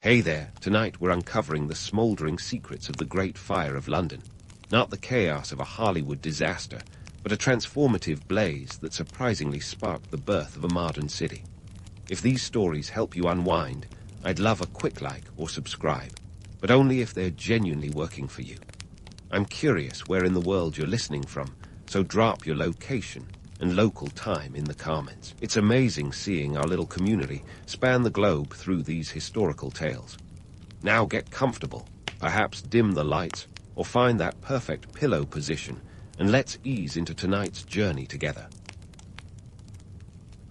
Hey there, tonight we're uncovering the smouldering secrets of the Great Fire of London. Not the chaos of a Hollywood disaster, but a transformative blaze that surprisingly sparked the birth of a modern city. If these stories help you unwind, I'd love a quick like or subscribe, but only if they're genuinely working for you. I'm curious where in the world you're listening from, so drop your location and local time in the comments. It's amazing seeing our little community span the globe through these historical tales. Now get comfortable, perhaps dim the lights, or find that perfect pillow position, and let's ease into tonight's journey together.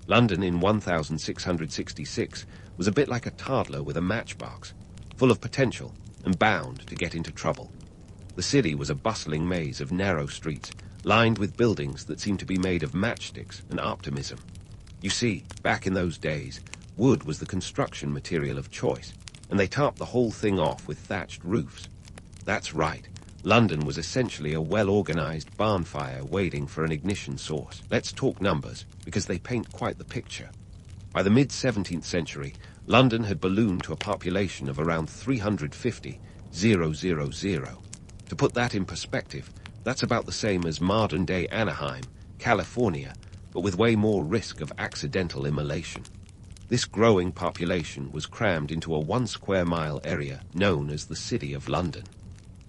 London in 1666 was a bit like a toddler with a matchbox, full of potential and bound to get into trouble. The city was a bustling maze of narrow streets, lined with buildings that seemed to be made of matchsticks and optimism. You see, back in those days, wood was the construction material of choice, and they topped the whole thing off with thatched roofs. That's right, London was essentially a well-organized bonfire waiting for an ignition source. Let's talk numbers, because they paint quite the picture. By the mid-17th century, London had ballooned to a population of around 350,000. To put that in perspective, that's about the same as modern-day Anaheim, California, but with way more risk of accidental immolation. This growing population was crammed into a 1 square mile area known as the City of London.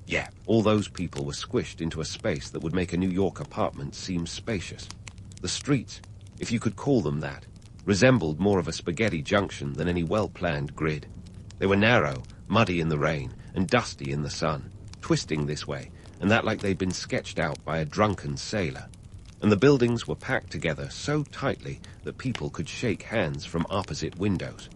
Yeah, all those people were squished into a space that would make a New York apartment seem spacious. The streets, if you could call them that, resembled more of a spaghetti junction than any well-planned grid. They were narrow, muddy in the rain, and dusty in the sun, twisting this way and that like they'd been sketched out by a drunken sailor. And the buildings were packed together so tightly that people could shake hands from opposite windows.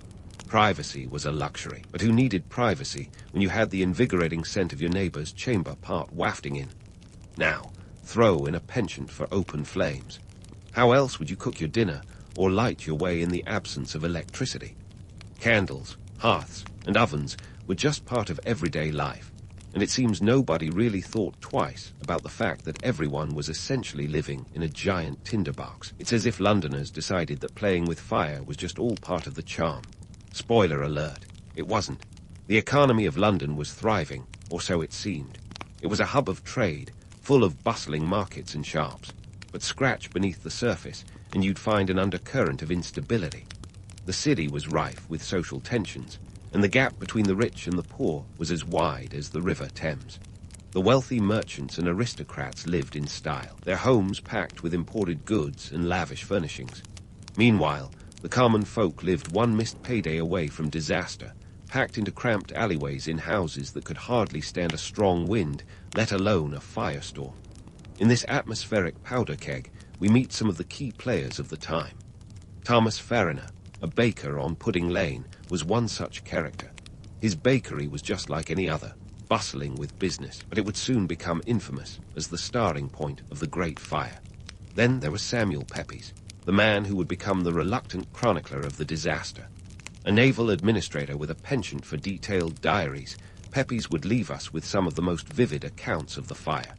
Privacy was a luxury, but who needed privacy when you had the invigorating scent of your neighbor's chamber pot wafting in? Now, throw in a penchant for open flames. How else would you cook your dinner or light your way in the absence of electricity? Candles, hearths, and ovens were just part of everyday life, and it seems nobody really thought twice about the fact that everyone was essentially living in a giant tinderbox. It's as if Londoners decided that playing with fire was just all part of the charm. Spoiler alert, it wasn't. The economy of London was thriving, or so it seemed. It was a hub of trade, full of bustling markets and shops. But scratch beneath the surface, and you'd find an undercurrent of instability. The city was rife with social tensions, and the gap between the rich and the poor was as wide as the River Thames. The wealthy merchants and aristocrats lived in style, their homes packed with imported goods and lavish furnishings. Meanwhile, the common folk lived one missed payday away from disaster, packed into cramped alleyways in houses that could hardly stand a strong wind, let alone a firestorm. In this atmospheric powder keg, we meet some of the key players of the time. Thomas Fariner, a baker on Pudding Lane, was one such character. His bakery was just like any other, bustling with business, but it would soon become infamous as the starting point of the Great Fire. Then there was Samuel Pepys, the man who would become the reluctant chronicler of the disaster. A naval administrator with a penchant for detailed diaries, Pepys would leave us with some of the most vivid accounts of the fire.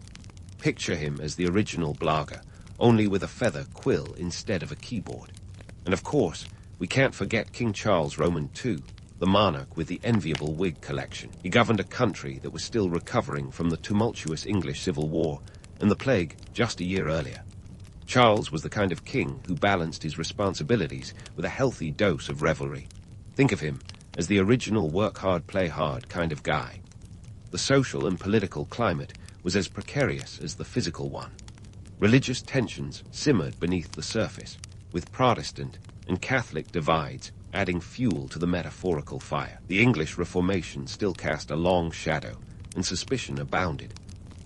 Picture him as the original blogger, only with a feather quill instead of a keyboard. And of course, we can't forget King Charles Roman II, the monarch with the enviable wig collection. He governed a country that was still recovering from the tumultuous English Civil War and the plague just a year earlier. Charles was the kind of king who balanced his responsibilities with a healthy dose of revelry. Think of him as the original work hard, play hard kind of guy. The social and political climate was as precarious as the physical one. Religious tensions simmered beneath the surface, with Protestant and Catholic divides adding fuel to the metaphorical fire. The English Reformation still cast a long shadow, and suspicion abounded.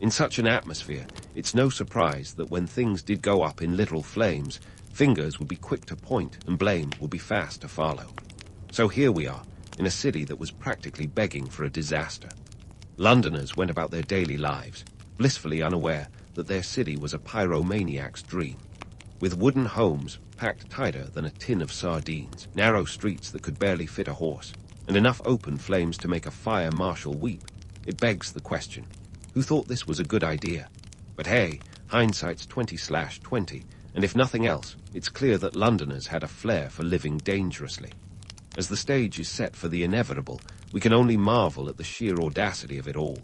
In such an atmosphere, it's no surprise that when things did go up in literal flames, fingers would be quick to point and blame would be fast to follow. So here we are, in a city that was practically begging for a disaster. Londoners went about their daily lives, blissfully unaware that their city was a pyromaniac's dream. With wooden homes packed tighter than a tin of sardines, narrow streets that could barely fit a horse, and enough open flames to make a fire marshal weep, it begs the question, who thought this was a good idea? But hey, hindsight's 20/20, and if nothing else, it's clear that Londoners had a flair for living dangerously. As the stage is set for the inevitable, we can only marvel at the sheer audacity of it all.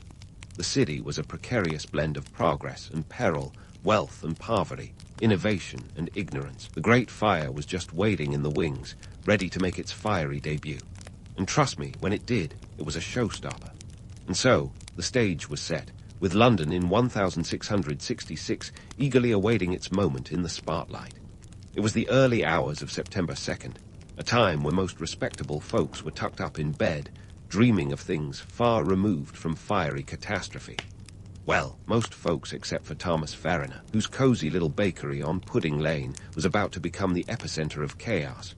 The city was a precarious blend of progress and peril, wealth and poverty, innovation and ignorance. The Great Fire was just waiting in the wings, ready to make its fiery debut. And trust me, when it did, it was a showstopper. And so, the stage was set, with London in 1666 eagerly awaiting its moment in the spotlight. It was the early hours of September 2nd, a time when most respectable folks were tucked up in bed, dreaming of things far removed from fiery catastrophe. Well, most folks except for Thomas Fariner, whose cozy little bakery on Pudding Lane was about to become the epicenter of chaos.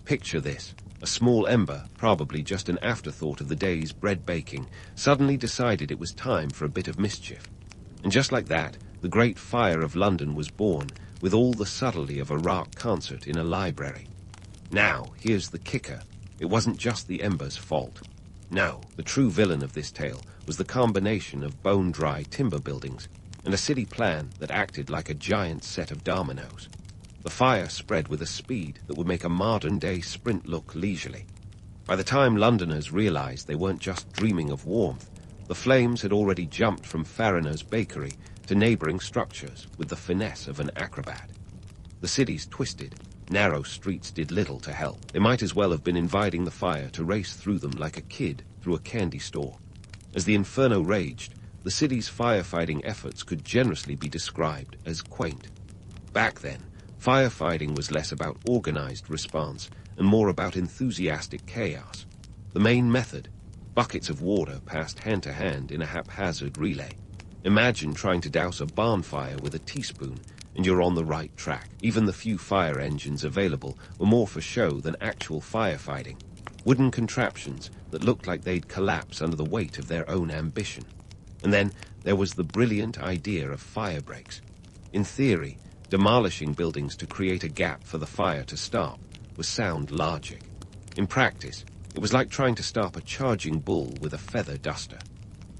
Picture this. A small ember, probably just an afterthought of the day's bread baking, suddenly decided it was time for a bit of mischief. And just like that, the Great Fire of London was born, with all the subtlety of a rock concert in a library. Now, here's the kicker. It wasn't just the ember's fault. No, the true villain of this tale was the combination of bone-dry timber buildings and a city plan that acted like a giant set of dominoes. The fire spread with a speed that would make a modern-day sprint look leisurely. By the time Londoners realized they weren't just dreaming of warmth, the flames had already jumped from Fariner's bakery to neighboring structures with the finesse of an acrobat. The city's twisted, narrow streets did little to help. They might as well have been inviting the fire to race through them like a kid through a candy store. As the inferno raged, the city's firefighting efforts could generously be described as quaint. Back then, firefighting was less about organized response and more about enthusiastic chaos. The main method, buckets of water passed hand to hand in a haphazard relay. Imagine trying to douse a bonfire with a teaspoon, and you're on the right track. Even the few fire engines available were more for show than actual firefighting. Wooden contraptions that looked like they'd collapse under the weight of their own ambition. And then there was the brilliant idea of fire breaks. In theory, demolishing buildings to create a gap for the fire to stop was sound logic. In practice, it was like trying to stop a charging bull with a feather duster.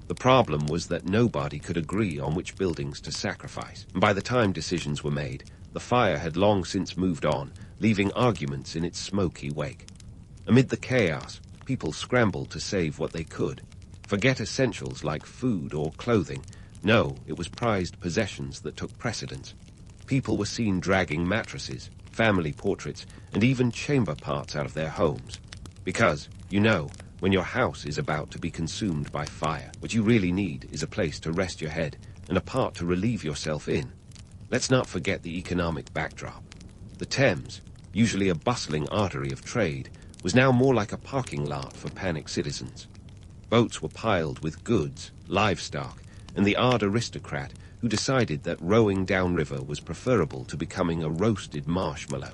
The problem was that nobody could agree on which buildings to sacrifice, and by the time decisions were made, the fire had long since moved on, leaving arguments in its smoky wake. Amid the chaos, people scrambled to save what they could. Forget essentials like food or clothing. No, it was prized possessions that took precedence. People were seen dragging mattresses, family portraits, and even chamber parts out of their homes. Because, you know, when your house is about to be consumed by fire, what you really need is a place to rest your head and a part to relieve yourself in. Let's not forget the economic backdrop. The Thames, usually a bustling artery of trade, was now more like a parking lot for panicked citizens. Boats were piled with goods, livestock, and the odd aristocrat who decided that rowing downriver was preferable to becoming a roasted marshmallow.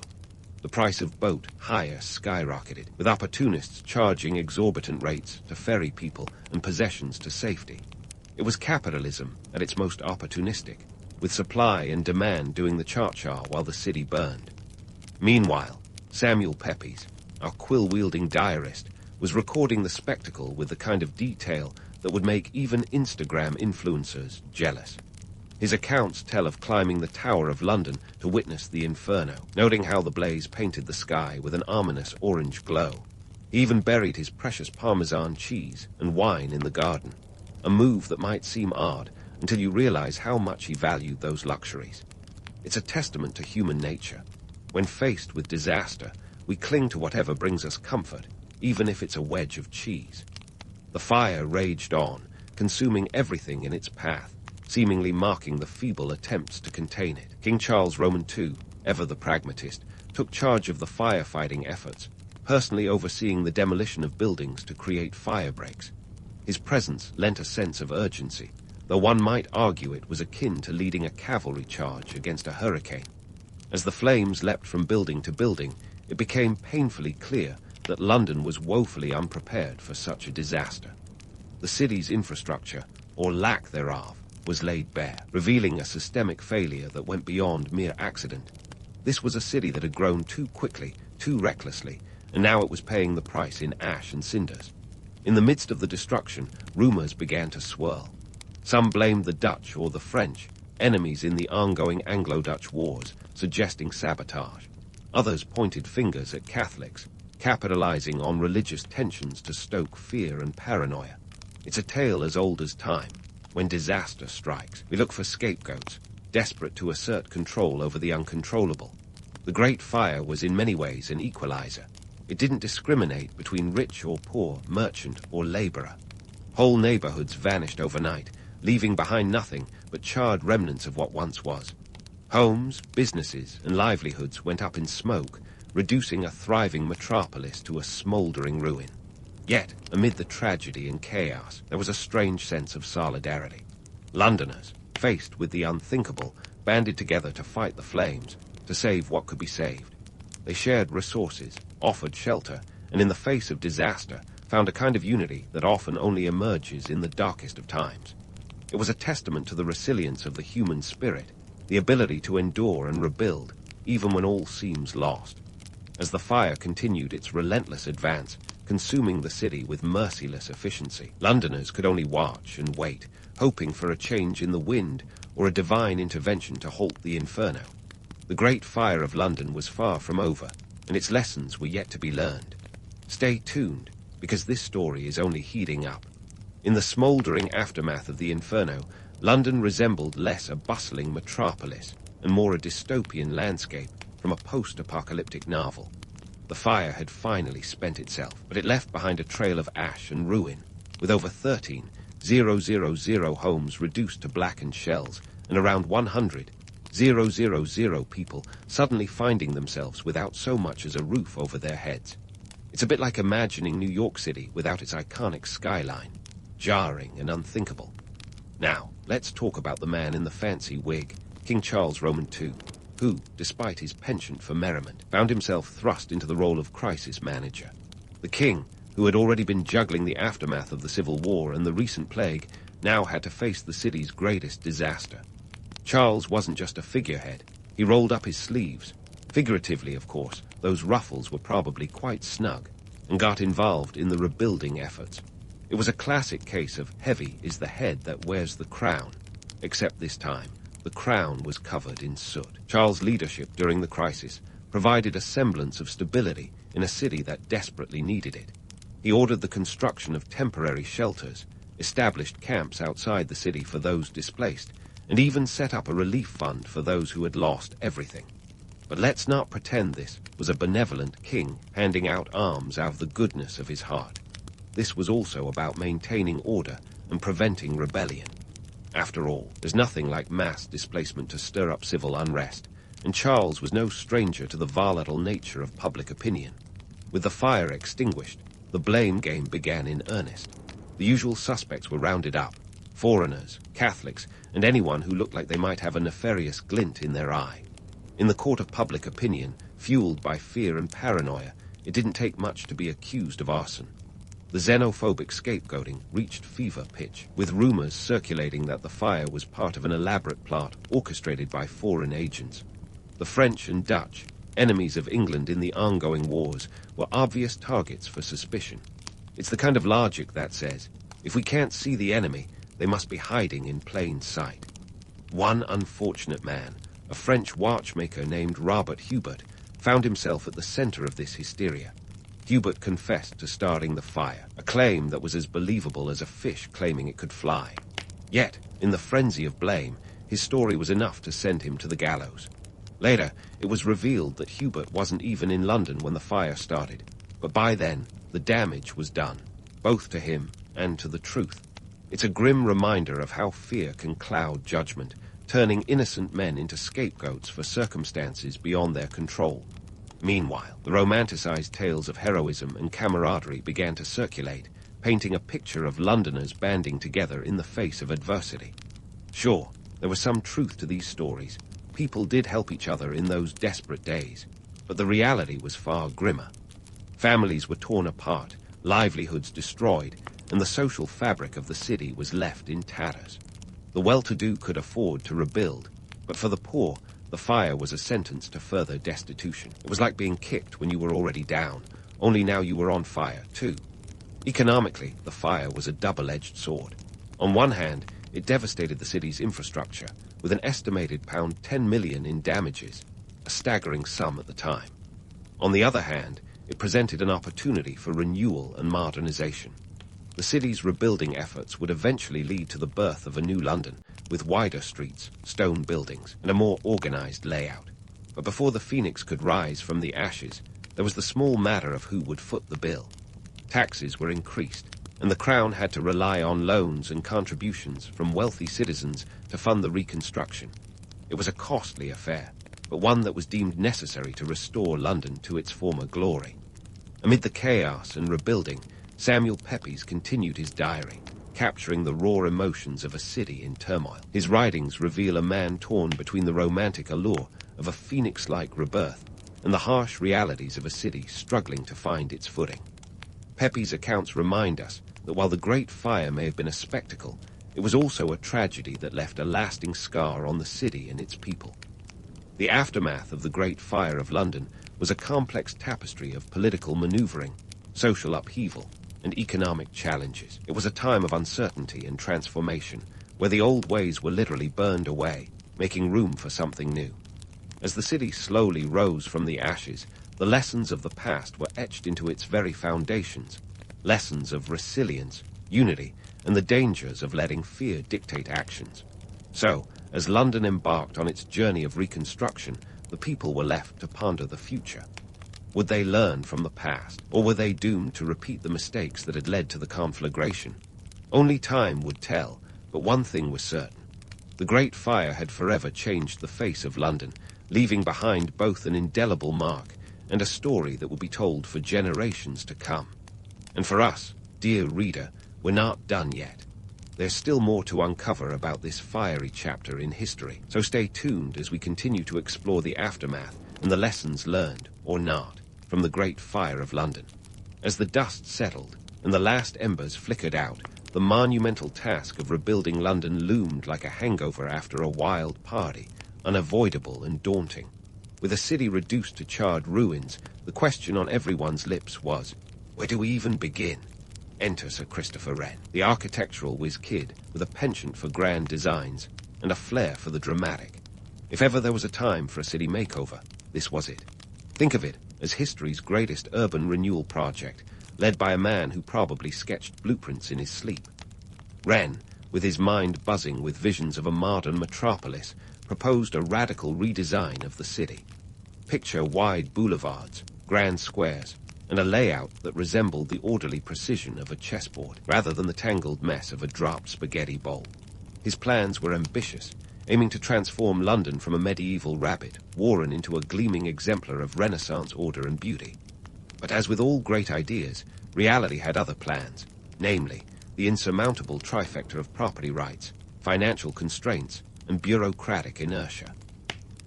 The price of boat hire skyrocketed, with opportunists charging exorbitant rates to ferry people and possessions to safety. It was capitalism at its most opportunistic, with supply and demand doing the cha-cha while the city burned. Meanwhile, Samuel Pepys, our quill-wielding diarist, was recording the spectacle with the kind of detail that would make even Instagram influencers jealous. His accounts tell of climbing the Tower of London to witness the inferno, noting how the blaze painted the sky with an ominous orange glow. He even buried his precious Parmesan cheese and wine in the garden, a move that might seem odd until you realize how much he valued those luxuries. It's a testament to human nature. When faced with disaster, we cling to whatever brings us comfort, even if it's a wedge of cheese. The fire raged on, consuming everything in its path, seemingly mocking the feeble attempts to contain it. King Charles Roman II, ever the pragmatist, took charge of the firefighting efforts, personally overseeing the demolition of buildings to create fire breaks. His presence lent a sense of urgency, though one might argue it was akin to leading a cavalry charge against a hurricane. As the flames leapt from building to building, it became painfully clear that London was woefully unprepared for such a disaster. The city's infrastructure, or lack thereof, was laid bare, revealing a systemic failure that went beyond mere accident. This was a city that had grown too quickly, too recklessly, and now it was paying the price in ash and cinders. In the midst of the destruction, rumors began to swirl. Some blamed the Dutch or the French, enemies in the ongoing Anglo-Dutch wars, suggesting sabotage. Others pointed fingers at Catholics, capitalizing on religious tensions to stoke fear and paranoia. It's a tale as old as time. When disaster strikes, we look for scapegoats, desperate to assert control over the uncontrollable. The Great Fire was in many ways an equalizer. It didn't discriminate between rich or poor, merchant or laborer. Whole neighborhoods vanished overnight, leaving behind nothing but charred remnants of what once was. Homes, businesses, and livelihoods went up in smoke, reducing a thriving metropolis to a smoldering ruin. Yet, amid the tragedy and chaos, there was a strange sense of solidarity. Londoners, faced with the unthinkable, banded together to fight the flames, to save what could be saved. They shared resources, offered shelter, and in the face of disaster, found a kind of unity that often only emerges in the darkest of times. It was a testament to the resilience of the human spirit, the ability to endure and rebuild, even when all seems lost. As the fire continued its relentless advance, consuming the city with merciless efficiency, Londoners could only watch and wait, hoping for a change in the wind or a divine intervention to halt the inferno. The Great Fire of London was far from over, and its lessons were yet to be learned. Stay tuned, because this story is only heating up. In the smouldering aftermath of the inferno, London resembled less a bustling metropolis and more a dystopian landscape from a post-apocalyptic novel. The fire had finally spent itself, but it left behind a trail of ash and ruin, with over 13,000 homes reduced to blackened shells and around 100,000 people suddenly finding themselves without so much as a roof over their heads. It's a bit like imagining New York City without its iconic skyline, jarring and unthinkable. Now, let's talk about the man in the fancy wig, King Charles Roman II, who, despite his penchant for merriment, found himself thrust into the role of crisis manager. The king, who had already been juggling the aftermath of the Civil War and the recent plague, now had to face the city's greatest disaster. Charles wasn't just a figurehead. He rolled up his sleeves. Figuratively, of course, those ruffles were probably quite snug, and got involved in the rebuilding efforts. It was a classic case of heavy is the head that wears the crown, except this time, the crown was covered in soot. Charles' leadership during the crisis provided a semblance of stability in a city that desperately needed it. He ordered the construction of temporary shelters, established camps outside the city for those displaced, and even set up a relief fund for those who had lost everything. But let's not pretend this was a benevolent king handing out alms out of the goodness of his heart. This was also about maintaining order and preventing rebellion. After all, there's nothing like mass displacement to stir up civil unrest, and Charles was no stranger to the volatile nature of public opinion. With the fire extinguished, the blame game began in earnest. The usual suspects were rounded up: foreigners, Catholics, and anyone who looked like they might have a nefarious glint in their eye. In the court of public opinion, fueled by fear and paranoia, it didn't take much to be accused of arson. The xenophobic scapegoating reached fever pitch, with rumors circulating that the fire was part of an elaborate plot orchestrated by foreign agents. The French and Dutch, enemies of England in the ongoing wars, were obvious targets for suspicion. It's the kind of logic that says, if we can't see the enemy, they must be hiding in plain sight. One unfortunate man, a French watchmaker named Robert Hubert, found himself at the center of this hysteria. Hubert confessed to starting the fire, a claim that was as believable as a fish claiming it could fly. Yet, in the frenzy of blame, his story was enough to send him to the gallows. Later, it was revealed that Hubert wasn't even in London when the fire started, but by then, the damage was done, both to him and to the truth. It's a grim reminder of how fear can cloud judgment, turning innocent men into scapegoats for circumstances beyond their control. Meanwhile, the romanticized tales of heroism and camaraderie began to circulate, painting a picture of Londoners banding together in the face of adversity. Sure, there was some truth to these stories. People did help each other in those desperate days, but the reality was far grimmer. Families were torn apart, livelihoods destroyed, and the social fabric of the city was left in tatters. The well-to-do could afford to rebuild, but for the poor, the fire was a sentence to further destitution. It was like being kicked when you were already down, only now you were on fire, too. Economically, the fire was a double-edged sword. On one hand, it devastated the city's infrastructure, with an estimated £10 million in damages, a staggering sum at the time. On the other hand, it presented an opportunity for renewal and modernization. The city's rebuilding efforts would eventually lead to the birth of a new London, with wider streets, stone buildings, and a more organized layout. But before the phoenix could rise from the ashes, there was the small matter of who would foot the bill. Taxes were increased, and the crown had to rely on loans and contributions from wealthy citizens to fund the reconstruction. It was a costly affair, but one that was deemed necessary to restore London to its former glory. Amid the chaos and rebuilding, Samuel Pepys continued his diary, capturing the raw emotions of a city in turmoil. His writings reveal a man torn between the romantic allure of a phoenix-like rebirth and the harsh realities of a city struggling to find its footing. Pepys' accounts remind us that while the Great Fire may have been a spectacle, it was also a tragedy that left a lasting scar on the city and its people. The aftermath of the Great Fire of London was a complex tapestry of political maneuvering, social upheaval, and economic challenges. It was a time of uncertainty and transformation, where the old ways were literally burned away, making room for something new. As the city slowly rose from the ashes, the lessons of the past were etched into its very foundations, lessons of resilience, unity, and the dangers of letting fear dictate actions. So, as London embarked on its journey of reconstruction, the people were left to ponder the future. Would they learn from the past, or were they doomed to repeat the mistakes that had led to the conflagration? Only time would tell, but one thing was certain. The Great Fire had forever changed the face of London, leaving behind both an indelible mark and a story that would be told for generations to come. And for us, dear reader, we're not done yet. There's still more to uncover about this fiery chapter in history, so stay tuned as we continue to explore the aftermath and the lessons learned, or not, from the Great Fire of London. As the dust settled and the last embers flickered out, the monumental task of rebuilding London loomed like a hangover after a wild party, unavoidable and daunting. With a city reduced to charred ruins, the question on everyone's lips was, where do we even begin? Enter Sir Christopher Wren, the architectural whiz-kid with a penchant for grand designs and a flair for the dramatic. If ever there was a time for a city makeover, this was it. Think of it as history's greatest urban renewal project, led by a man who probably sketched blueprints in his sleep. Wren, with his mind buzzing with visions of a modern metropolis, proposed a radical redesign of the city. Picture wide boulevards, grand squares, and a layout that resembled the orderly precision of a chessboard, rather than the tangled mess of a dropped spaghetti bowl. His plans were ambitious, aiming to transform London from a medieval rabbit warren into a gleaming exemplar of Renaissance order and beauty. But as with all great ideas, reality had other plans, namely, the insurmountable trifecta of property rights, financial constraints, and bureaucratic inertia.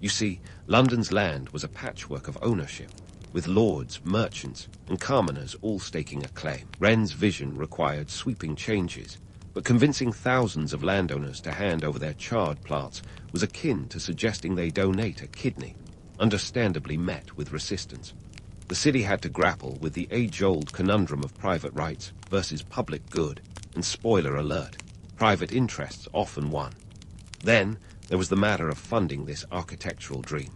You see, London's land was a patchwork of ownership, with lords, merchants, and commoners all staking a claim. Wren's vision required sweeping changes, but convincing thousands of landowners to hand over their charred plots was akin to suggesting they donate a kidney, understandably met with resistance. The city had to grapple with the age-old conundrum of private rights versus public good, and spoiler alert, private interests often won. Then, there was the matter of funding this architectural dream.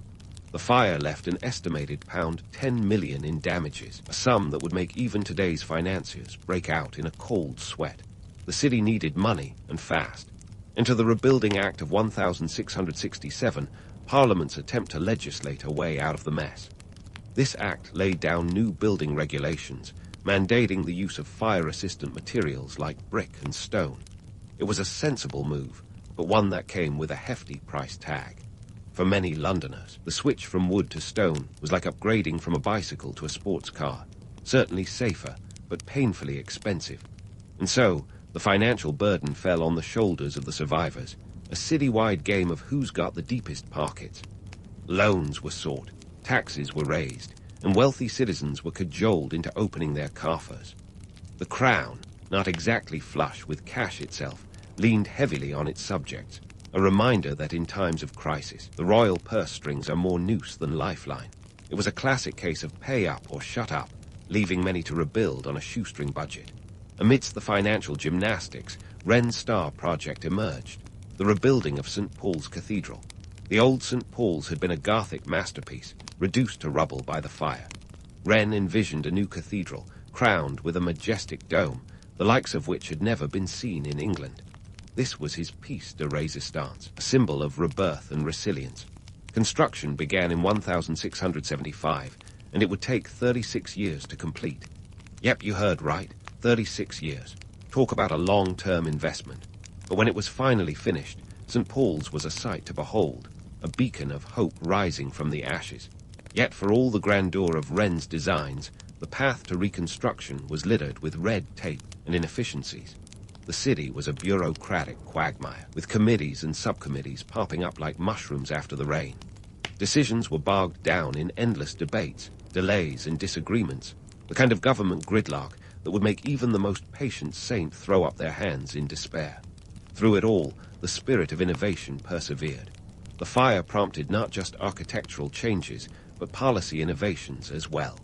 The fire left an estimated £10 million in damages, a sum that would make even today's financiers break out in a cold sweat. The city needed money, and fast. Enter the Rebuilding Act of 1667, Parliament's attempt to legislate a way out of the mess. This act laid down new building regulations, mandating the use of fire-resistant materials like brick and stone. It was a sensible move, but one that came with a hefty price tag. For many Londoners, the switch from wood to stone was like upgrading from a bicycle to a sports car, certainly safer, but painfully expensive. And so, the financial burden fell on the shoulders of the survivors, a citywide game of who's got the deepest pockets. Loans were sought, taxes were raised, and wealthy citizens were cajoled into opening their coffers. The crown, not exactly flush with cash itself, leaned heavily on its subjects, a reminder that in times of crisis, the royal purse strings are more noose than lifeline. It was a classic case of pay up or shut up, leaving many to rebuild on a shoestring budget. Amidst the financial gymnastics, Wren's star project emerged, the rebuilding of St. Paul's Cathedral. The old St. Paul's had been a Gothic masterpiece, reduced to rubble by the fire. Wren envisioned a new cathedral, crowned with a majestic dome, the likes of which had never been seen in England. This was his piece de résistance, a symbol of rebirth and resilience. Construction began in 1675, and it would take 36 years to complete. Yep, you heard right, 36 years. Talk about a long-term investment. But when it was finally finished, St. Paul's was a sight to behold, a beacon of hope rising from the ashes. Yet for all the grandeur of Wren's designs, the path to reconstruction was littered with red tape and inefficiencies. The city was a bureaucratic quagmire, with committees and subcommittees popping up like mushrooms after the rain. Decisions were bogged down in endless debates, delays and disagreements, the kind of government gridlock that would make even the most patient saint throw up their hands in despair. Through it all, the spirit of innovation persevered. The fire prompted not just architectural changes, but policy innovations as well.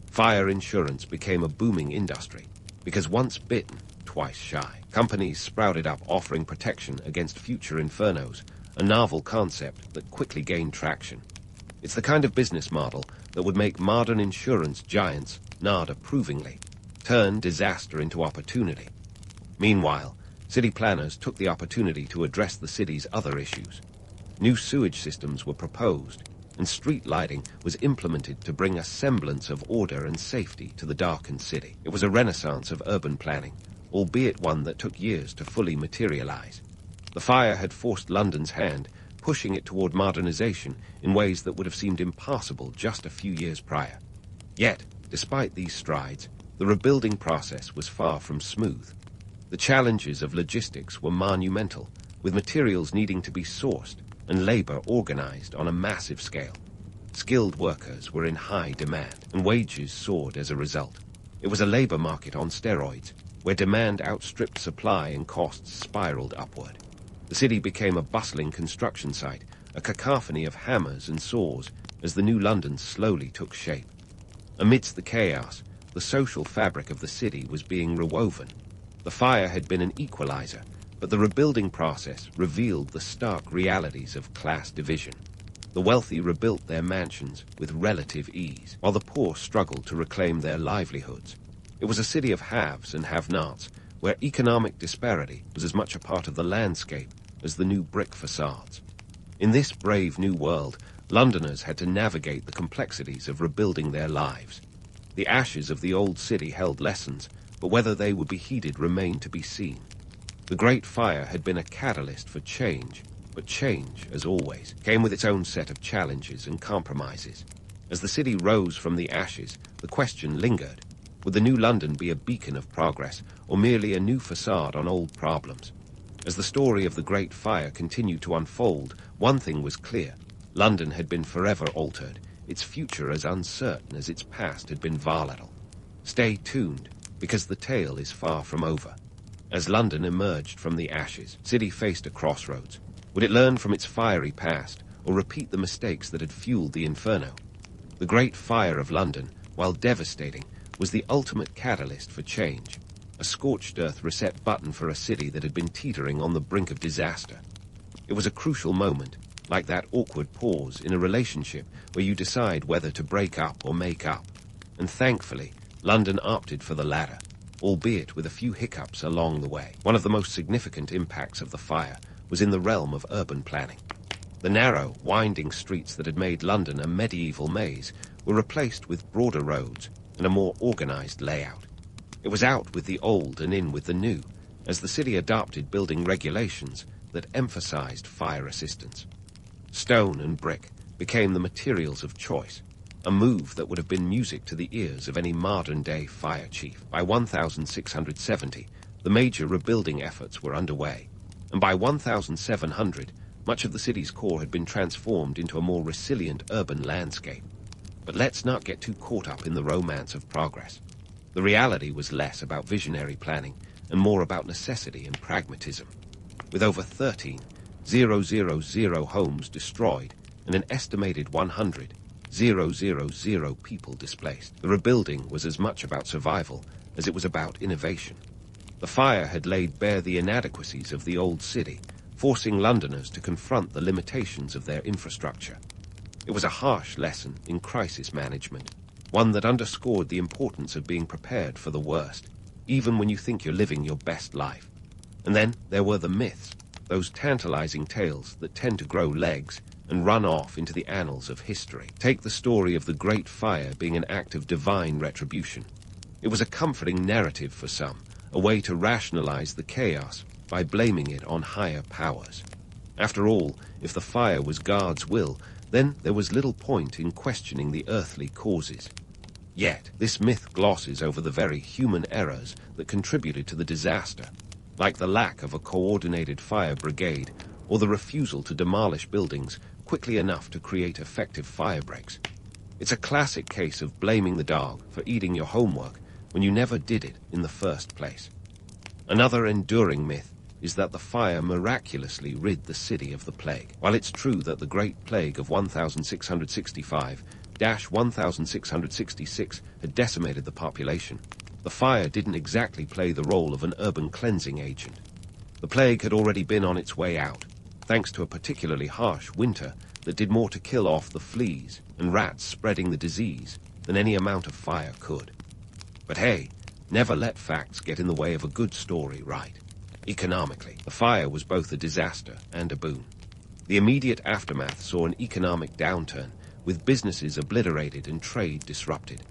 Fire insurance became a booming industry, because once bitten, twice shy. Companies sprouted up offering protection against future infernos, a novel concept that quickly gained traction. It's the kind of business model that would make modern insurance giants nod approvingly, turn disaster into opportunity. Meanwhile, city planners took the opportunity to address the city's other issues. New sewage systems were proposed, and street lighting was implemented to bring a semblance of order and safety to the darkened city. It was a renaissance of urban planning, albeit one that took years to fully materialize. The fire had forced London's hand, pushing it toward modernization in ways that would have seemed impossible just a few years prior. Yet, despite these strides, the rebuilding process was far from smooth. The challenges of logistics were monumental, with materials needing to be sourced and labor organized on a massive scale. Skilled workers were in high demand, and wages soared as a result. It was a labor market on steroids, where demand outstripped supply and costs spiraled upward. The city became a bustling construction site, a cacophony of hammers and saws as the new London slowly took shape. Amidst the chaos, the social fabric of the city was being rewoven. The fire had been an equalizer, but the rebuilding process revealed the stark realities of class division. The wealthy rebuilt their mansions with relative ease, while the poor struggled to reclaim their livelihoods. It was a city of haves and have-nots, where economic disparity was as much a part of the landscape as the new brick facades. In this brave new world, Londoners had to navigate the complexities of rebuilding their lives. The ashes of the old city held lessons, but whether they would be heeded remained to be seen. The Great Fire had been a catalyst for change, but change, as always, came with its own set of challenges and compromises. As the city rose from the ashes, the question lingered. Would the new London be a beacon of progress, or merely a new facade on old problems? As the story of the Great Fire continued to unfold, one thing was clear. London had been forever altered, its future as uncertain as its past had been volatile. Stay tuned, because the tale is far from over. As London emerged from the ashes, the city faced a crossroads. Would it learn from its fiery past, or repeat the mistakes that had fueled the inferno? The Great Fire of London, while devastating, was the ultimate catalyst for change, a scorched earth reset button for a city that had been teetering on the brink of disaster. It was a crucial moment, like that awkward pause in a relationship where you decide whether to break up or make up. And thankfully, London opted for the latter, albeit with a few hiccups along the way. One of the most significant impacts of the fire was in the realm of urban planning. The narrow, winding streets that had made London a medieval maze were replaced with broader roads and a more organized layout. It was out with the old and in with the new, as the city adopted building regulations that emphasized fire assistance. Stone and brick became the materials of choice, a move that would have been music to the ears of any modern-day fire chief. By 1670, the major rebuilding efforts were underway, and by 1700, much of the city's core had been transformed into a more resilient urban landscape. But let's not get too caught up in the romance of progress. The reality was less about visionary planning and more about necessity and pragmatism. With over 13,000 homes destroyed and an estimated 100,000 people displaced, the rebuilding was as much about survival as it was about innovation. The fire had laid bare the inadequacies of the old city, forcing Londoners to confront the limitations of their infrastructure. It was a harsh lesson in crisis management, one that underscored the importance of being prepared for the worst, even when you think you're living your best life. And then there were the myths, those tantalizing tales that tend to grow legs and run off into the annals of history. Take the story of the Great Fire being an act of divine retribution. It was a comforting narrative for some, a way to rationalize the chaos by blaming it on higher powers. After all, if the fire was God's will, then there was little point in questioning the earthly causes. Yet, this myth glosses over the very human errors that contributed to the disaster, like the lack of a coordinated fire brigade or the refusal to demolish buildings quickly enough to create effective fire breaks. It's a classic case of blaming the dog for eating your homework when you never did it in the first place. Another enduring myth is that the fire miraculously rid the city of the plague. While it's true that the Great Plague of 1665-1666 had decimated the population, the fire didn't exactly play the role of an urban cleansing agent. The plague had already been on its way out, thanks to a particularly harsh winter that did more to kill off the fleas and rats spreading the disease than any amount of fire could. But hey, never let facts get in the way of a good story, right? Economically, the fire was both a disaster and a boon. The immediate aftermath saw an economic downturn, with businesses obliterated and trade disrupted.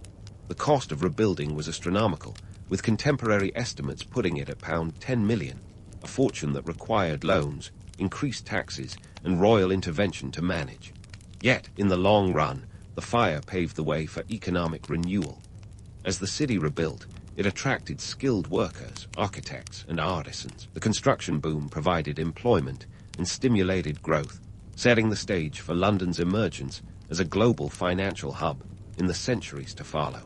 The cost of rebuilding was astronomical, with contemporary estimates putting it at £10 million, a fortune that required loans, increased taxes, and royal intervention to manage. Yet, in the long run, the fire paved the way for economic renewal. As the city rebuilt, it attracted skilled workers, architects, and artisans. The construction boom provided employment and stimulated growth, setting the stage for London's emergence as a global financial hub in the centuries to follow.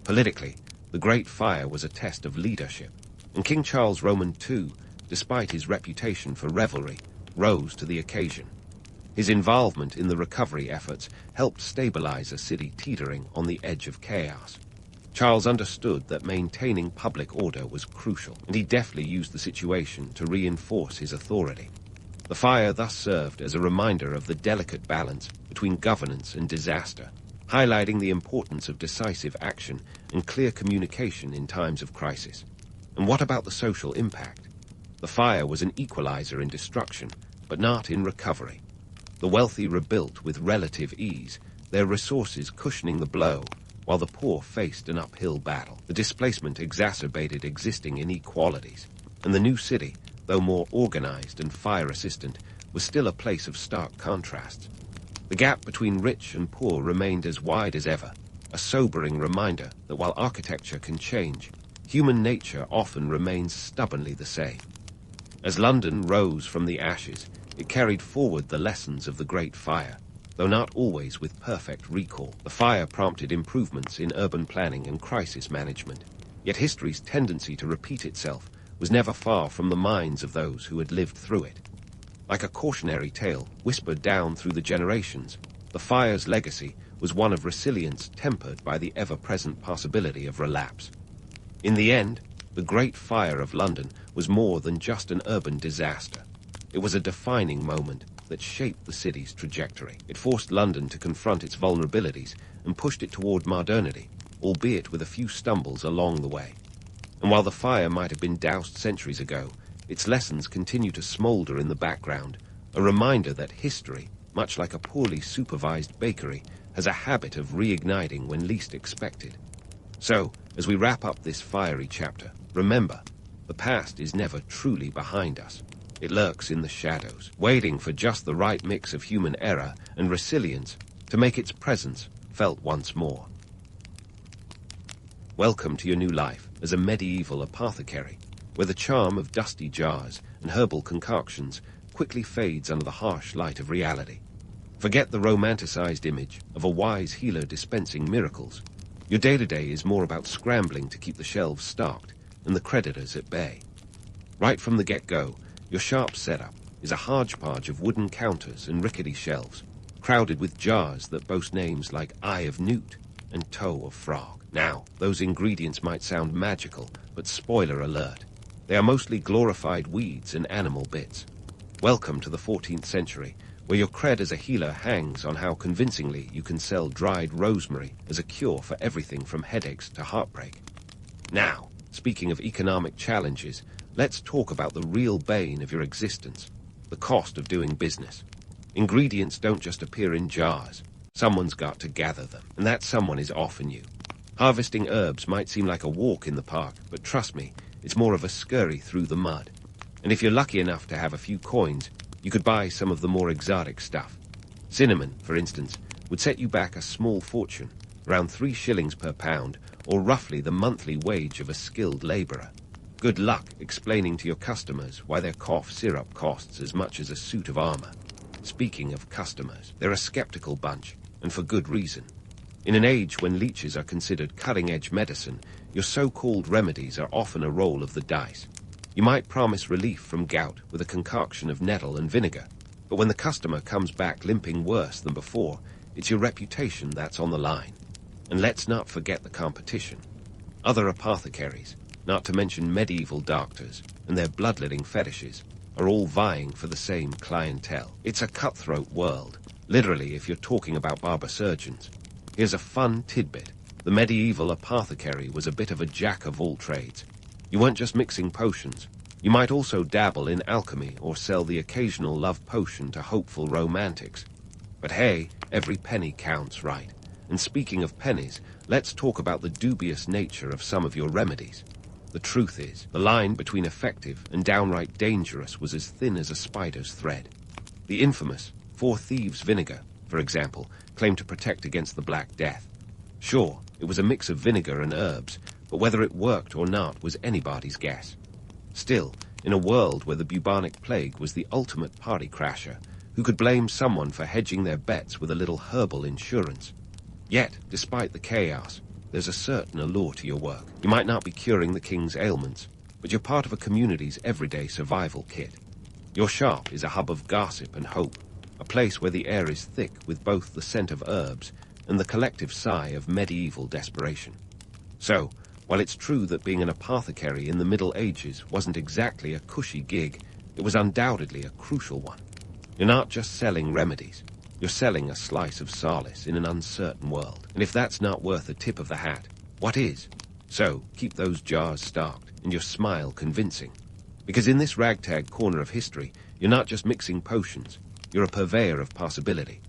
Politically, the Great Fire was a test of leadership, and King Charles Roman II, despite his reputation for revelry, rose to the occasion. His involvement in the recovery efforts helped stabilize a city teetering on the edge of chaos. Charles understood that maintaining public order was crucial, and he deftly used the situation to reinforce his authority. The fire thus served as a reminder of the delicate balance between governance and disaster, highlighting the importance of decisive action and clear communication in times of crisis. And what about the social impact? The fire was an equalizer in destruction, but not in recovery. The wealthy rebuilt with relative ease, their resources cushioning the blow, while the poor faced an uphill battle. The displacement exacerbated existing inequalities, and the new city, though more organized and fire-resistant, was still a place of stark contrasts. The gap between rich and poor remained as wide as ever, a sobering reminder that while architecture can change, human nature often remains stubbornly the same. As London rose from the ashes, it carried forward the lessons of the Great Fire, though not always with perfect recall. The fire prompted improvements in urban planning and crisis management, yet history's tendency to repeat itself was never far from the minds of those who had lived through it. Like a cautionary tale whispered down through the generations, the fire's legacy was one of resilience tempered by the ever-present possibility of relapse. In the end, the Great Fire of London was more than just an urban disaster. It was a defining moment that shaped the city's trajectory. It forced London to confront its vulnerabilities and pushed it toward modernity, albeit with a few stumbles along the way. And while the fire might have been doused centuries ago, its lessons continue to smolder in the background, a reminder that history, much like a poorly supervised bakery, has a habit of reigniting when least expected. So, as we wrap up this fiery chapter, remember, the past is never truly behind us. It lurks in the shadows, waiting for just the right mix of human error and resilience to make its presence felt once more. Welcome to your new life as a medieval apothecary, where the charm of dusty jars and herbal concoctions quickly fades under the harsh light of reality. Forget the romanticized image of a wise healer dispensing miracles. Your day-to-day is more about scrambling to keep the shelves stocked and the creditors at bay. Right from the get-go, your sharp setup is a hodgepodge of wooden counters and rickety shelves, crowded with jars that boast names like Eye of Newt and Toe of Frog. Now, those ingredients might sound magical, but spoiler alert, they are mostly glorified weeds and animal bits. Welcome to the 14th century, where your cred as a healer hangs on how convincingly you can sell dried rosemary as a cure for everything from headaches to heartbreak. Now, speaking of economic challenges, let's talk about the real bane of your existence, the cost of doing business. Ingredients don't just appear in jars. Someone's got to gather them, and that someone is often you. Harvesting herbs might seem like a walk in the park, but trust me, it's more of a scurry through the mud. And if you're lucky enough to have a few coins, you could buy some of the more exotic stuff. Cinnamon, for instance, would set you back a small fortune, around 3 shillings per pound, or roughly the monthly wage of a skilled laborer. Good luck explaining to your customers why their cough syrup costs as much as a suit of armor. Speaking of customers, they're a skeptical bunch, and for good reason. In an age when leeches are considered cutting-edge medicine, your so-called remedies are often a roll of the dice. You might promise relief from gout with a concoction of nettle and vinegar, but when the customer comes back limping worse than before, it's your reputation that's on the line. And let's not forget the competition. Other apothecaries, not to mention medieval doctors and their bloodletting fetishes, are all vying for the same clientele. It's a cutthroat world, literally if you're talking about barber surgeons. Here's a fun tidbit. The medieval apothecary was a bit of a jack of all trades. You weren't just mixing potions. You might also dabble in alchemy or sell the occasional love potion to hopeful romantics. But hey, every penny counts, right? And speaking of pennies, let's talk about the dubious nature of some of your remedies. The truth is, the line between effective and downright dangerous was as thin as a spider's thread. The infamous 4 Thieves vinegar, for example, claimed to protect against the Black Death. Sure, it was a mix of vinegar and herbs, but whether it worked or not was anybody's guess. Still, in a world where the bubonic plague was the ultimate party crasher, who could blame someone for hedging their bets with a little herbal insurance? Yet, despite the chaos, there's a certain allure to your work. You might not be curing the king's ailments, but you're part of a community's everyday survival kit. Your shop is a hub of gossip and hope, a place where the air is thick with both the scent of herbs and the collective sigh of medieval desperation. So, while it's true that being an apothecary in the Middle Ages wasn't exactly a cushy gig, it was undoubtedly a crucial one. You're not just selling remedies. You're selling a slice of solace in an uncertain world. And if that's not worth a tip of the hat, what is? So, keep those jars stocked and your smile convincing. Because in this ragtag corner of history, you're not just mixing potions. You're a purveyor of possibility.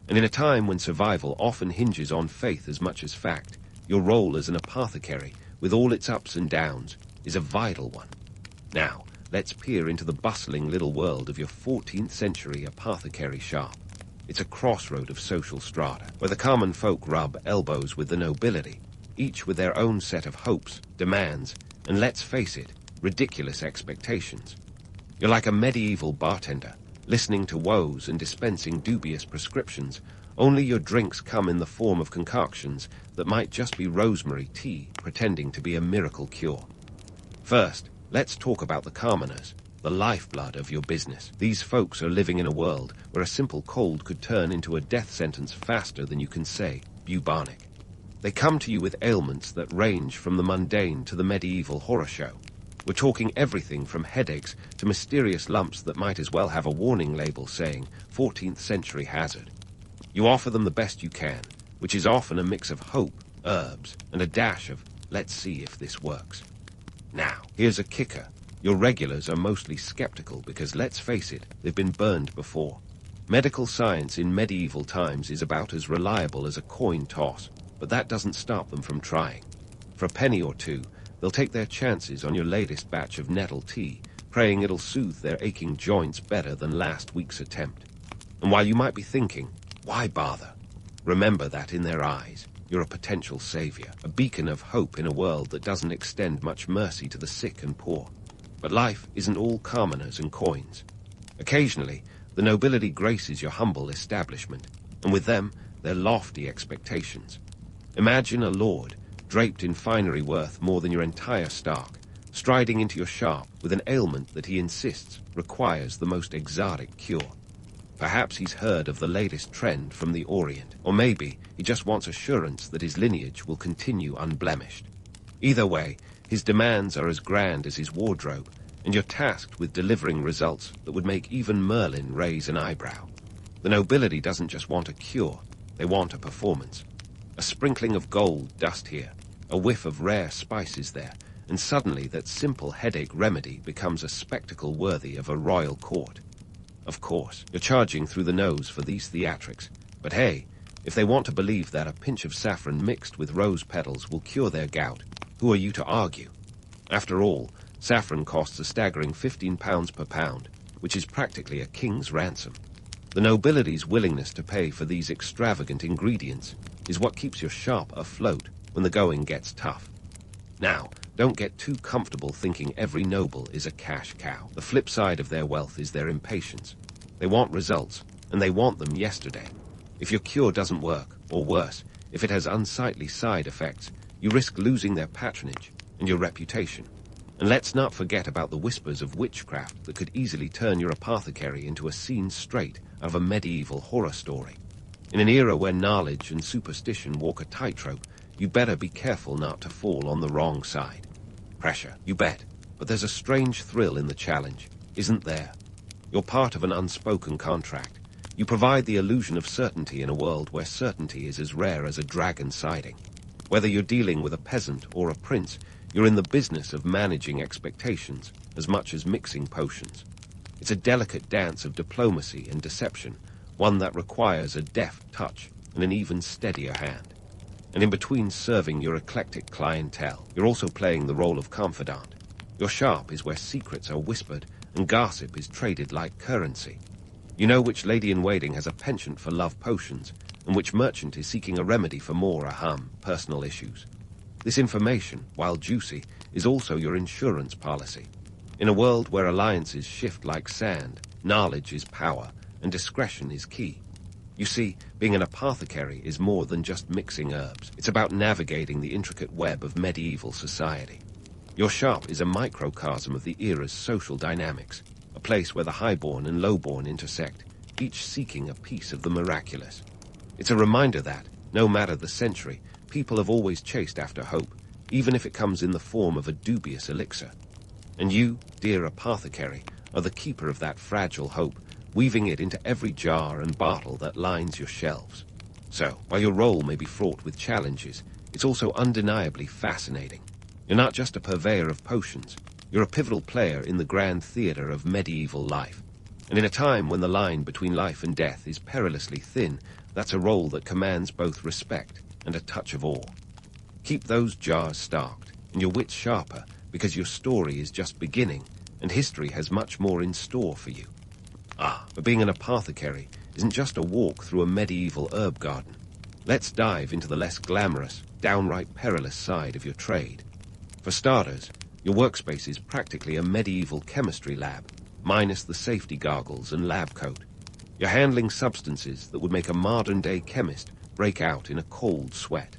And in a time when survival often hinges on faith as much as fact, your role as an apothecary, with all its ups and downs, is a vital one. Now, let's peer into the bustling little world of your 14th century apothecary shop. It's a crossroad of social strata, where the common folk rub elbows with the nobility, each with their own set of hopes, demands, and let's face it, ridiculous expectations. You're like a medieval bartender, listening to woes and dispensing dubious prescriptions, only your drinks come in the form of concoctions that might just be rosemary tea pretending to be a miracle cure. First, let's talk about the commoners, the lifeblood of your business. These folks are living in a world where a simple cold could turn into a death sentence faster than you can say bubonic. They come to you with ailments that range from the mundane to the medieval horror show. We're talking everything from headaches to mysterious lumps that might as well have a warning label saying 14th century hazard. You offer them the best you can, which is often a mix of hope, herbs, and a dash of let's see if this works. Now, here's a kicker. Your regulars are mostly skeptical because, let's face it, they've been burned before. Medical science in medieval times is about as reliable as a coin toss, but that doesn't stop them from trying. For a penny or two, they'll take their chances on your latest batch of nettle tea, praying it'll soothe their aching joints better than last week's attempt. And while you might be thinking, why bother? Remember that in their eyes, you're a potential savior, a beacon of hope in a world that doesn't extend much mercy to the sick and poor. But life isn't all commoners and coins. Occasionally, the nobility graces your humble establishment, and with them, their lofty expectations. Imagine a lord, draped in finery worth more than your entire stock, striding into your shop with an ailment that he insists requires the most exotic cure. Perhaps he's heard of the latest trend from the Orient, or maybe he just wants assurance that his lineage will continue unblemished. Either way, his demands are as grand as his wardrobe, and you're tasked with delivering results that would make even Merlin raise an eyebrow. The nobility doesn't just want a cure, they want a performance. A sprinkling of gold dust here, a whiff of rare spices there, and suddenly that simple headache remedy becomes a spectacle worthy of a royal court. Of course, you're charging through the nose for these theatrics, but hey, if they want to believe that a pinch of saffron mixed with rose petals will cure their gout, who are you to argue? After all, saffron costs a staggering £15 per pound, which is practically a king's ransom. The nobility's willingness to pay for these extravagant ingredients is what keeps your shop afloat when the going gets tough. Now, don't get too comfortable thinking every noble is a cash cow. The flip side of their wealth is their impatience. They want results, and they want them yesterday. If your cure doesn't work, or worse, if it has unsightly side effects, you risk losing their patronage and your reputation. And let's not forget about the whispers of witchcraft that could easily turn your apothecary into a scene straight of a medieval horror story. In an era where knowledge and superstition walk a tightrope, you better be careful not to fall on the wrong side. Pressure, you bet, but there's a strange thrill in the challenge, isn't there? You're part of an unspoken contract. You provide the illusion of certainty in a world where certainty is as rare as a dragon sighting. Whether you're dealing with a peasant or a prince, you're in the business of managing expectations as much as mixing potions. It's a delicate dance of diplomacy and deception, one that requires a deft touch and an even steadier hand. And in between serving your eclectic clientele, you're also playing the role of confidant. Your shop is where secrets are whispered and gossip is traded like currency. You know which lady-in-waiting has a penchant for love potions, and which merchant is seeking a remedy for more personal issues. This information, while juicy, is also your insurance policy. In a world where alliances shift like sand, knowledge is power, and discretion is key. You see, being an apothecary is more than just mixing herbs. It's about navigating the intricate web of medieval society. Your shop is a microcosm of the era's social dynamics, a place where the highborn and lowborn intersect, each seeking a piece of the miraculous. It's a reminder that, no matter the century, people have always chased after hope, even if it comes in the form of a dubious elixir. And you, dear apothecary, are the keeper of that fragile hope, weaving it into every jar and bottle that lines your shelves. So, while your role may be fraught with challenges, it's also undeniably fascinating. You're not just a purveyor of potions, you're a pivotal player in the grand theater of medieval life. And in a time when the line between life and death is perilously thin, that's a role that commands both respect and a touch of awe. Keep those jars stocked, and your wits sharper, because your story is just beginning, and history has much more in store for you. But being an apothecary isn't just a walk through a medieval herb garden. Let's dive into the less glamorous, downright perilous side of your trade. For starters, your workspace is practically a medieval chemistry lab, minus the safety goggles and lab coat. You're handling substances that would make a modern-day chemist break out in a cold sweat.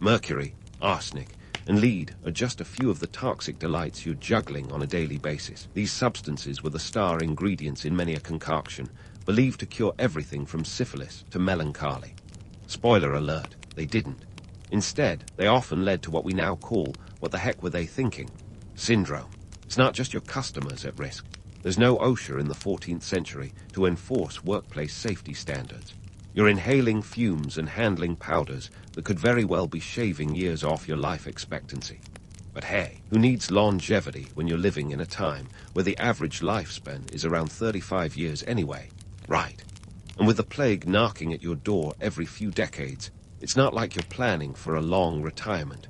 Mercury, arsenic, and lead are just a few of the toxic delights you're juggling on a daily basis. These substances were the star ingredients in many a concoction, believed to cure everything from syphilis to melancholy. Spoiler alert, they didn't. Instead, they often led to what we now call, what the heck were they thinking? Syndrome. It's not just your customers at risk. There's no OSHA in the 14th century to enforce workplace safety standards. You're inhaling fumes and handling powders that could very well be shaving years off your life expectancy. But hey, who needs longevity when you're living in a time where the average lifespan is around 35 years anyway? Right. And with the plague knocking at your door every few decades, it's not like you're planning for a long retirement.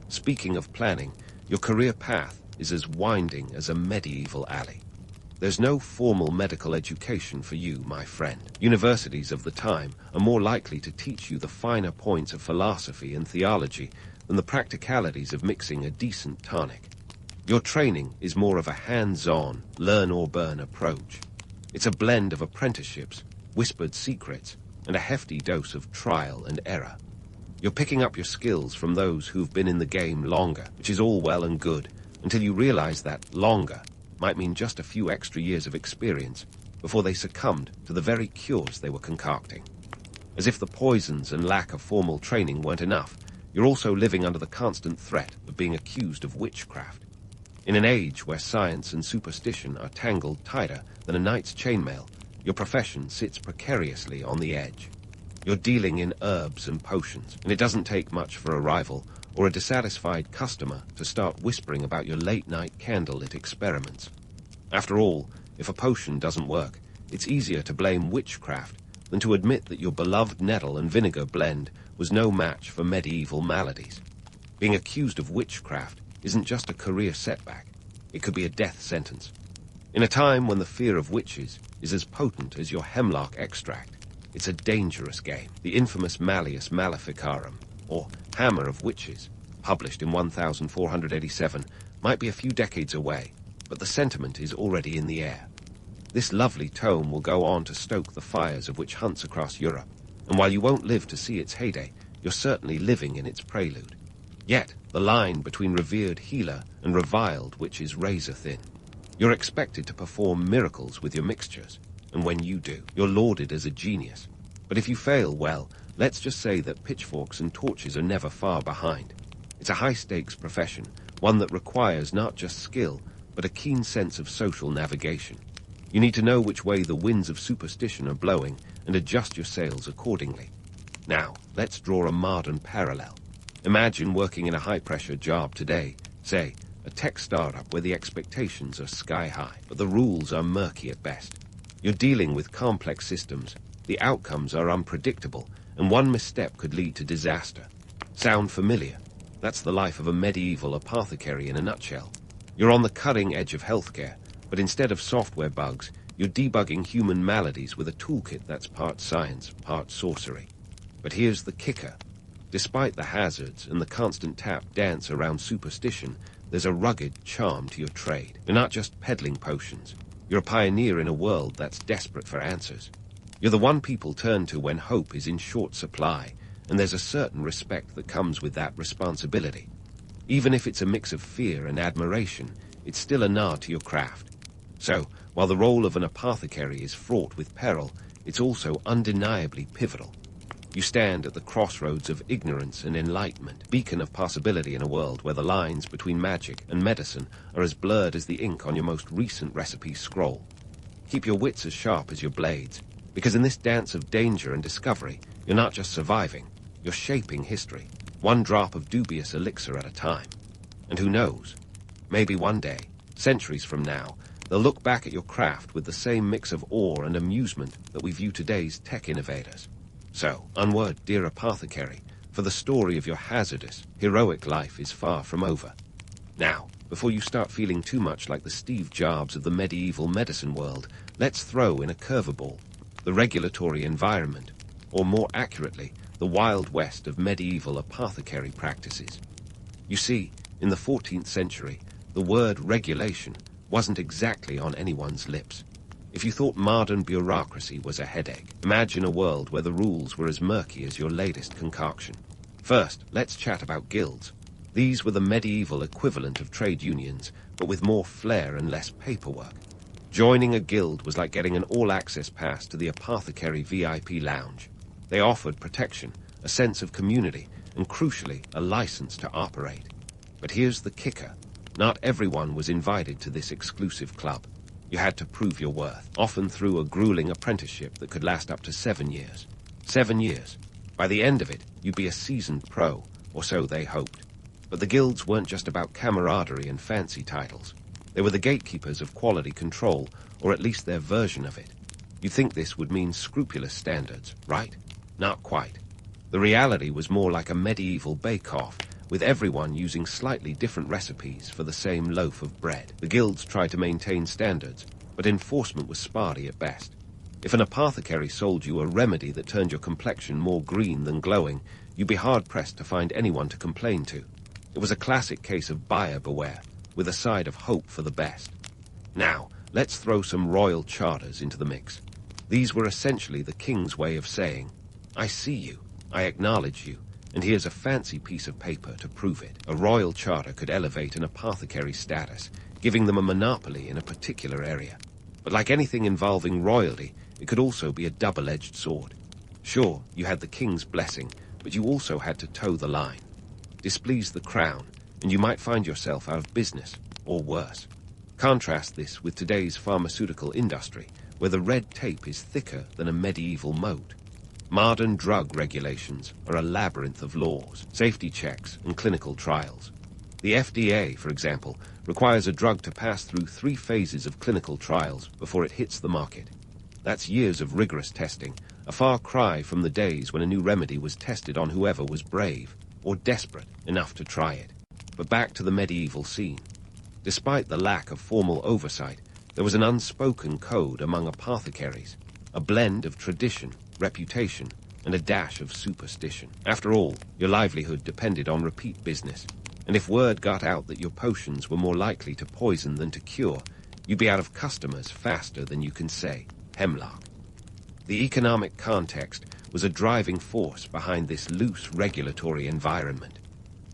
Speaking of planning, your career path is as winding as a medieval alley. There's no formal medical education for you, my friend. Universities of the time are more likely to teach you the finer points of philosophy and theology than the practicalities of mixing a decent tonic. Your training is more of a hands-on, learn-or-burn approach. It's a blend of apprenticeships, whispered secrets, and a hefty dose of trial and error. You're picking up your skills from those who've been in the game longer, which is all well and good, until you realize that longer might mean just a few extra years of experience before they succumbed to the very cures they were concocting. As if the poisons and lack of formal training weren't enough, you're also living under the constant threat of being accused of witchcraft. In an age where science and superstition are tangled tighter than a knight's chainmail, Your profession sits precariously on the edge. You're dealing in herbs and potions, and it doesn't take much for a rival or a dissatisfied customer to start whispering about your late-night candlelit experiments. After all, if a potion doesn't work, it's easier to blame witchcraft than to admit that your beloved nettle and vinegar blend was no match for medieval maladies. Being accused of witchcraft isn't just a career setback. It could be a death sentence. In a time when the fear of witches is as potent as your hemlock extract, it's a dangerous game. The infamous Malleus Maleficarum, or Hammer of Witches, published in 1487, might be a few decades away, but the sentiment is already in the air. This lovely tome will go on to stoke the fires of witch hunts across Europe, and while you won't live to see its heyday, you're certainly living in its prelude. Yet, the line between revered healer and reviled witch is razor-thin. You're expected to perform miracles with your mixtures, and when you do, you're lauded as a genius. But if you fail, well, let's just say that pitchforks and torches are never far behind. It's a high-stakes profession, one that requires not just skill, but a keen sense of social navigation. You need to know which way the winds of superstition are blowing and adjust your sails accordingly. Now, let's draw a modern parallel. Imagine working in a high-pressure job today, say, a tech startup where the expectations are sky-high, but the rules are murky at best. You're dealing with complex systems, the outcomes are unpredictable, and one misstep could lead to disaster. Sound familiar? That's the life of a medieval apothecary in a nutshell. You're on the cutting edge of healthcare, but instead of software bugs, you're debugging human maladies with a toolkit that's part science, part sorcery. But here's the kicker. Despite the hazards and the constant tap dance around superstition, there's a rugged charm to your trade. You're not just peddling potions. You're a pioneer in a world that's desperate for answers. You're the one people turn to when hope is in short supply, and there's a certain respect that comes with that responsibility. Even if it's a mix of fear and admiration, it's still a nod to your craft. So, while the role of an apothecary is fraught with peril, it's also undeniably pivotal. You stand at the crossroads of ignorance and enlightenment, beacon of possibility in a world where the lines between magic and medicine are as blurred as the ink on your most recent recipe scroll. Keep your wits as sharp as your blades, because in this dance of danger and discovery, you're not just surviving, you're shaping history, one drop of dubious elixir at a time. And who knows, maybe one day, centuries from now, they'll look back at your craft with the same mix of awe and amusement that we view today's tech innovators. So, onward, dear apothecary, for the story of your hazardous, heroic life is far from over. Now, before you start feeling too much like the Steve Jobs of the medieval medicine world, let's throw in a curveball, the regulatory environment, or more accurately, the Wild West of medieval apothecary practices. You see, in the 14th century, the word regulation wasn't exactly on anyone's lips. If you thought modern bureaucracy was a headache, imagine a world where the rules were as murky as your latest concoction. First, let's chat about guilds. These were the medieval equivalent of trade unions, but with more flair and less paperwork. Joining a guild was like getting an all-access pass to the Apothecary VIP lounge. They offered protection, a sense of community, and crucially, a license to operate. But here's the kicker. Not everyone was invited to this exclusive club. You had to prove your worth, often through a grueling apprenticeship that could last up to 7 years. 7 years. By the end of it, you'd be a seasoned pro, or so they hoped. But the guilds weren't just about camaraderie and fancy titles. They were the gatekeepers of quality control, or at least their version of it. You'd think this would mean scrupulous standards, right? Not quite. The reality was more like a medieval bake-off, with everyone using slightly different recipes for the same loaf of bread. The guilds tried to maintain standards, but enforcement was sparty at best. If an apothecary sold you a remedy that turned your complexion more green than glowing, you'd be hard-pressed to find anyone to complain to. It was a classic case of buyer beware, with a side of hope for the best. Now, let's throw some royal charters into the mix. These were essentially the king's way of saying, I see you, I acknowledge you, and here's a fancy piece of paper to prove it. A royal charter could elevate an apothecary's status, giving them a monopoly in a particular area. But like anything involving royalty, it could also be a double-edged sword. Sure, you had the king's blessing, but you also had to toe the line. Displease the crown, and you might find yourself out of business, or worse. Contrast this with today's pharmaceutical industry, where the red tape is thicker than a medieval moat. Modern drug regulations are a labyrinth of laws, safety checks, and clinical trials. The FDA, for example, requires a drug to pass through 3 phases of clinical trials before it hits the market. That's years of rigorous testing, a far cry from the days when a new remedy was tested on whoever was brave or desperate enough to try it. But back to the medieval scene. Despite the lack of formal oversight, there was an unspoken code among apothecaries, a blend of tradition, reputation, and a dash of superstition. After all, your livelihood depended on repeat business, and if word got out that your potions were more likely to poison than to cure, you'd be out of customers faster than you can say hemlock. The economic context was a driving force behind this loose regulatory environment.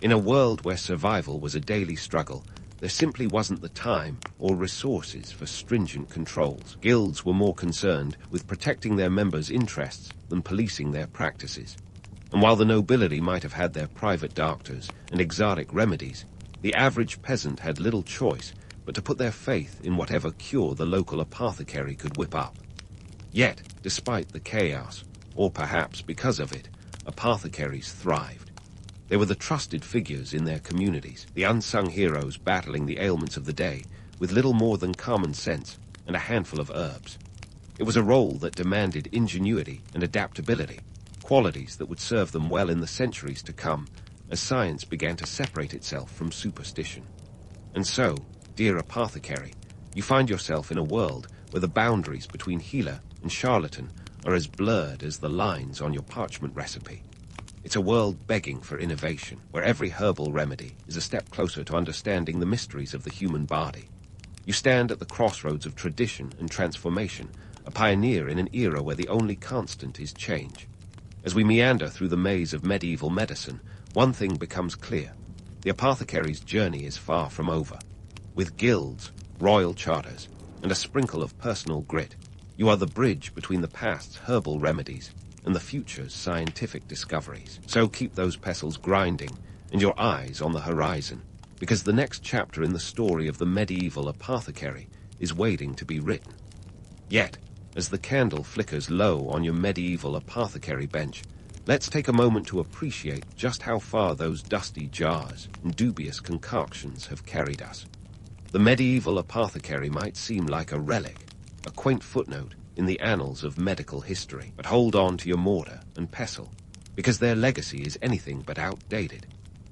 In a world where survival was a daily struggle, there simply wasn't the time or resources for stringent controls. Guilds were more concerned with protecting their members' interests than policing their practices. And while the nobility might have had their private doctors and exotic remedies, the average peasant had little choice but to put their faith in whatever cure the local apothecary could whip up. Yet, despite the chaos, or perhaps because of it, apothecaries thrived. They were the trusted figures in their communities, the unsung heroes battling the ailments of the day with little more than common sense and a handful of herbs. It was a role that demanded ingenuity and adaptability, qualities that would serve them well in the centuries to come as science began to separate itself from superstition. And so, dear apothecary, you find yourself in a world where the boundaries between healer and charlatan are as blurred as the lines on your parchment recipe. It's a world begging for innovation, where every herbal remedy is a step closer to understanding the mysteries of the human body. You stand at the crossroads of tradition and transformation, a pioneer in an era where the only constant is change. As we meander through the maze of medieval medicine, one thing becomes clear. The apothecary's journey is far from over. With guilds, royal charters, and a sprinkle of personal grit, you are the bridge between the past's herbal remedies and the future's scientific discoveries. So keep those pestles grinding and your eyes on the horizon, because the next chapter in the story of the medieval apothecary is waiting to be written. Yet, as the candle flickers low on your medieval apothecary bench, let's take a moment to appreciate just how far those dusty jars and dubious concoctions have carried us. The medieval apothecary might seem like a relic, a quaint footnote in the annals of medical history, but hold on to your mortar and pestle, because their legacy is anything but outdated.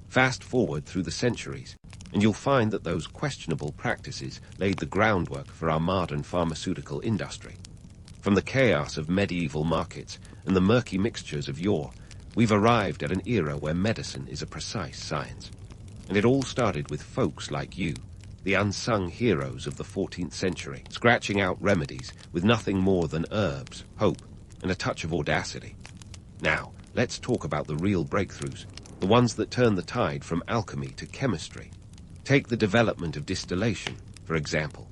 Fast forward through the centuries, and you'll find that those questionable practices laid the groundwork for our modern pharmaceutical industry. From the chaos of medieval markets and the murky mixtures of yore, we've arrived at an era where medicine is a precise science. And it all started with folks like you, the unsung heroes of the 14th century, scratching out remedies with nothing more than herbs, hope, and a touch of audacity. Now, let's talk about the real breakthroughs, the ones that turn the tide from alchemy to chemistry. Take the development of distillation, for example.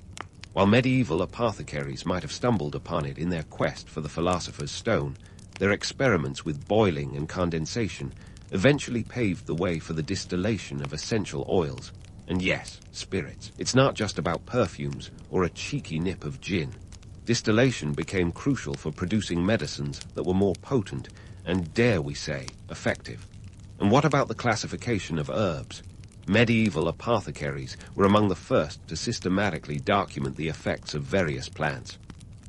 While medieval apothecaries might have stumbled upon it in their quest for the philosopher's stone, their experiments with boiling and condensation eventually paved the way for the distillation of essential oils. And yes, spirits. It's not just about perfumes or a cheeky nip of gin. Distillation became crucial for producing medicines that were more potent and, dare we say, effective. And what about the classification of herbs? Medieval apothecaries were among the first to systematically document the effects of various plants.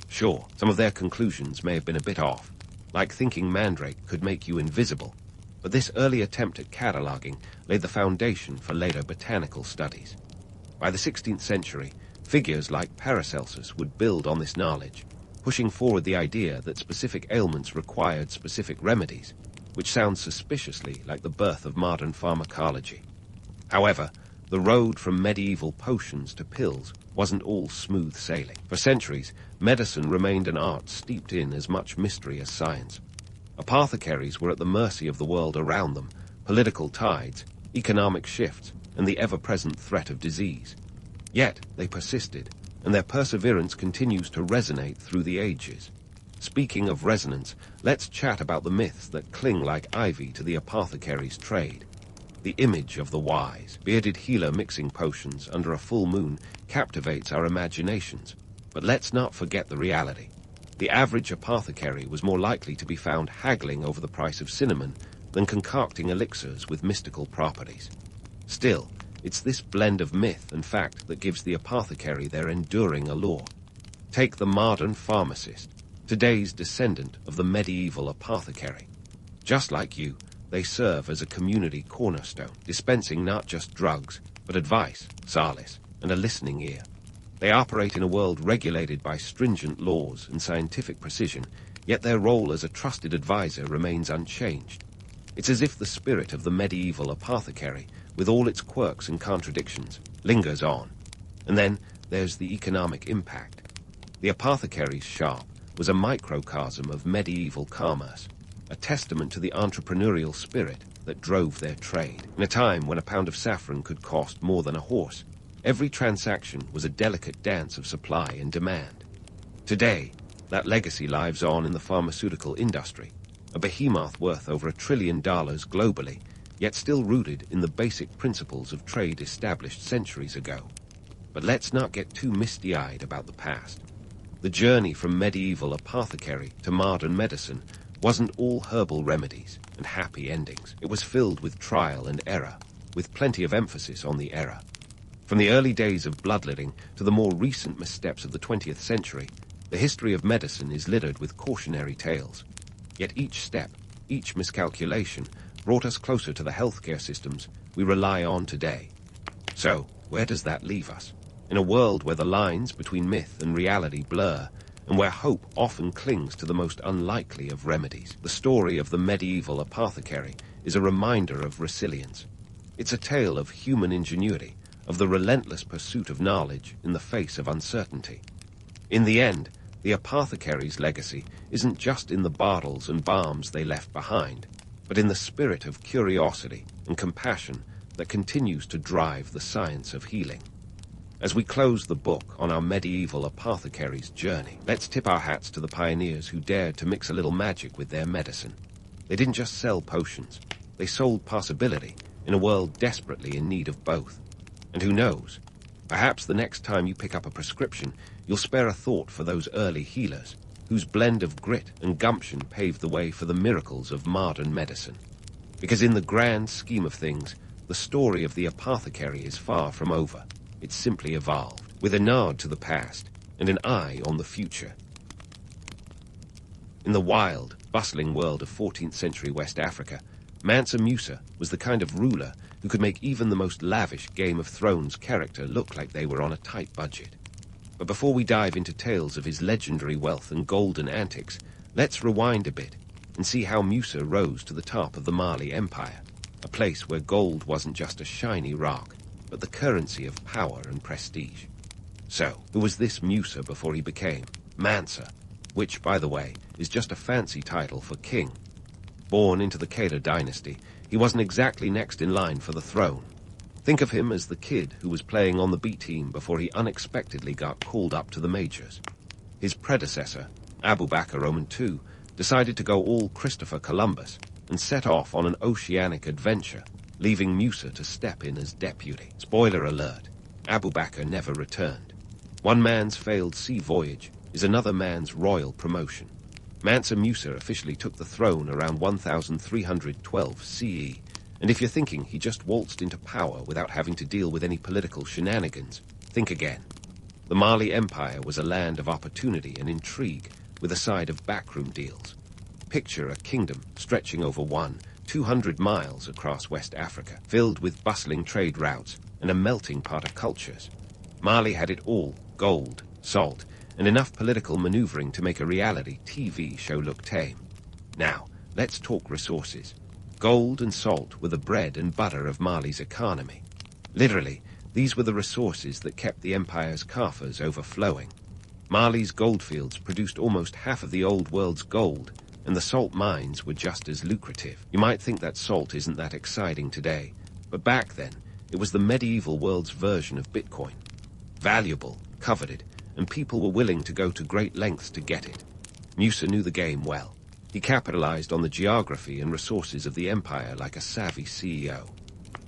Sure, some of their conclusions may have been a bit off, like thinking mandrake could make you invisible. But this early attempt at cataloging laid the foundation for later botanical studies. By the 16th century, figures like Paracelsus would build on this knowledge, pushing forward the idea that specific ailments required specific remedies, which sounds suspiciously like the birth of modern pharmacology. However, the road from medieval potions to pills wasn't all smooth sailing. For centuries, medicine remained an art steeped in as much mystery as science. Apothecaries were at the mercy of the world around them, political tides, economic shifts, and the ever-present threat of disease. Yet they persisted, and their perseverance continues to resonate through the ages. Speaking of resonance, let's chat about the myths that cling like ivy to the apothecary's trade. The image of the wise, bearded healer mixing potions under a full moon captivates our imaginations. But let's not forget the reality. The average apothecary was more likely to be found haggling over the price of cinnamon than concocting elixirs with mystical properties. Still, it's this blend of myth and fact that gives the apothecary their enduring allure. Take the modern pharmacist, today's descendant of the medieval apothecary. Just like you, they serve as a community cornerstone, dispensing not just drugs, but advice, solace, and a listening ear. They operate in a world regulated by stringent laws and scientific precision, yet their role as a trusted advisor remains unchanged. It's as if the spirit of the medieval apothecary, with all its quirks and contradictions, lingers on. And then there's the economic impact. The apothecary's shop was a microcosm of medieval commerce, a testament to the entrepreneurial spirit that drove their trade. In a time when a pound of saffron could cost more than a horse, every transaction was a delicate dance of supply and demand. Today, that legacy lives on in the pharmaceutical industry, a behemoth worth over $1 trillion globally, yet still rooted in the basic principles of trade established centuries ago. But let's not get too misty-eyed about the past. The journey from medieval apothecary to modern medicine wasn't all herbal remedies and happy endings. It was filled with trial and error, with plenty of emphasis on the error. From the early days of bloodletting to the more recent missteps of the 20th century, the history of medicine is littered with cautionary tales. Yet each step, each miscalculation, brought us closer to the healthcare systems we rely on today. So, where does that leave us? In a world where the lines between myth and reality blur, and where hope often clings to the most unlikely of remedies, the story of the medieval apothecary is a reminder of resilience. It's a tale of human ingenuity, of the relentless pursuit of knowledge in the face of uncertainty. In the end, the apothecary's legacy isn't just in the bottles and balms they left behind, but in the spirit of curiosity and compassion that continues to drive the science of healing. As we close the book on our medieval apothecary's journey, let's tip our hats to the pioneers who dared to mix a little magic with their medicine. They didn't just sell potions, they sold possibility in a world desperately in need of both. And who knows, perhaps the next time you pick up a prescription, you'll spare a thought for those early healers, whose blend of grit and gumption paved the way for the miracles of modern medicine. Because in the grand scheme of things, the story of the apothecary is far from over. It's simply evolved, with a nod to the past and an eye on the future. In the wild, bustling world of 14th century West Africa, Mansa Musa was the kind of ruler who could make even the most lavish Game of Thrones character look like they were on a tight budget. But before we dive into tales of his legendary wealth and golden antics, let's rewind a bit and see how Musa rose to the top of the Mali Empire, a place where gold wasn't just a shiny rock, but the currency of power and prestige. So, who was this Musa before he became Mansa, which, by the way, is just a fancy title for king? Born into the Qaeda dynasty, he wasn't exactly next in line for the throne. Think of him as the kid who was playing on the B team before he unexpectedly got called up to the majors. His predecessor, Abubakar Roman II, decided to go all Christopher Columbus and set off on an oceanic adventure, leaving Musa to step in as deputy. Spoiler alert, Abubakar never returned. One man's failed sea voyage is another man's royal promotion. Mansa Musa officially took the throne around 1312 CE, and if you're thinking he just waltzed into power without having to deal with any political shenanigans, think again. The Mali Empire was a land of opportunity and intrigue, with a side of backroom deals. Picture a kingdom stretching over 200 miles across West Africa, filled with bustling trade routes and a melting pot of cultures. Mali had it all: gold, salt, and enough political maneuvering to make a reality TV show look tame. Now, let's talk resources. Gold and salt were the bread and butter of Mali's economy. Literally, these were the resources that kept the empire's coffers overflowing. Mali's goldfields produced almost half of the old world's gold, and the salt mines were just as lucrative. You might think that salt isn't that exciting today, but back then, it was the medieval world's version of Bitcoin. Valuable, coveted, and people were willing to go to great lengths to get it. Musa knew the game well. He capitalized on the geography and resources of the empire like a savvy CEO.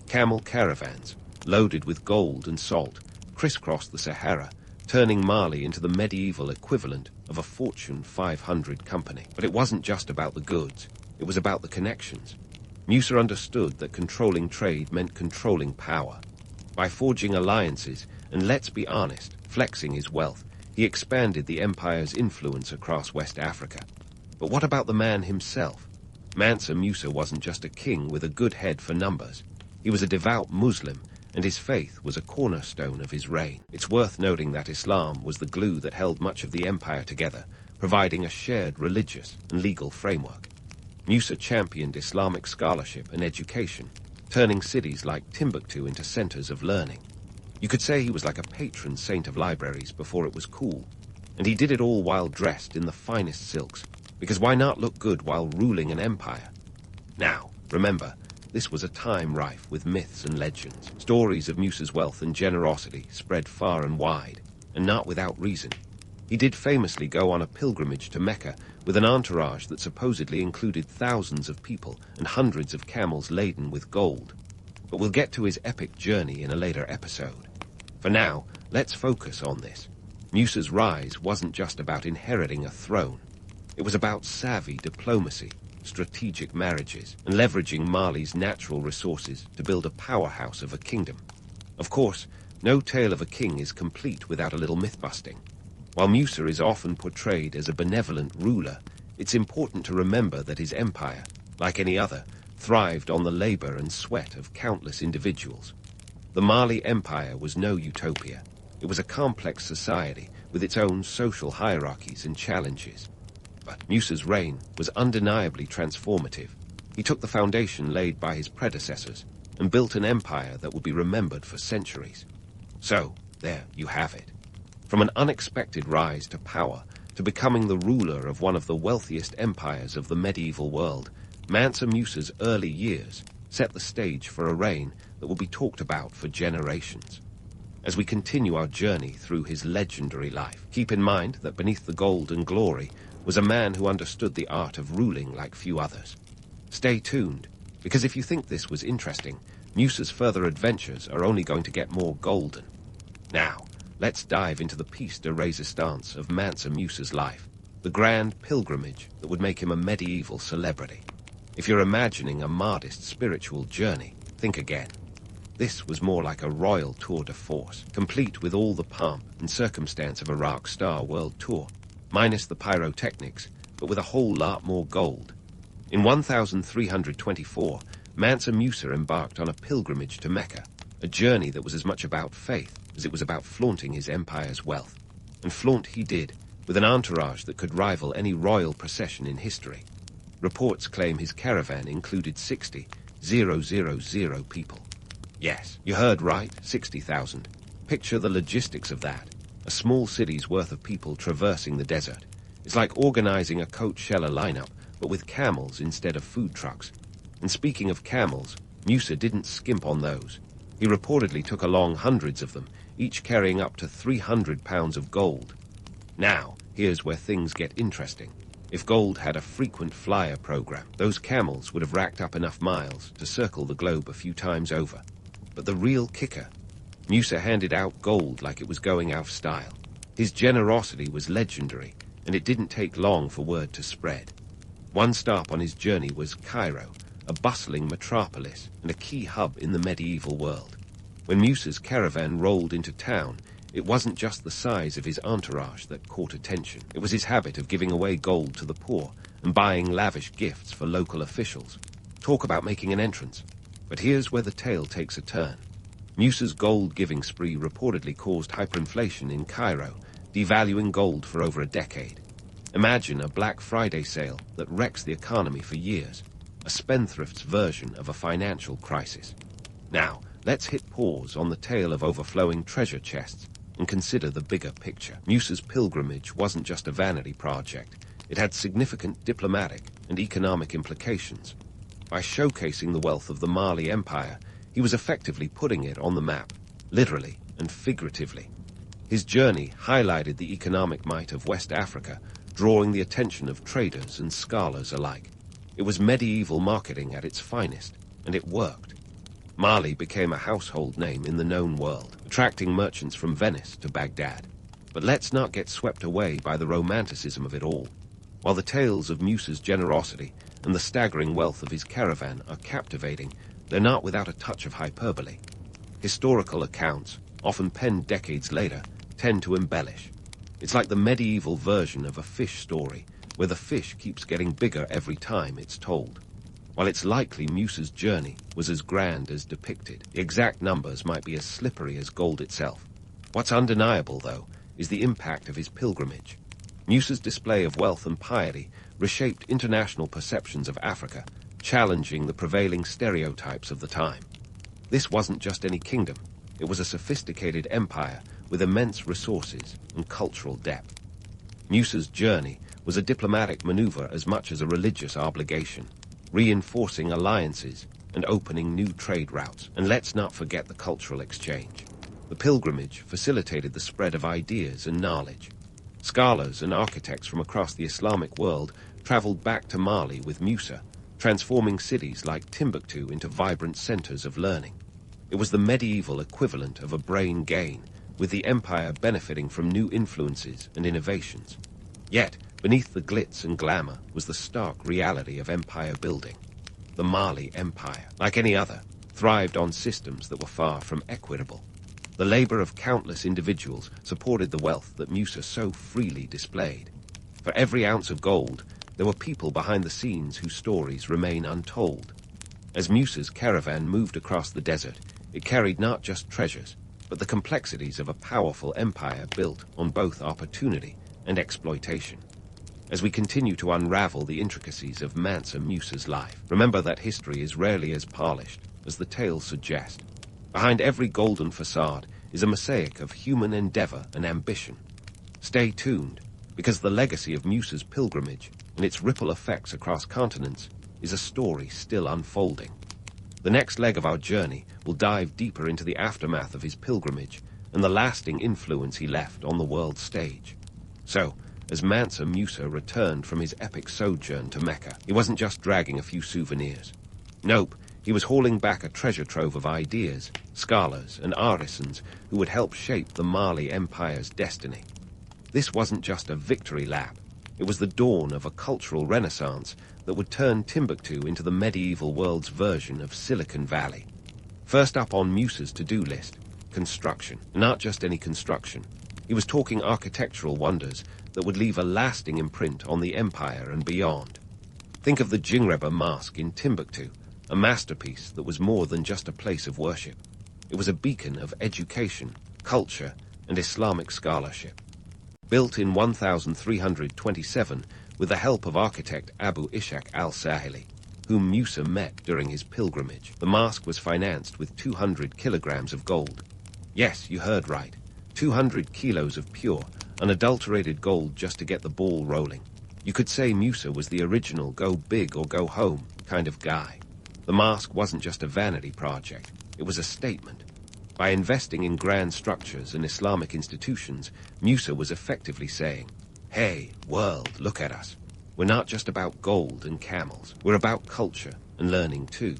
Camel caravans, loaded with gold and salt, crisscrossed the Sahara, turning Mali into the medieval equivalent of a Fortune 500 company. But it wasn't just about the goods, it was about the connections. Musa understood that controlling trade meant controlling power. By forging alliances, and let's be honest, flexing his wealth, he expanded the empire's influence across West Africa. But what about the man himself? Mansa Musa wasn't just a king with a good head for numbers. He was a devout Muslim, and his faith was a cornerstone of his reign. It's worth noting that Islam was the glue that held much of the empire together, providing a shared religious and legal framework. Musa championed Islamic scholarship and education, turning cities like Timbuktu into centers of learning. You could say he was like a patron saint of libraries before it was cool, and he did it all while dressed in the finest silks, because why not look good while ruling an empire? Now, remember, this was a time rife with myths and legends. Stories of Musa's wealth and generosity spread far and wide, and not without reason. He did famously go on a pilgrimage to Mecca with an entourage that supposedly included thousands of people and hundreds of camels laden with gold. But we'll get to his epic journey in a later episode. For now, let's focus on this. Musa's rise wasn't just about inheriting a throne. It was about savvy diplomacy, strategic marriages, and leveraging Mali's natural resources to build a powerhouse of a kingdom. Of course, no tale of a king is complete without a little myth-busting. While Musa is often portrayed as a benevolent ruler, it's important to remember that his empire, like any other, thrived on the labor and sweat of countless individuals. The Mali Empire was no utopia. It was a complex society with its own social hierarchies and challenges. But Musa's reign was undeniably transformative. He took the foundation laid by his predecessors and built an empire that would be remembered for centuries. So, there you have it. From an unexpected rise to power, to becoming the ruler of one of the wealthiest empires of the medieval world, Mansa Musa's early years set the stage for a reign that will be talked about for generations. As we continue our journey through his legendary life, keep in mind that beneath the gold and glory was a man who understood the art of ruling like few others. Stay tuned, because if you think this was interesting, Musa's further adventures are only going to get more golden. Now, let's dive into the piece de resistance of Mansa Musa's life, the grand pilgrimage that would make him a medieval celebrity. If you're imagining a modest spiritual journey, think again. This was more like a royal tour de force, complete with all the pomp and circumstance of a rock star world tour, minus the pyrotechnics, but with a whole lot more gold. In 1324, Mansa Musa embarked on a pilgrimage to Mecca, a journey that was as much about faith as it was about flaunting his empire's wealth. And flaunt he did, with an entourage that could rival any royal procession in history. Reports claim his caravan included 60,000 people. Yes, you heard right, 60,000. Picture the logistics of that. A small city's worth of people traversing the desert. It's like organizing a Coachella lineup, but with camels instead of food trucks. And speaking of camels, Musa didn't skimp on those. He reportedly took along hundreds of them, each carrying up to 300 pounds of gold. Now, here's where things get interesting. If gold had a frequent flyer program, those camels would have racked up enough miles to circle the globe a few times over. But the real kicker, Musa handed out gold like it was going out of style. His generosity was legendary, and it didn't take long for word to spread. One stop on his journey was Cairo, a bustling metropolis and a key hub in the medieval world. When Musa's caravan rolled into town, it wasn't just the size of his entourage that caught attention. It was his habit of giving away gold to the poor and buying lavish gifts for local officials. Talk about making an entrance. But here's where the tale takes a turn. Musa's gold-giving spree reportedly caused hyperinflation in Cairo, devaluing gold for over a decade. Imagine a Black Friday sale that wrecks the economy for years, a spendthrift's version of a financial crisis. Now, let's hit pause on the tale of overflowing treasure chests and consider the bigger picture. Musa's pilgrimage wasn't just a vanity project. It had significant diplomatic and economic implications. By showcasing the wealth of the Mali Empire, he was effectively putting it on the map, literally and figuratively. His journey highlighted the economic might of West Africa, drawing the attention of traders and scholars alike. It was medieval marketing at its finest, and it worked. Mali became a household name in the known world, attracting merchants from Venice to Baghdad. But let's not get swept away by the romanticism of it all. While the tales of Musa's generosity and the staggering wealth of his caravan are captivating, they're not without a touch of hyperbole. Historical accounts, often penned decades later, tend to embellish. It's like the medieval version of a fish story, where the fish keeps getting bigger every time it's told. While it's likely Musa's journey was as grand as depicted, the exact numbers might be as slippery as gold itself. What's undeniable, though, is the impact of his pilgrimage. Musa's display of wealth and piety reshaped international perceptions of Africa, challenging the prevailing stereotypes of the time. This wasn't just any kingdom. It was a sophisticated empire with immense resources and cultural depth. Musa's journey was a diplomatic maneuver as much as a religious obligation, reinforcing alliances and opening new trade routes. And let's not forget the cultural exchange. The pilgrimage facilitated the spread of ideas and knowledge. Scholars and architects from across the Islamic world traveled back to Mali with Musa, transforming cities like Timbuktu into vibrant centers of learning. It was the medieval equivalent of a brain gain, with the empire benefiting from new influences and innovations. Yet, beneath the glitz and glamour was the stark reality of empire building. The Mali Empire, like any other, thrived on systems that were far from equitable. The labor of countless individuals supported the wealth that Musa so freely displayed. For every ounce of gold, there were people behind the scenes whose stories remain untold. As Musa's caravan moved across the desert, it carried not just treasures, but the complexities of a powerful empire built on both opportunity and exploitation. As we continue to unravel the intricacies of Mansa Musa's life, remember that history is rarely as polished as the tales suggest. Behind every golden facade is a mosaic of human endeavor and ambition. Stay tuned, because the legacy of Musa's pilgrimage and its ripple effects across continents is a story still unfolding. The next leg of our journey will dive deeper into the aftermath of his pilgrimage and the lasting influence he left on the world stage. So, as Mansa Musa returned from his epic sojourn to Mecca, he wasn't just dragging a few souvenirs. Nope, he was hauling back a treasure trove of ideas, scholars, and artisans who would help shape the Mali Empire's destiny. This wasn't just a victory lap. It was the dawn of a cultural renaissance that would turn Timbuktu into the medieval world's version of Silicon Valley. First up on Musa's to-do list, construction. Not just any construction. He was talking architectural wonders that would leave a lasting imprint on the empire and beyond. Think of the Jingreba Mosque in Timbuktu, a masterpiece that was more than just a place of worship. It was a beacon of education, culture, and Islamic scholarship. Built in 1327 with the help of architect Abu Ishaq al-Sahili, whom Musa met during his pilgrimage, the mosque was financed with 200 kilograms of gold. Yes, you heard right. 200 kilos of pure, unadulterated gold just to get the ball rolling. You could say Musa was the original go big or go home kind of guy. The mosque wasn't just a vanity project, it was a statement. By investing in grand structures and Islamic institutions, Musa was effectively saying, "Hey, world, look at us. We're not just about gold and camels, we're about culture and learning too."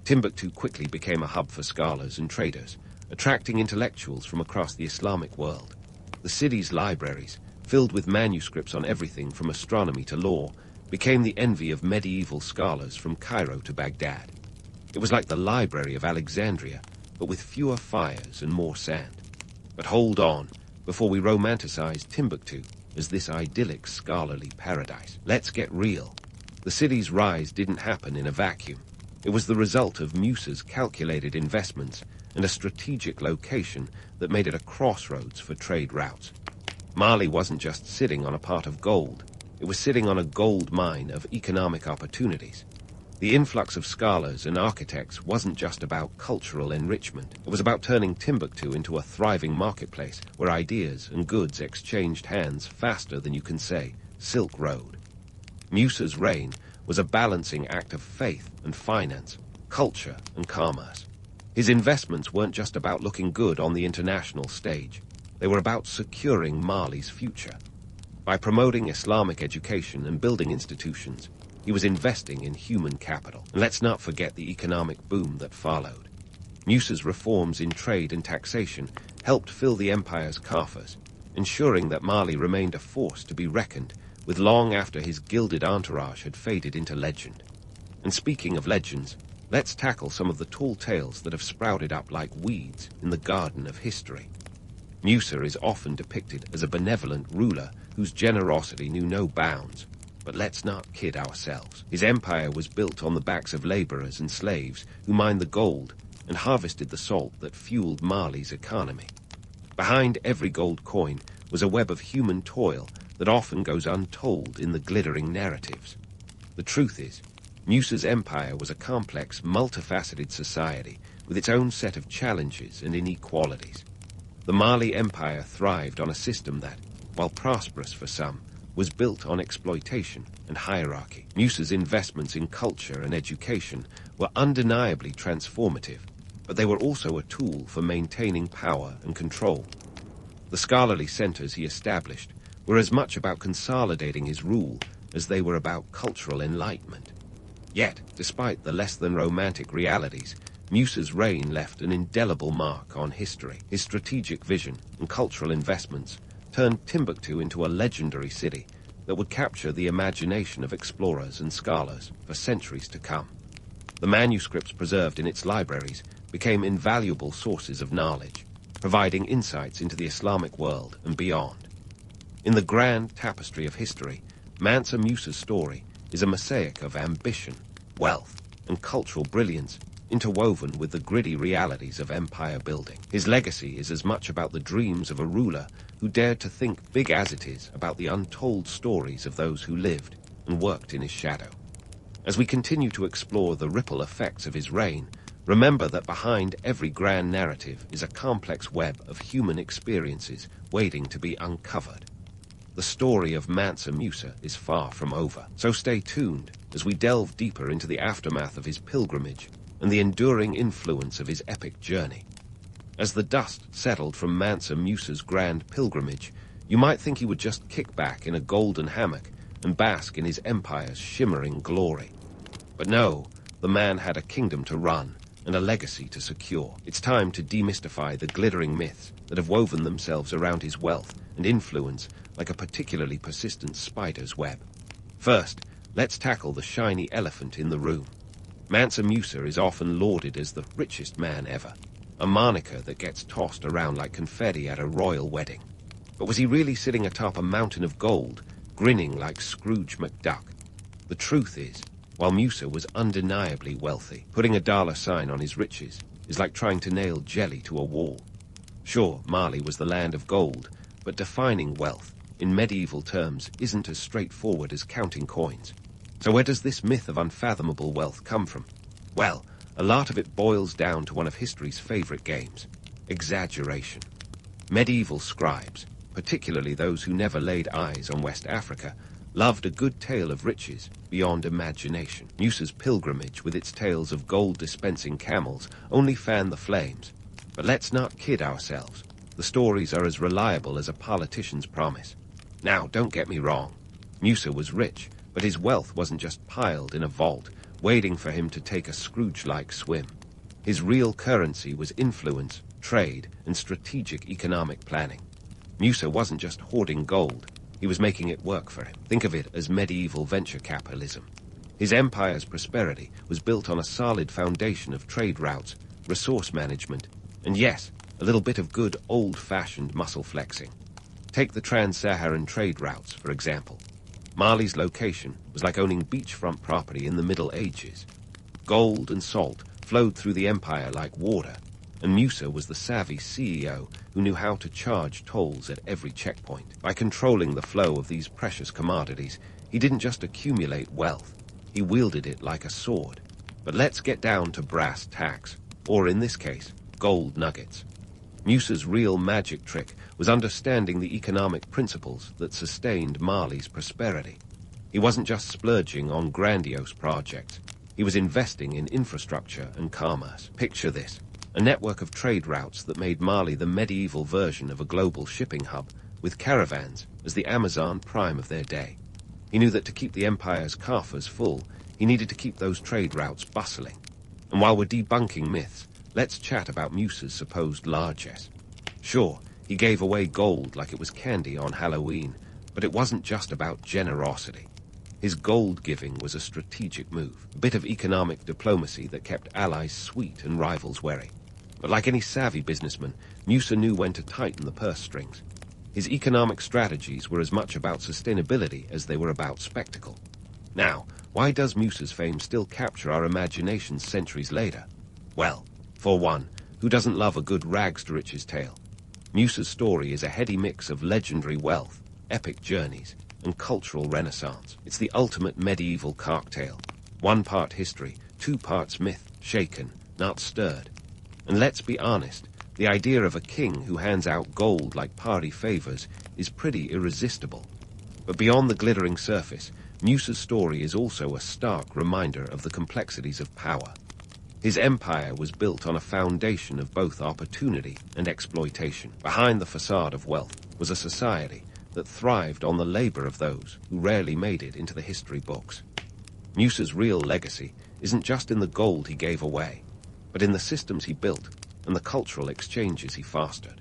Timbuktu quickly became a hub for scholars and traders, attracting intellectuals from across the Islamic world. The city's libraries, filled with manuscripts on everything from astronomy to law, became the envy of medieval scholars from Cairo to Baghdad. It was like the Library of Alexandria, but with fewer fires and more sand. But hold on, before we romanticize Timbuktu as this idyllic scholarly paradise. Let's get real. The city's rise didn't happen in a vacuum. It was the result of Musa's calculated investments and a strategic location that made it a crossroads for trade routes. Mali wasn't just sitting on a pot of gold. It was sitting on a gold mine of economic opportunities. The influx of scholars and architects wasn't just about cultural enrichment. It was about turning Timbuktu into a thriving marketplace where ideas and goods exchanged hands faster than you can say, Silk Road. Musa's reign was a balancing act of faith and finance, culture and commerce. His investments weren't just about looking good on the international stage. They were about securing Mali's future. By promoting Islamic education and building institutions, he was investing in human capital. And let's not forget the economic boom that followed. Musa's reforms in trade and taxation helped fill the empire's coffers. ensuring that Mali remained a force to be reckoned with long after his gilded entourage had faded into legend. And speaking of legends, let's tackle some of the tall tales that have sprouted up like weeds in the garden of history. Musa is often depicted as a benevolent ruler whose generosity knew no bounds. But let's not kid ourselves. His empire was built on the backs of laborers and slaves who mined the gold and harvested the salt that fueled Mali's economy. Behind every gold coin was a web of human toil that often goes untold in the glittering narratives. The truth is, Musa's empire was a complex, multifaceted society with its own set of challenges and inequalities. The Mali Empire thrived on a system that, while prosperous for some, was built on exploitation and hierarchy. Musa's investments in culture and education were undeniably transformative, but they were also a tool for maintaining power and control. The scholarly centers he established were as much about consolidating his rule as they were about cultural enlightenment. Yet, despite the less-than-romantic realities, Musa's reign left an indelible mark on history. His strategic vision and cultural investments turned Timbuktu into a legendary city that would capture the imagination of explorers and scholars for centuries to come. The manuscripts preserved in its libraries became invaluable sources of knowledge, providing insights into the Islamic world and beyond. In the grand tapestry of history, Mansa Musa's story is a mosaic of ambition, wealth, and cultural brilliance interwoven with the gritty realities of empire building. His legacy is as much about the dreams of a ruler who dared to think big as it is about the untold stories of those who lived and worked in his shadow. As we continue to explore the ripple effects of his reign, remember that behind every grand narrative is a complex web of human experiences waiting to be uncovered. The story of Mansa Musa is far from over, so stay tuned as we delve deeper into the aftermath of his pilgrimage and the enduring influence of his epic journey. As the dust settled from Mansa Musa's grand pilgrimage, you might think he would just kick back in a golden hammock and bask in his empire's shimmering glory. But no, the man had a kingdom to run and a legacy to secure. It's time to demystify the glittering myths that have woven themselves around his wealth and influence like a particularly persistent spider's web. First, let's tackle the shiny elephant in the room. Mansa Musa is often lauded as the richest man ever, a moniker that gets tossed around like confetti at a royal wedding. But was he really sitting atop a mountain of gold, grinning like Scrooge McDuck? The truth is, while Musa was undeniably wealthy, putting a dollar sign on his riches is like trying to nail jelly to a wall. Sure, Mali was the land of gold, but defining wealth, in medieval terms, isn't as straightforward as counting coins. So where does this myth of unfathomable wealth come from? Well, a lot of it boils down to one of history's favorite games: exaggeration. Medieval scribes, particularly those who never laid eyes on West Africa, loved a good tale of riches beyond imagination. Musa's pilgrimage, with its tales of gold-dispensing camels, only fanned the flames. But let's not kid ourselves. The stories are as reliable as a politician's promise. Now, don't get me wrong. Musa was rich, but his wealth wasn't just piled in a vault, waiting for him to take a Scrooge-like swim. His real currency was influence, trade, and strategic economic planning. Musa wasn't just hoarding gold. He was making it work for him. Think of it as medieval venture capitalism. His empire's prosperity was built on a solid foundation of trade routes, resource management, and yes, a little bit of good old-fashioned muscle flexing. Take the trans-Saharan trade routes, for example. Mali's location was like owning beachfront property in the Middle Ages. Gold and salt flowed through the empire like water, and Musa was the savvy CEO who knew how to charge tolls at every checkpoint. By controlling the flow of these precious commodities, he didn't just accumulate wealth, he wielded it like a sword. But let's get down to brass tacks, or in this case, gold nuggets. Musa's real magic trick was understanding the economic principles that sustained Mali's prosperity. He wasn't just splurging on grandiose projects. He was investing in infrastructure and commerce. Picture this: a network of trade routes that made Mali the medieval version of a global shipping hub, with caravans as the Amazon prime of their day. He knew that to keep the empire's coffers full, he needed to keep those trade routes bustling. And while we're debunking myths, let's chat about Musa's supposed largesse. Sure, He gave away gold like it was candy on Halloween, but it wasn't just about generosity. His gold giving was a strategic move, a bit of economic diplomacy that kept allies sweet and rivals wary. But like any savvy businessman, Musa knew when to tighten the purse strings. His economic strategies were as much about sustainability as they were about spectacle. Now, why does Musa's fame still capture our imaginations centuries later? Well, for one, who doesn't love a good rags-to-riches tale? Musa's story is a heady mix of legendary wealth, epic journeys, and cultural renaissance. It's the ultimate medieval cocktail. 1 part history, 2 parts myth, shaken, not stirred. And let's be honest, the idea of a king who hands out gold like party favors is pretty irresistible. But beyond the glittering surface, Musa's story is also a stark reminder of the complexities of power. His empire was built on a foundation of both opportunity and exploitation. Behind the facade of wealth was a society that thrived on the labor of those who rarely made it into the history books. Musa's real legacy isn't just in the gold he gave away, but in the systems he built and the cultural exchanges he fostered.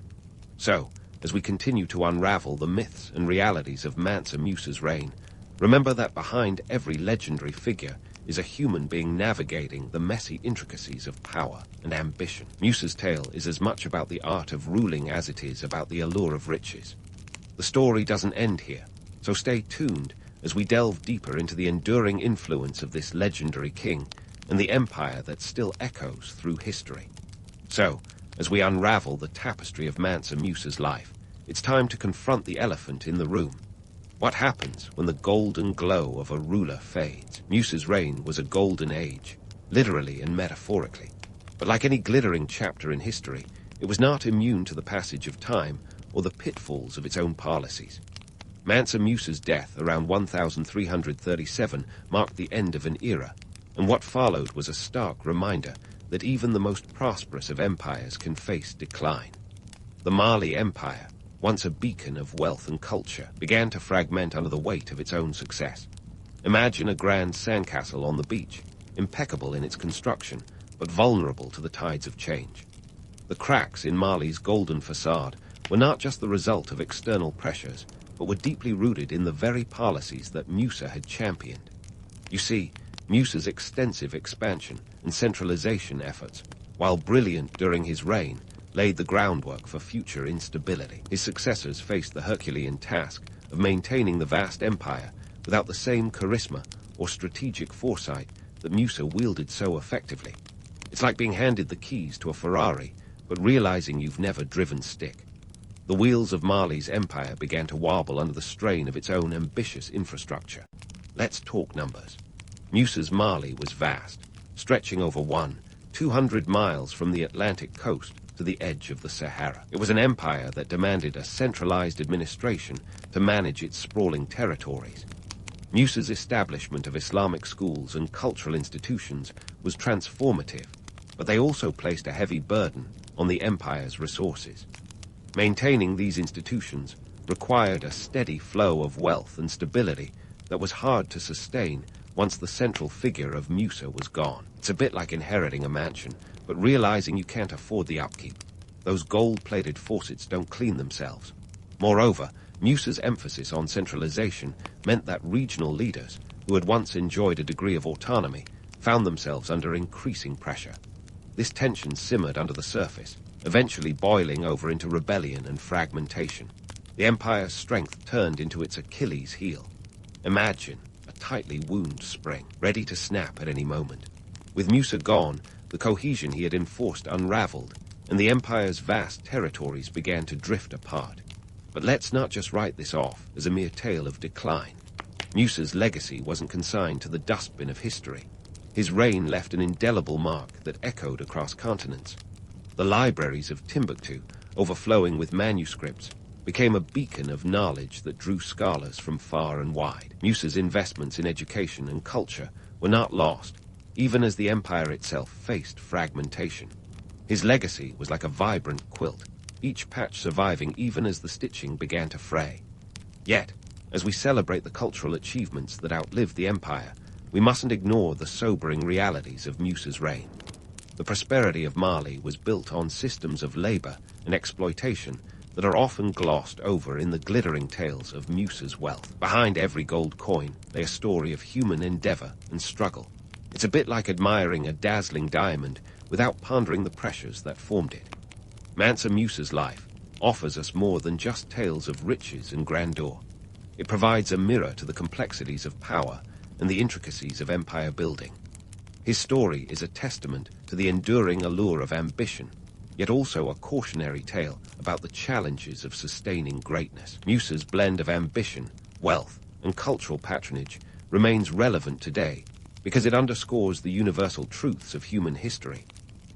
So, as we continue to unravel the myths and realities of Mansa Musa's reign, remember that behind every legendary figure is a human being navigating the messy intricacies of power and ambition. Musa's tale is as much about the art of ruling as it is about the allure of riches. The story doesn't end here, so stay tuned as we delve deeper into the enduring influence of this legendary king and the empire that still echoes through history. So, as we unravel the tapestry of Mansa Musa's life, it's time to confront the elephant in the room. What happens when the golden glow of a ruler fades? Musa's reign was a golden age, literally and metaphorically. But like any glittering chapter in history, it was not immune to the passage of time or the pitfalls of its own policies. Mansa Musa's death around 1337 marked the end of an era, and what followed was a stark reminder that even the most prosperous of empires can face decline. The Mali Empire, once a beacon of wealth and culture, began to fragment under the weight of its own success. Imagine a grand sandcastle on the beach, impeccable in its construction, but vulnerable to the tides of change. The cracks in Mali's golden facade were not just the result of external pressures, but were deeply rooted in the very policies that Musa had championed. You see, Musa's extensive expansion and centralization efforts, while brilliant during his reign, laid the groundwork for future instability. His successors faced the Herculean task of maintaining the vast empire without the same charisma or strategic foresight that Musa wielded so effectively. It's like being handed the keys to a Ferrari, but realizing you've never driven stick. The wheels of Mali's empire began to wobble under the strain of its own ambitious infrastructure. Let's talk numbers. Musa's Mali was vast, stretching over 200 miles from the Atlantic coast to the edge of the Sahara. It was an empire that demanded a centralized administration to manage its sprawling territories. Musa's establishment of Islamic schools and cultural institutions was transformative, but they also placed a heavy burden on the empire's resources. Maintaining these institutions required a steady flow of wealth and stability that was hard to sustain once the central figure of Musa was gone. It's a bit like inheriting a mansion, but realizing you can't afford the upkeep. Those gold-plated faucets don't clean themselves. Moreover, Musa's emphasis on centralization meant that regional leaders, who had once enjoyed a degree of autonomy, found themselves under increasing pressure. This tension simmered under the surface, eventually boiling over into rebellion and fragmentation. The empire's strength turned into its Achilles heel. Imagine a tightly wound spring, ready to snap at any moment. With Musa gone, the cohesion he had enforced unraveled, and the empire's vast territories began to drift apart. But let's not just write this off as a mere tale of decline. Musa's legacy wasn't consigned to the dustbin of history. His reign left an indelible mark that echoed across continents. The libraries of Timbuktu, overflowing with manuscripts, became a beacon of knowledge that drew scholars from far and wide. Musa's investments in education and culture were not lost, even as the empire itself faced fragmentation. His legacy was like a vibrant quilt, each patch surviving even as the stitching began to fray. Yet, as we celebrate the cultural achievements that outlived the empire, we mustn't ignore the sobering realities of Musa's reign. The prosperity of Mali was built on systems of labor and exploitation that are often glossed over in the glittering tales of Musa's wealth. Behind every gold coin lay a story of human endeavor and struggle. It's a bit like admiring a dazzling diamond without pondering the pressures that formed it. Mansa Musa's life offers us more than just tales of riches and grandeur. It provides a mirror to the complexities of power and the intricacies of empire building. His story is a testament to the enduring allure of ambition, yet also a cautionary tale about the challenges of sustaining greatness. Musa's blend of ambition, wealth, and cultural patronage remains relevant today because it underscores the universal truths of human history.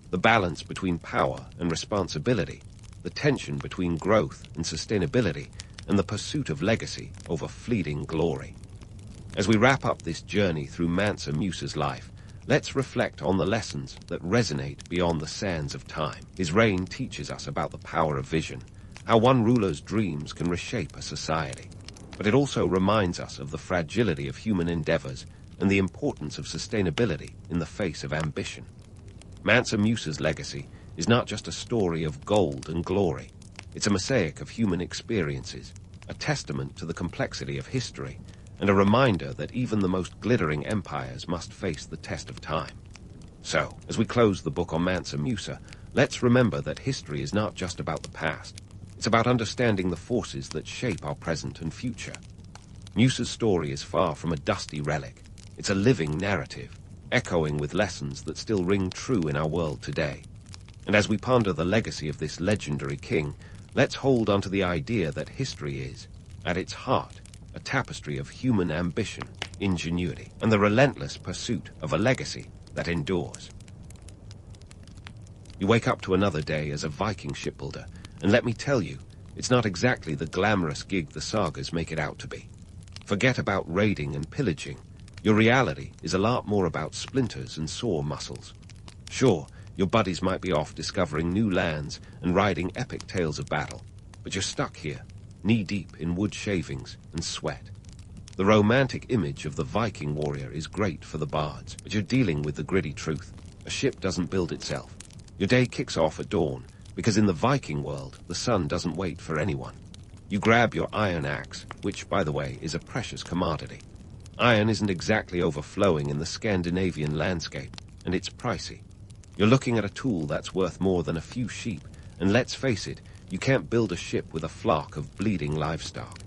The balance between power and responsibility, the tension between growth and sustainability, and the pursuit of legacy over fleeting glory. As we wrap up this journey through Mansa Musa's life, let's reflect on the lessons that resonate beyond the sands of time. His reign teaches us about the power of vision, how one ruler's dreams can reshape a society. But it also reminds us of the fragility of human endeavors and the importance of sustainability in the face of ambition. Mansa Musa's legacy is not just a story of gold and glory. It's a mosaic of human experiences, a testament to the complexity of history, and a reminder that even the most glittering empires must face the test of time. So, as we close the book on Mansa Musa, let's remember that history is not just about the past. It's about understanding the forces that shape our present and future. Musa's story is far from a dusty relic. It's a living narrative, echoing with lessons that still ring true in our world today. And as we ponder the legacy of this legendary king, let's hold on to the idea that history is, at its heart, a tapestry of human ambition, ingenuity, and the relentless pursuit of a legacy that endures. You wake up to another day as a Viking shipbuilder, and let me tell you, it's not exactly the glamorous gig the sagas make it out to be. Forget about raiding and pillaging. Your reality is a lot more about splinters and sore muscles. Sure, your buddies might be off discovering new lands and riding epic tales of battle, but you're stuck here, knee-deep in wood shavings and sweat. The romantic image of the Viking warrior is great for the bards, but you're dealing with the gritty truth. A ship doesn't build itself. Your day kicks off at dawn, because in the Viking world, the sun doesn't wait for anyone. You grab your iron axe, which, by the way, is a precious commodity. Iron isn't exactly overflowing in the Scandinavian landscape, and it's pricey. You're looking at a tool that's worth more than a few sheep, and let's face it, you can't build a ship with a flock of bleeding livestock.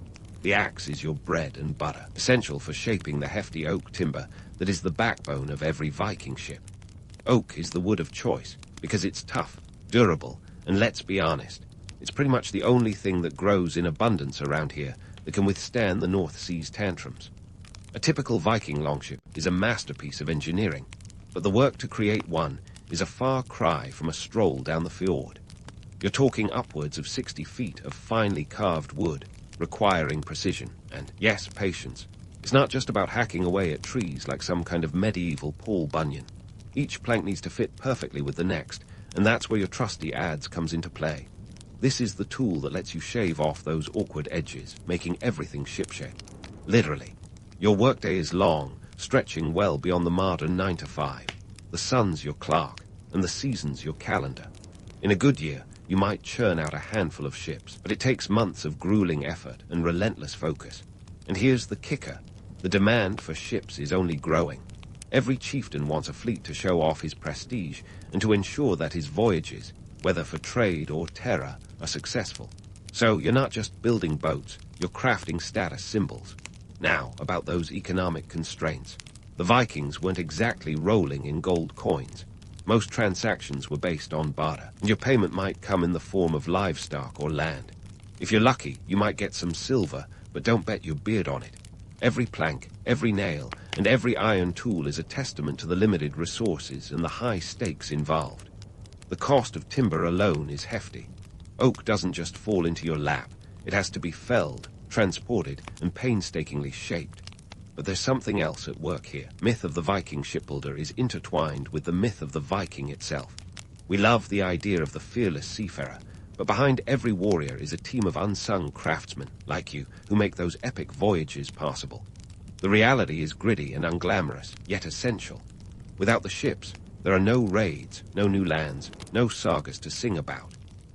The axe is your bread and butter, essential for shaping the hefty oak timber that is the backbone of every Viking ship. Oak is the wood of choice because it's tough, durable, and let's be honest, it's pretty much the only thing that grows in abundance around here that can withstand the North Sea's tantrums. A typical Viking longship is a masterpiece of engineering, but the work to create one is a far cry from a stroll down the fjord. You're talking upwards of 60 feet of finely carved wood, requiring precision and, yes, patience. It's not just about hacking away at trees like some kind of medieval Paul Bunyan. Each plank needs to fit perfectly with the next, and that's where your trusty adze comes into play. This is the tool that lets you shave off those awkward edges, making everything shipshape. Literally. Your workday is long, stretching well beyond the modern 9 to 5. The sun's your clock, and the season's your calendar. In a good year, you might churn out a handful of ships, but it takes months of grueling effort and relentless focus. And here's the kicker. The demand for ships is only growing. Every chieftain wants a fleet to show off his prestige and to ensure that his voyages, whether for trade or terror, are successful. So you're not just building boats, you're crafting status symbols. Now, about those economic constraints. The Vikings weren't exactly rolling in gold coins. Most transactions were based on barter, and your payment might come in the form of livestock or land. If you're lucky, you might get some silver, but don't bet your beard on it. Every plank, every nail, and every iron tool is a testament to the limited resources and the high stakes involved. The cost of timber alone is hefty. Oak doesn't just fall into your lap. It has to be felled, transported, and painstakingly shaped. But there's something else at work here. Myth of the Viking shipbuilder is intertwined with the myth of the Viking itself. We love the idea of the fearless seafarer, but behind every warrior is a team of unsung craftsmen, like you, who make those epic voyages possible. The reality is gritty and unglamorous, yet essential. Without the ships, there are no raids, no new lands, no sagas to sing about.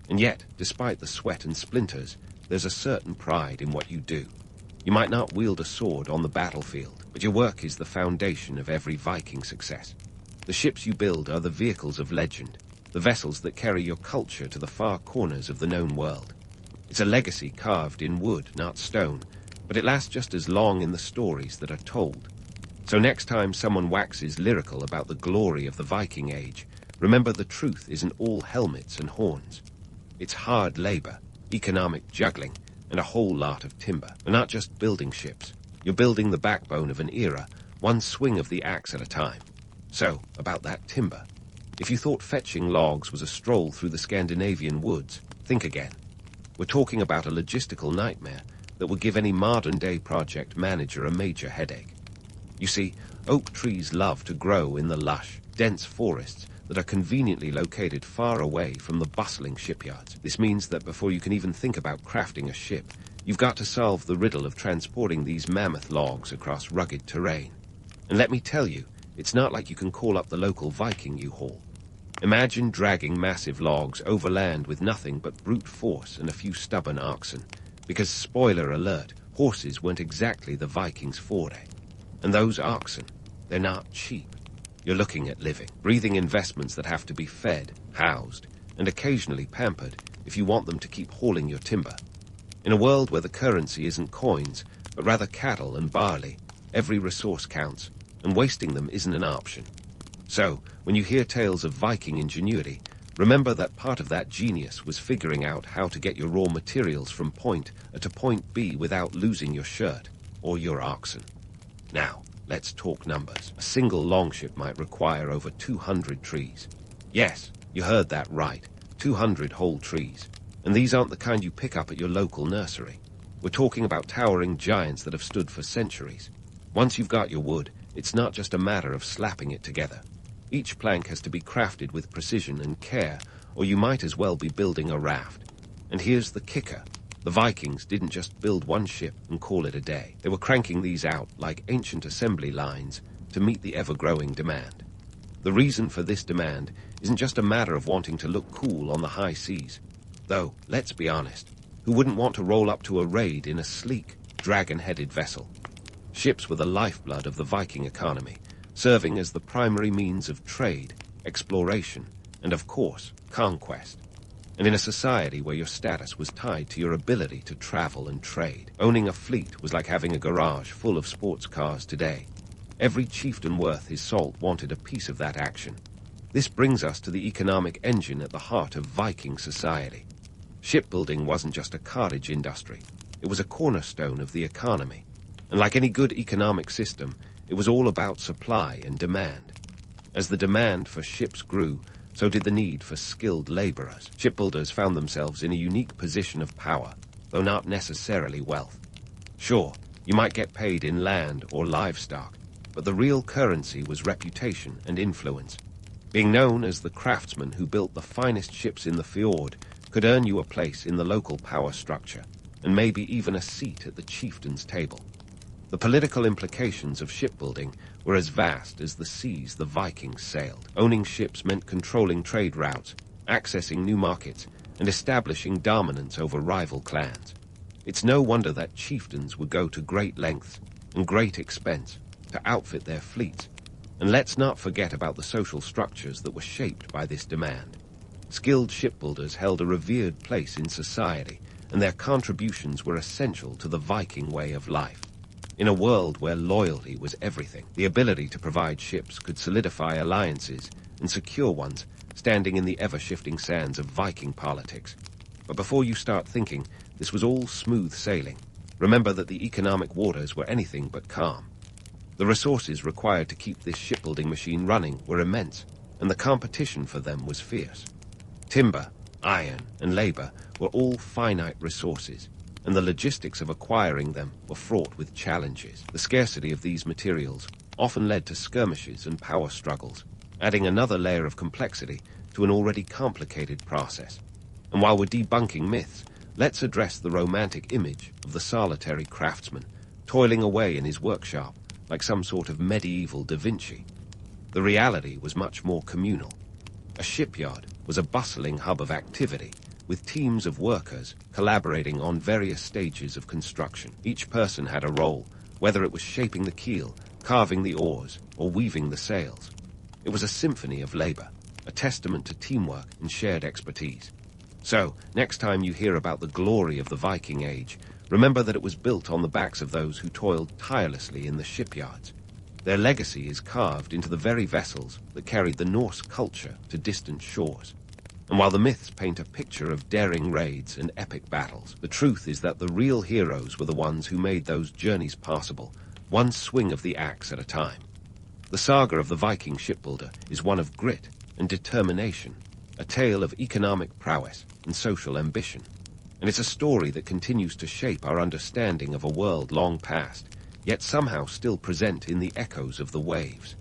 And yet, despite the sweat and splinters, there's a certain pride in what you do. You might not wield a sword on the battlefield, but your work is the foundation of every Viking success. The ships you build are the vehicles of legend, the vessels that carry your culture to the far corners of the known world. It's a legacy carved in wood, not stone, but it lasts just as long in the stories that are told. So next time someone waxes lyrical about the glory of the Viking Age, remember the truth isn't all helmets and horns. It's hard labor, economic juggling, and a whole lot of timber. You're not just building ships. You're building the backbone of an era, one swing of the axe at a time. So, about that timber. If you thought fetching logs was a stroll through the Scandinavian woods, think again. We're talking about a logistical nightmare that would give any modern-day project manager a major headache. You see, oak trees love to grow in the lush, dense forests that are conveniently located far away from the bustling shipyards. This means that before you can even think about crafting a ship, you've got to solve the riddle of transporting these mammoth logs across rugged terrain. And let me tell you, it's not like you can call up the local Viking you haul. Imagine dragging massive logs over land with nothing but brute force and a few stubborn oxen, because, spoiler alert, horses weren't exactly the Vikings' forte. And those oxen, they're not cheap. You're looking at living, breathing investments that have to be fed, housed, and occasionally pampered if you want them to keep hauling your timber. In a world where the currency isn't coins, but rather cattle and barley, every resource counts, and wasting them isn't an option. So, when you hear tales of Viking ingenuity, remember that part of that genius was figuring out how to get your raw materials from point A to point B without losing your shirt or your oxen. Now, let's talk numbers. A single longship might require over 200 trees. Yes, you heard that right. 200 whole trees. And these aren't the kind you pick up at your local nursery. We're talking about towering giants that have stood for centuries. Once you've got your wood, it's not just a matter of slapping it together. Each plank has to be crafted with precision and care, or you might as well be building a raft. And here's the kicker. The Vikings didn't just build one ship and call it a day. They were cranking these out like ancient assembly lines to meet the ever-growing demand. The reason for this demand isn't just a matter of wanting to look cool on the high seas. Though, let's be honest, who wouldn't want to roll up to a raid in a sleek, dragon-headed vessel? Ships were the lifeblood of the Viking economy, serving as the primary means of trade, exploration, and of course, conquest. And in a society where your status was tied to your ability to travel and trade, owning a fleet was like having a garage full of sports cars today. Every chieftain worth his salt wanted a piece of that action. This brings us to the economic engine at the heart of Viking society. Shipbuilding wasn't just a cottage industry. It was a cornerstone of the economy. And like any good economic system, it was all about supply and demand. As the demand for ships grew, so did the need for skilled laborers. Shipbuilders found themselves in a unique position of power, though not necessarily wealth. Sure, you might get paid in land or livestock, but the real currency was reputation and influence. Being known as the craftsman who built the finest ships in the fjord could earn you a place in the local power structure, and maybe even a seat at the chieftain's table. The political implications of shipbuilding were as vast as the seas the Vikings sailed. Owning ships meant controlling trade routes, accessing new markets, and establishing dominance over rival clans. It's no wonder that chieftains would go to great lengths and great expense to outfit their fleets. And let's not forget about the social structures that were shaped by this demand. Skilled shipbuilders held a revered place in society, and their contributions were essential to the Viking way of life. In a world where loyalty was everything, the ability to provide ships could solidify alliances and secure ones, standing in the ever-shifting sands of Viking politics. But before you start thinking this was all smooth sailing, remember that the economic waters were anything but calm. The resources required to keep this shipbuilding machine running were immense, and the competition for them was fierce. Timber, iron, and labor were all finite resources, and the logistics of acquiring them were fraught with challenges. The scarcity of these materials often led to skirmishes and power struggles, adding another layer of complexity to an already complicated process. And while we're debunking myths, let's address the romantic image of the solitary craftsman, toiling away in his workshop like some sort of medieval Da Vinci. The reality was much more communal. A shipyard was a bustling hub of activity, with teams of workers collaborating on various stages of construction. Each person had a role, whether it was shaping the keel, carving the oars, or weaving the sails. It was a symphony of labor, a testament to teamwork and shared expertise. So, next time you hear about the glory of the Viking Age, remember that it was built on the backs of those who toiled tirelessly in the shipyards. Their legacy is carved into the very vessels that carried the Norse culture to distant shores. And while the myths paint a picture of daring raids and epic battles, the truth is that the real heroes were the ones who made those journeys possible, one swing of the axe at a time. The saga of the Viking shipbuilder is one of grit and determination, a tale of economic prowess and social ambition. And it's a story that continues to shape our understanding of a world long past, yet somehow still present in the echoes of the waves.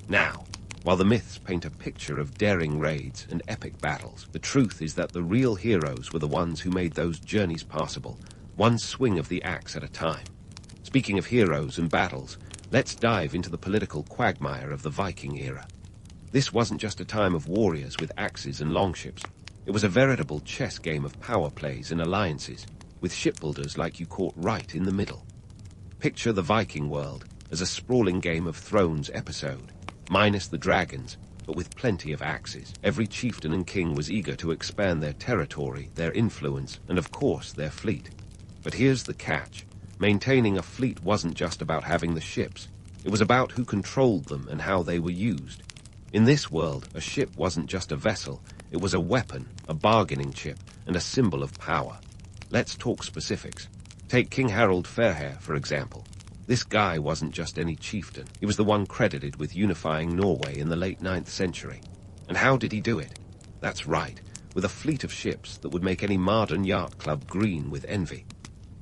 Now, while the myths paint a picture of daring raids and epic battles, the truth is that the real heroes were the ones who made those journeys possible, one swing of the axe at a time. Speaking of heroes and battles, let's dive into the political quagmire of the Viking era. This wasn't just a time of warriors with axes and longships. It was a veritable chess game of power plays and alliances, with shipbuilders like you caught right in the middle. Picture the Viking world as a sprawling Game of Thrones episode, minus the dragons, but with plenty of axes. Every chieftain and king was eager to expand their territory, their influence, and of course their fleet. But here's the catch. Maintaining a fleet wasn't just about having the ships. It was about who controlled them and how they were used. In this world, a ship wasn't just a vessel. It was a weapon, a bargaining chip, and a symbol of power. Let's talk specifics. Take King Harald Fairhair, for example. This guy wasn't just any chieftain. He was the one credited with unifying Norway in the late 9th century. And how did he do it? That's right, with a fleet of ships that would make any modern yacht club green with envy.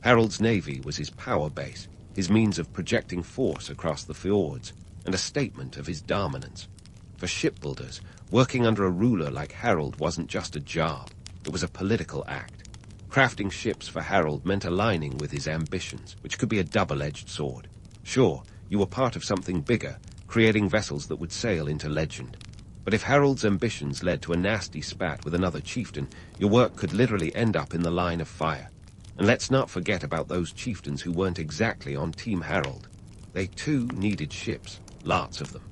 Harald's navy was his power base, his means of projecting force across the fjords, and a statement of his dominance. For shipbuilders, working under a ruler like Harald wasn't just a job, it was a political act. Crafting ships for Harald meant aligning with his ambitions, which could be a double-edged sword. Sure, you were part of something bigger, creating vessels that would sail into legend. But if Harald's ambitions led to a nasty spat with another chieftain, your work could literally end up in the line of fire. And let's not forget about those chieftains who weren't exactly on Team Harald. They too needed ships, lots of them.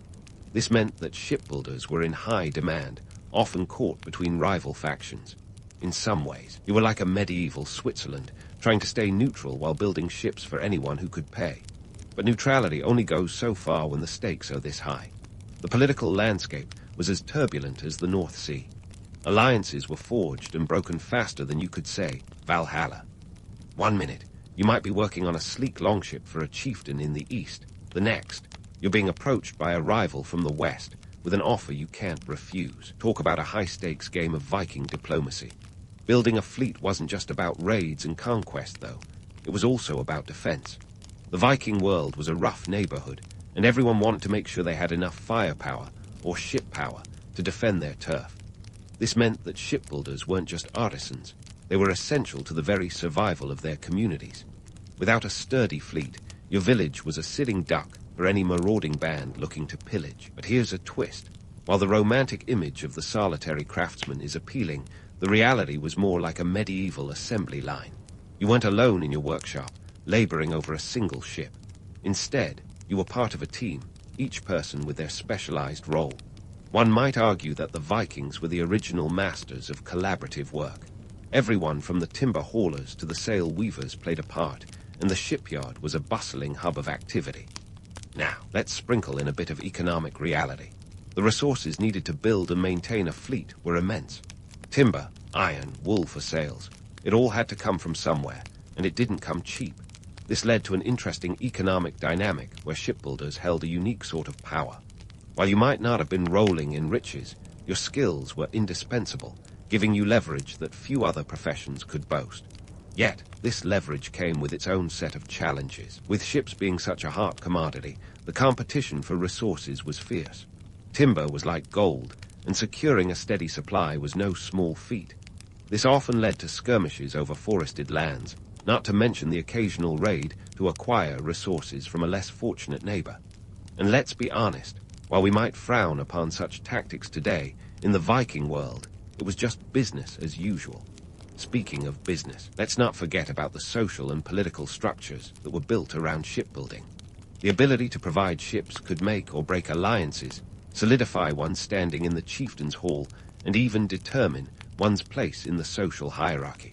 This meant that shipbuilders were in high demand, often caught between rival factions. In some ways, you were like a medieval Switzerland, trying to stay neutral while building ships for anyone who could pay. But neutrality only goes so far when the stakes are this high. The political landscape was as turbulent as the North Sea. Alliances were forged and broken faster than you could say, Valhalla. 1 minute, you might be working on a sleek longship for a chieftain in the east. The next, you're being approached by a rival from the west with an offer you can't refuse. Talk about a high-stakes game of Viking diplomacy. Building a fleet wasn't just about raids and conquest, though. It was also about defense. The Viking world was a rough neighborhood, and everyone wanted to make sure they had enough firepower, or ship power, to defend their turf. This meant that shipbuilders weren't just artisans. They were essential to the very survival of their communities. Without a sturdy fleet, your village was a sitting duck for any marauding band looking to pillage. But here's a twist. While the romantic image of the solitary craftsman is appealing, the reality was more like a medieval assembly line. You weren't alone in your workshop, laboring over a single ship. Instead, you were part of a team, each person with their specialized role. One might argue that the Vikings were the original masters of collaborative work. Everyone from the timber haulers to the sail weavers played a part, and the shipyard was a bustling hub of activity. Now, let's sprinkle in a bit of economic reality. The resources needed to build and maintain a fleet were immense. Timber, iron, wool for sails. It all had to come from somewhere, and it didn't come cheap. This led to an interesting economic dynamic where shipbuilders held a unique sort of power. While you might not have been rolling in riches, your skills were indispensable, giving you leverage that few other professions could boast. Yet, this leverage came with its own set of challenges. With ships being such a hot commodity, the competition for resources was fierce. Timber was like gold, and securing a steady supply was no small feat. This often led to skirmishes over forested lands, not to mention the occasional raid to acquire resources from a less fortunate neighbor. And let's be honest, while we might frown upon such tactics today, in the Viking world, it was just business as usual. Speaking of business, let's not forget about the social and political structures that were built around shipbuilding. The ability to provide ships could make or break alliances, solidify one's standing in the chieftain's hall, and even determine one's place in the social hierarchy.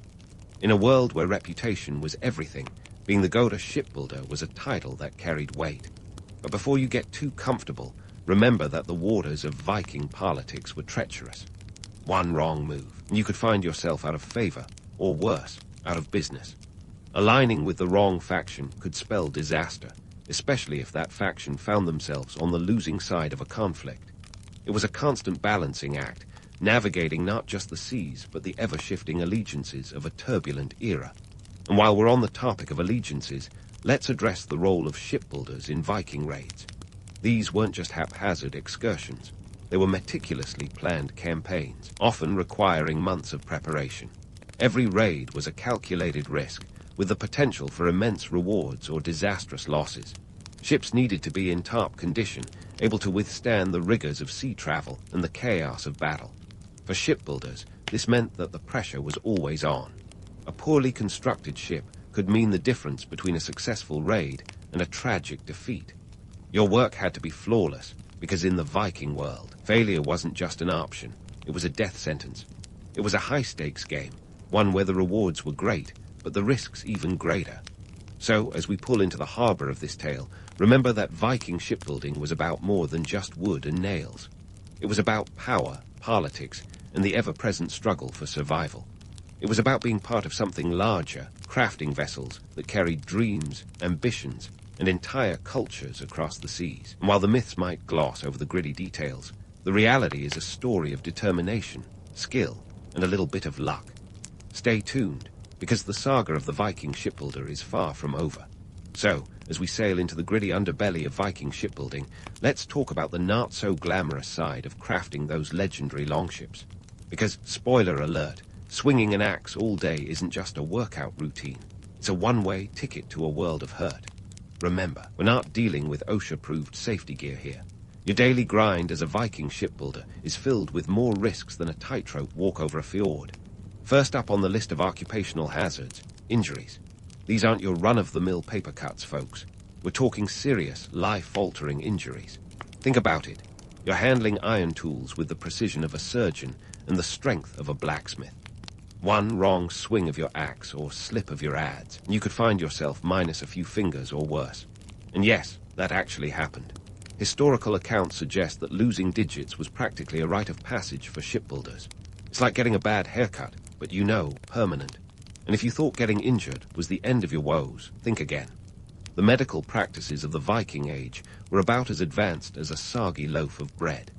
In a world where reputation was everything, being the go-to shipbuilder was a title that carried weight. But before you get too comfortable, remember that the waters of Viking politics were treacherous. One wrong move, and you could find yourself out of favor, or worse, out of business. Aligning with the wrong faction could spell disaster, especially if that faction found themselves on the losing side of a conflict. It was a constant balancing act, navigating not just the seas, but the ever-shifting allegiances of a turbulent era. And while we're on the topic of allegiances, let's address the role of shipbuilders in Viking raids. These weren't just haphazard excursions. They were meticulously planned campaigns, often requiring months of preparation. Every raid was a calculated risk, with the potential for immense rewards or disastrous losses. Ships needed to be in top condition, able to withstand the rigors of sea travel and the chaos of battle. For shipbuilders, this meant that the pressure was always on. A poorly constructed ship could mean the difference between a successful raid and a tragic defeat. Your work had to be flawless, because in the Viking world, failure wasn't just an option, it was a death sentence. It was a high-stakes game, one where the rewards were great, but the risks even greater. So, as we pull into the harbor of this tale, remember that Viking shipbuilding was about more than just wood and nails. It was about power, politics, and the ever-present struggle for survival. It was about being part of something larger, crafting vessels that carried dreams, ambitions, and entire cultures across the seas. And while the myths might gloss over the gritty details, the reality is a story of determination, skill, and a little bit of luck. Stay tuned, because the saga of the Viking shipbuilder is far from over. So, as we sail into the gritty underbelly of Viking shipbuilding, let's talk about the not-so-glamorous side of crafting those legendary longships. Because, spoiler alert, swinging an axe all day isn't just a workout routine. It's a one-way ticket to a world of hurt. Remember, we're not dealing with OSHA-approved safety gear here. Your daily grind as a Viking shipbuilder is filled with more risks than a tightrope walk over a fjord. First up on the list of occupational hazards, injuries. These aren't your run-of-the-mill paper cuts, folks. We're talking serious, life-altering injuries. Think about it. You're handling iron tools with the precision of a surgeon and the strength of a blacksmith. One wrong swing of your axe or slip of your adze, and you could find yourself minus a few fingers or worse. And yes, that actually happened. Historical accounts suggest that losing digits was practically a rite of passage for shipbuilders. It's like getting a bad haircut, but permanent. And if you thought getting injured was the end of your woes, think again. The medical practices of the Viking Age were about as advanced as a soggy loaf of bread.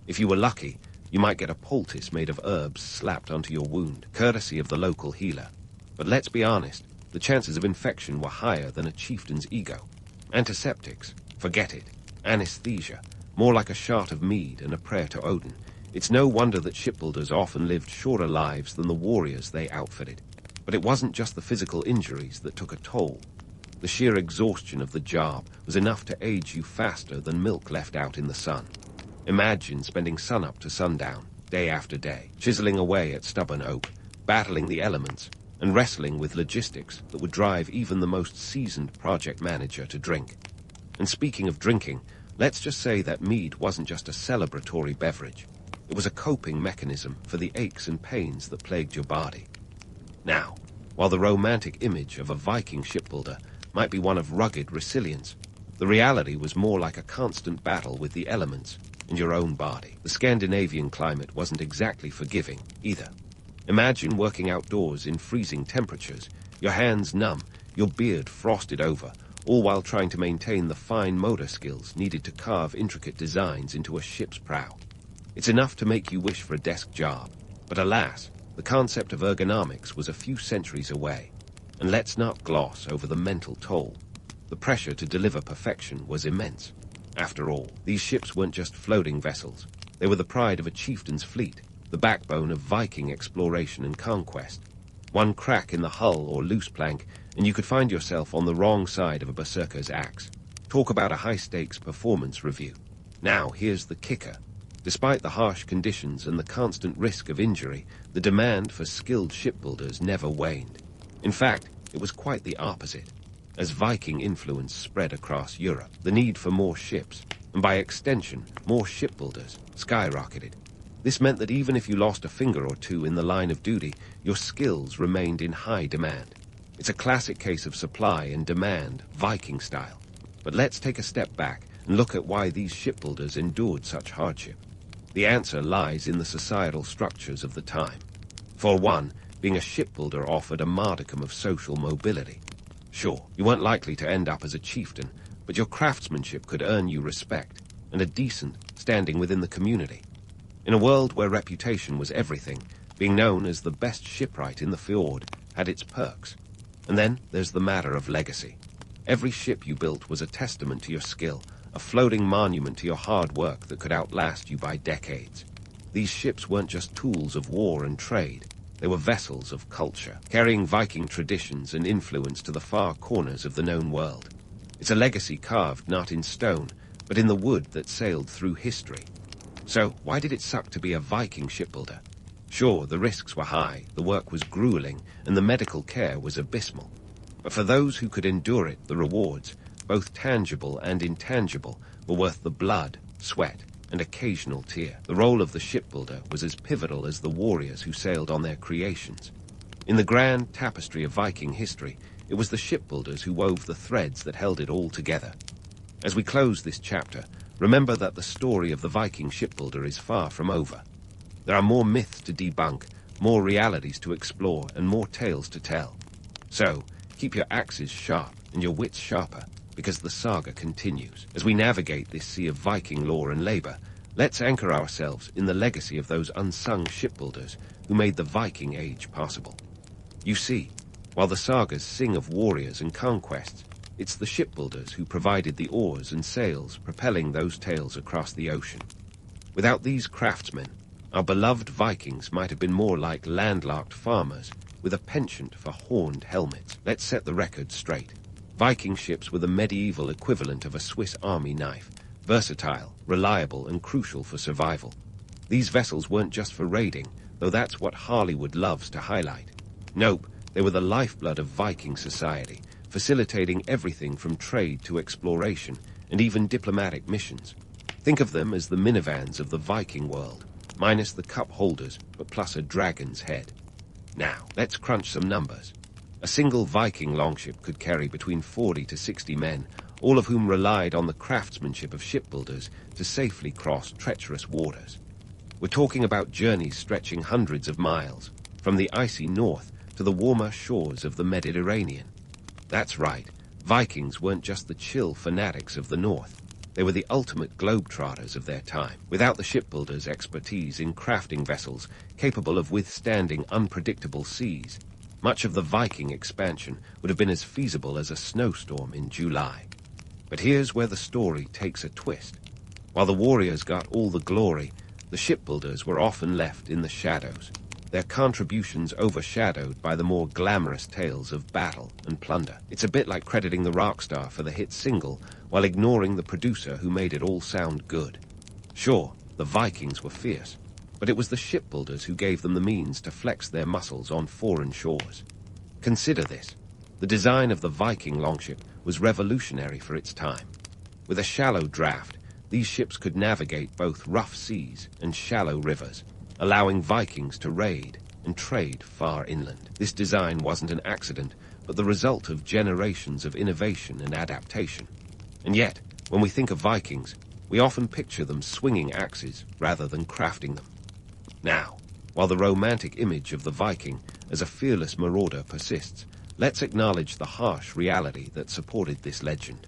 If you were lucky, you might get a poultice made of herbs slapped onto your wound, courtesy of the local healer. But let's be honest, the chances of infection were higher than a chieftain's ego. Antiseptics, forget it. Anesthesia, more like a shot of mead and a prayer to Odin. It's no wonder that shipbuilders often lived shorter lives than the warriors they outfitted. But it wasn't just the physical injuries that took a toll. The sheer exhaustion of the job was enough to age you faster than milk left out in the sun. Imagine spending sunup to sundown, day after day, chiseling away at stubborn oak, battling the elements, and wrestling with logistics that would drive even the most seasoned project manager to drink. And speaking of drinking, let's just say that mead wasn't just a celebratory beverage. It was a coping mechanism for the aches and pains that plagued your body. Now, while the romantic image of a Viking shipbuilder might be one of rugged resilience, the reality was more like a constant battle with the elements and your own body. The Scandinavian climate wasn't exactly forgiving, either. Imagine working outdoors in freezing temperatures, your hands numb, your beard frosted over, all while trying to maintain the fine motor skills needed to carve intricate designs into a ship's prow. It's enough to make you wish for a desk job, but alas, the concept of ergonomics was a few centuries away. And let's not gloss over the mental toll. The pressure to deliver perfection was immense. After all, these ships weren't just floating vessels. They were the pride of a chieftain's fleet, the backbone of Viking exploration and conquest. One crack in the hull or loose plank, and you could find yourself on the wrong side of a berserker's axe. Talk about a high-stakes performance review. Now, here's the kicker. Despite the harsh conditions and the constant risk of injury, the demand for skilled shipbuilders never waned. In fact, it was quite the opposite. As Viking influence spread across Europe, the need for more ships, and by extension, more shipbuilders, skyrocketed. This meant that even if you lost a finger or two in the line of duty, your skills remained in high demand. It's a classic case of supply and demand, Viking style. But let's take a step back and look at why these shipbuilders endured such hardship. The answer lies in the societal structures of the time. For one, being a shipbuilder offered a modicum of social mobility. Sure, you weren't likely to end up as a chieftain, but your craftsmanship could earn you respect and a decent standing within the community. In a world where reputation was everything, being known as the best shipwright in the fjord had its perks. And then there's the matter of legacy. Every ship you built was a testament to your skill, a floating monument to your hard work that could outlast you by decades. These ships weren't just tools of war and trade. They were vessels of culture, carrying Viking traditions and influence to the far corners of the known world. It's a legacy carved not in stone, but in the wood that sailed through history. So, why did it suck to be a Viking shipbuilder? Sure, the risks were high, the work was grueling, and the medical care was abysmal. But for those who could endure it, the rewards, both tangible and intangible, were worth the blood, sweat, and occasional tear. The role of the shipbuilder was as pivotal as the warriors who sailed on their creations. In the grand tapestry of Viking history, it was the shipbuilders who wove the threads that held it all together. As we close this chapter, remember that the story of the Viking shipbuilder is far from over. There are more myths to debunk, more realities to explore, and more tales to tell. So, keep your axes sharp and your wits sharper, because the saga continues. As we navigate this sea of Viking lore and labor, let's anchor ourselves in the legacy of those unsung shipbuilders who made the Viking Age possible. You see, while the sagas sing of warriors and conquests, it's the shipbuilders who provided the oars and sails propelling those tales across the ocean. Without these craftsmen, our beloved Vikings might have been more like landlocked farmers with a penchant for horned helmets. Let's set the record straight. Viking ships were the medieval equivalent of a Swiss army knife, versatile, reliable, and crucial for survival. These vessels weren't just for raiding, though that's what Hollywood loves to highlight. Nope, they were the lifeblood of Viking society, facilitating everything from trade to exploration, and even diplomatic missions. Think of them as the minivans of the Viking world, minus the cup holders, but plus a dragon's head. Now, let's crunch some numbers. A single Viking longship could carry between 40 to 60 men, all of whom relied on the craftsmanship of shipbuilders to safely cross treacherous waters. We're talking about journeys stretching hundreds of miles, from the icy north to the warmer shores of the Mediterranean. That's right, Vikings weren't just the chill fanatics of the north. They were the ultimate globetrotters of their time. Without the shipbuilders' expertise in crafting vessels capable of withstanding unpredictable seas, much of the Viking expansion would have been as feasible as a snowstorm in July. But here's where the story takes a twist. While the warriors got all the glory, the shipbuilders were often left in the shadows, their contributions overshadowed by the more glamorous tales of battle and plunder. It's a bit like crediting the rock star for the hit single while ignoring the producer who made it all sound good. Sure, the Vikings were fierce, but it was the shipbuilders who gave them the means to flex their muscles on foreign shores. Consider this. The design of the Viking longship was revolutionary for its time. With a shallow draft, these ships could navigate both rough seas and shallow rivers, allowing Vikings to raid and trade far inland. This design wasn't an accident, but the result of generations of innovation and adaptation. And yet, when we think of Vikings, we often picture them swinging axes rather than crafting them. Now, while the romantic image of the Viking as a fearless marauder persists, let's acknowledge the harsh reality that supported this legend.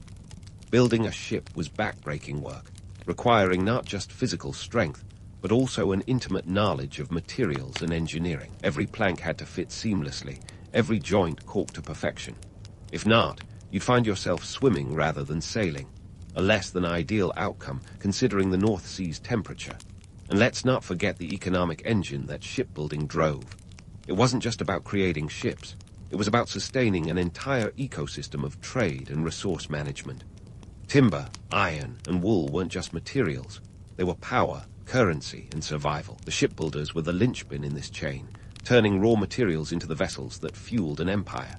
Building a ship was backbreaking work, requiring not just physical strength, but also an intimate knowledge of materials and engineering. Every plank had to fit seamlessly, every joint caulked to perfection. If not, you'd find yourself swimming rather than sailing, a less than ideal outcome considering the North Sea's temperature. And let's not forget the economic engine that shipbuilding drove. It wasn't just about creating ships. It was about sustaining an entire ecosystem of trade and resource management. Timber, iron, and wool weren't just materials. They were power, currency, and survival. The shipbuilders were the linchpin in this chain, turning raw materials into the vessels that fueled an empire.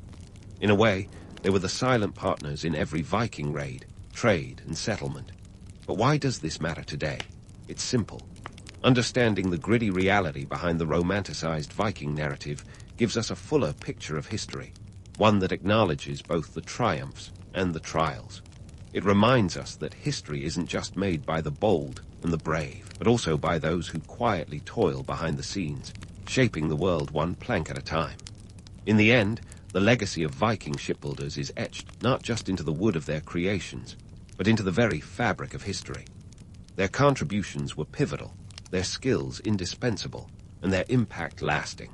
In a way, they were the silent partners in every Viking raid, trade, and settlement. But why does this matter today? It's simple. Understanding the gritty reality behind the romanticized Viking narrative gives us a fuller picture of history, one that acknowledges both the triumphs and the trials. It reminds us that history isn't just made by the bold and the brave, but also by those who quietly toil behind the scenes, shaping the world one plank at a time. In the end, the legacy of Viking shipbuilders is etched not just into the wood of their creations, but into the very fabric of history. Their contributions were pivotal, their skills indispensable, and their impact lasting.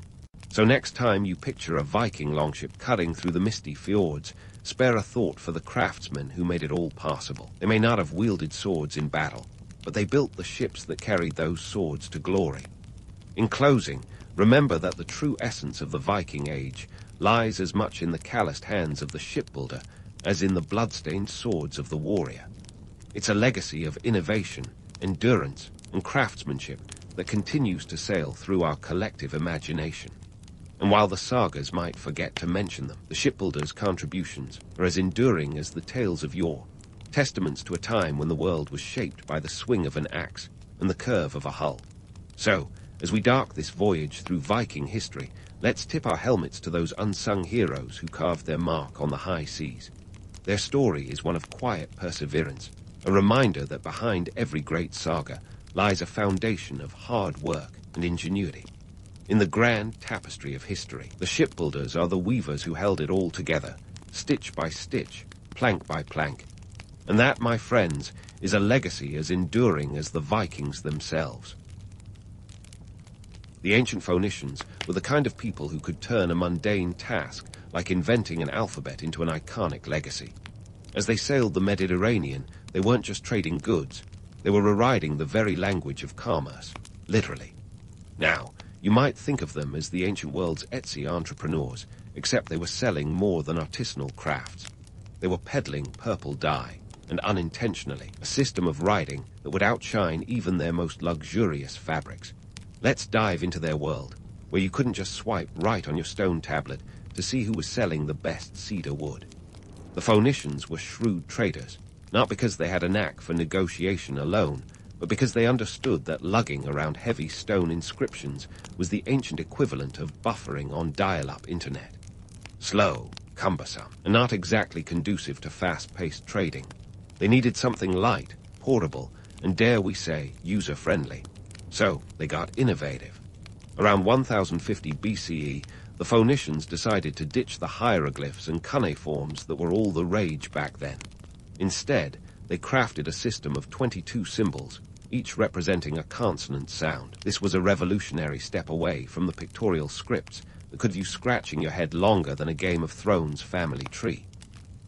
So next time you picture a Viking longship cutting through the misty fjords, spare a thought for the craftsmen who made it all possible. They may not have wielded swords in battle, but they built the ships that carried those swords to glory. In closing, remember that the true essence of the Viking Age lies as much in the calloused hands of the shipbuilder as in the blood-stained swords of the warrior. It's a legacy of innovation, endurance, and craftsmanship that continues to sail through our collective imagination. And while the sagas might forget to mention them, the shipbuilders' contributions are as enduring as the tales of yore, testaments to a time when the world was shaped by the swing of an axe and the curve of a hull. So, as we dark this voyage through Viking history, let's tip our helmets to those unsung heroes who carved their mark on the high seas. Their story is one of quiet perseverance, a reminder that behind every great saga lies a foundation of hard work and ingenuity. In the grand tapestry of history, the shipbuilders are the weavers who held it all together, stitch by stitch, plank by plank. And that, my friends, is a legacy as enduring as the Vikings themselves. The ancient Phoenicians were the kind of people who could turn a mundane task, like inventing an alphabet, into an iconic legacy. As they sailed the Mediterranean, they weren't just trading goods, they were rewriting the very language of commerce, literally. Now, you might think of them as the ancient world's Etsy entrepreneurs, except they were selling more than artisanal crafts. They were peddling purple dye, and unintentionally, a system of writing that would outshine even their most luxurious fabrics. Let's dive into their world, where you couldn't just swipe right on your stone tablet to see who was selling the best cedar wood. The Phoenicians were shrewd traders, not because they had a knack for negotiation alone, but because they understood that lugging around heavy stone inscriptions was the ancient equivalent of buffering on dial-up internet. Slow, cumbersome, and not exactly conducive to fast-paced trading. They needed something light, portable, and dare we say, user-friendly. So they got innovative. Around 1050 BCE, the Phoenicians decided to ditch the hieroglyphs and cuneiforms that were all the rage back then. Instead, they crafted a system of 22 symbols, each representing a consonant sound. This was a revolutionary step away from the pictorial scripts that could have you scratching your head longer than a Game of Thrones family tree.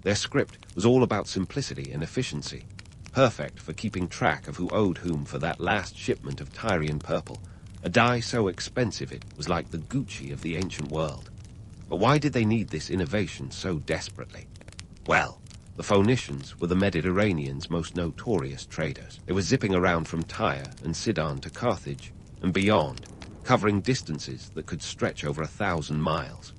Their script was all about simplicity and efficiency, perfect for keeping track of who owed whom for that last shipment of Tyrian purple, a dye so expensive it was like the Gucci of the ancient world. But why did they need this innovation so desperately? Well, the Phoenicians were the Mediterranean's most notorious traders. They were zipping around from Tyre and Sidon to Carthage and beyond, covering distances that could stretch over 1,000 miles.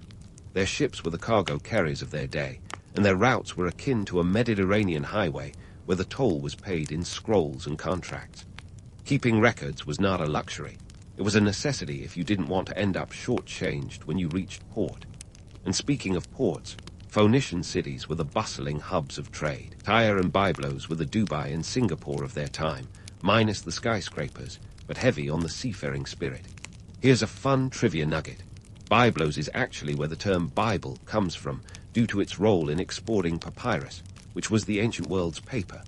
Their ships were the cargo carriers of their day, and their routes were akin to a Mediterranean highway where the toll was paid in scrolls and contracts. Keeping records was not a luxury. It was a necessity if you didn't want to end up shortchanged when you reached port. And speaking of ports, Phoenician cities were the bustling hubs of trade. Tyre and Byblos were the Dubai and Singapore of their time, minus the skyscrapers, but heavy on the seafaring spirit. Here's a fun trivia nugget. Byblos is actually where the term Bible comes from, due to its role in exporting papyrus, which was the ancient world's paper.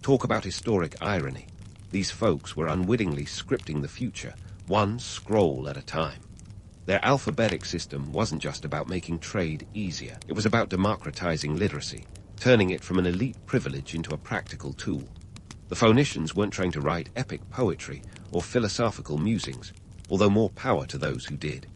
Talk about historic irony. These folks were unwittingly scripting the future, one scroll at a time. Their alphabetic system wasn't just about making trade easier. It was about democratizing literacy, turning it from an elite privilege into a practical tool. The Phoenicians weren't trying to write epic poetry or philosophical musings, although more power to those who did.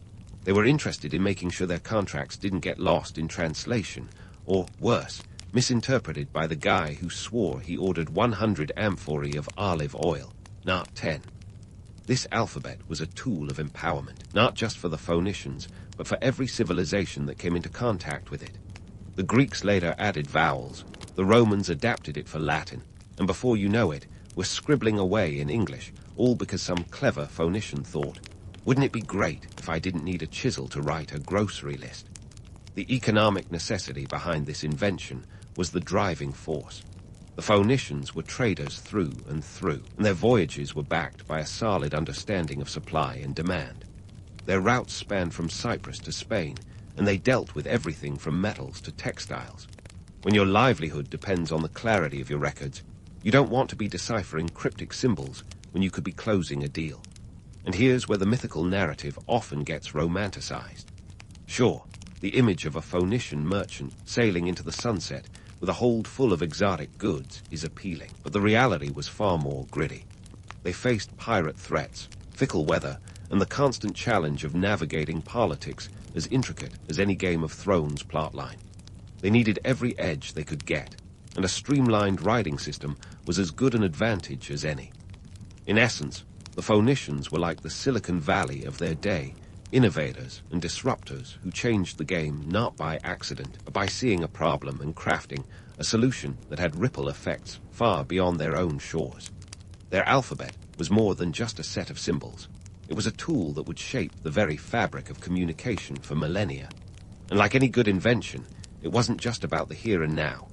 They were interested in making sure their contracts didn't get lost in translation, or worse, misinterpreted by the guy who swore he ordered 100 amphorae of olive oil, not 10. This alphabet was a tool of empowerment, not just for the Phoenicians, but for every civilization that came into contact with it. The Greeks later added vowels, the Romans adapted it for Latin, and before you know it, were scribbling away in English, all because some clever Phoenician thought, wouldn't it be great if I didn't need a chisel to write a grocery list? The economic necessity behind this invention was the driving force. The Phoenicians were traders through and through, and their voyages were backed by a solid understanding of supply and demand. Their routes spanned from Cyprus to Spain, and they dealt with everything from metals to textiles. When your livelihood depends on the clarity of your records, you don't want to be deciphering cryptic symbols when you could be closing a deal. And here's where the mythical narrative often gets romanticized. Sure, the image of a Phoenician merchant sailing into the sunset with a hold full of exotic goods is appealing, but the reality was far more gritty. They faced pirate threats, fickle weather, and the constant challenge of navigating politics as intricate as any Game of Thrones plotline. They needed every edge they could get, and a streamlined riding system was as good an advantage as any. In essence, the Phoenicians were like the Silicon Valley of their day, innovators and disruptors who changed the game not by accident, but by seeing a problem and crafting a solution that had ripple effects far beyond their own shores. Their alphabet was more than just a set of symbols. It was a tool that would shape the very fabric of communication for millennia. And like any good invention, it wasn't just about the here and now.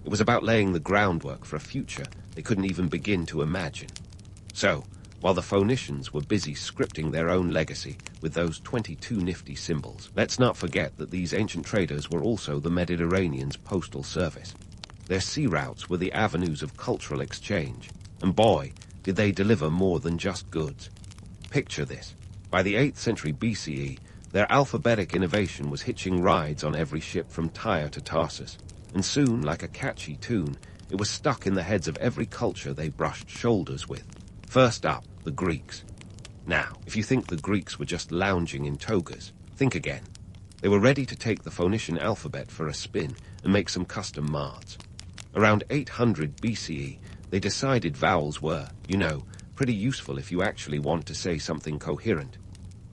It was about laying the groundwork for a future they couldn't even begin to imagine. So, while the Phoenicians were busy scripting their own legacy with those 22 nifty symbols, let's not forget that these ancient traders were also the Mediterranean's postal service. Their sea routes were the avenues of cultural exchange, and boy, did they deliver more than just goods. Picture this. By the 8th century BCE, their alphabetic innovation was hitching rides on every ship from Tyre to Tarsus, and soon, like a catchy tune, it was stuck in the heads of every culture they brushed shoulders with. First up, the Greeks. Now, if you think the Greeks were just lounging in togas, think again. They were ready to take the Phoenician alphabet for a spin and make some custom mards. Around 800 BCE, they decided vowels were, pretty useful if you actually want to say something coherent.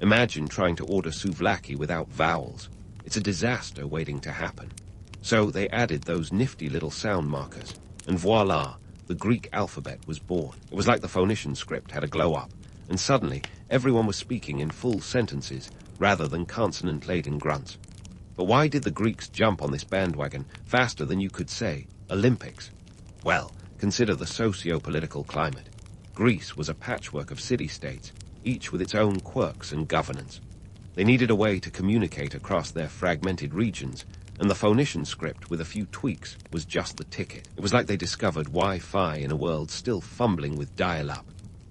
Imagine trying to order souvlaki without vowels. It's a disaster waiting to happen. So they added those nifty little sound markers, and voila, the Greek alphabet was born. It was like the Phoenician script had a glow-up, and suddenly everyone was speaking in full sentences rather than consonant-laden grunts. But why did the Greeks jump on this bandwagon faster than you could say Olympics? Well, consider the socio-political climate. Greece was a patchwork of city-states, each with its own quirks and governance. They needed a way to communicate across their fragmented regions, and the Phoenician script, with a few tweaks, was just the ticket. It was like they discovered Wi-Fi in a world still fumbling with dial-up.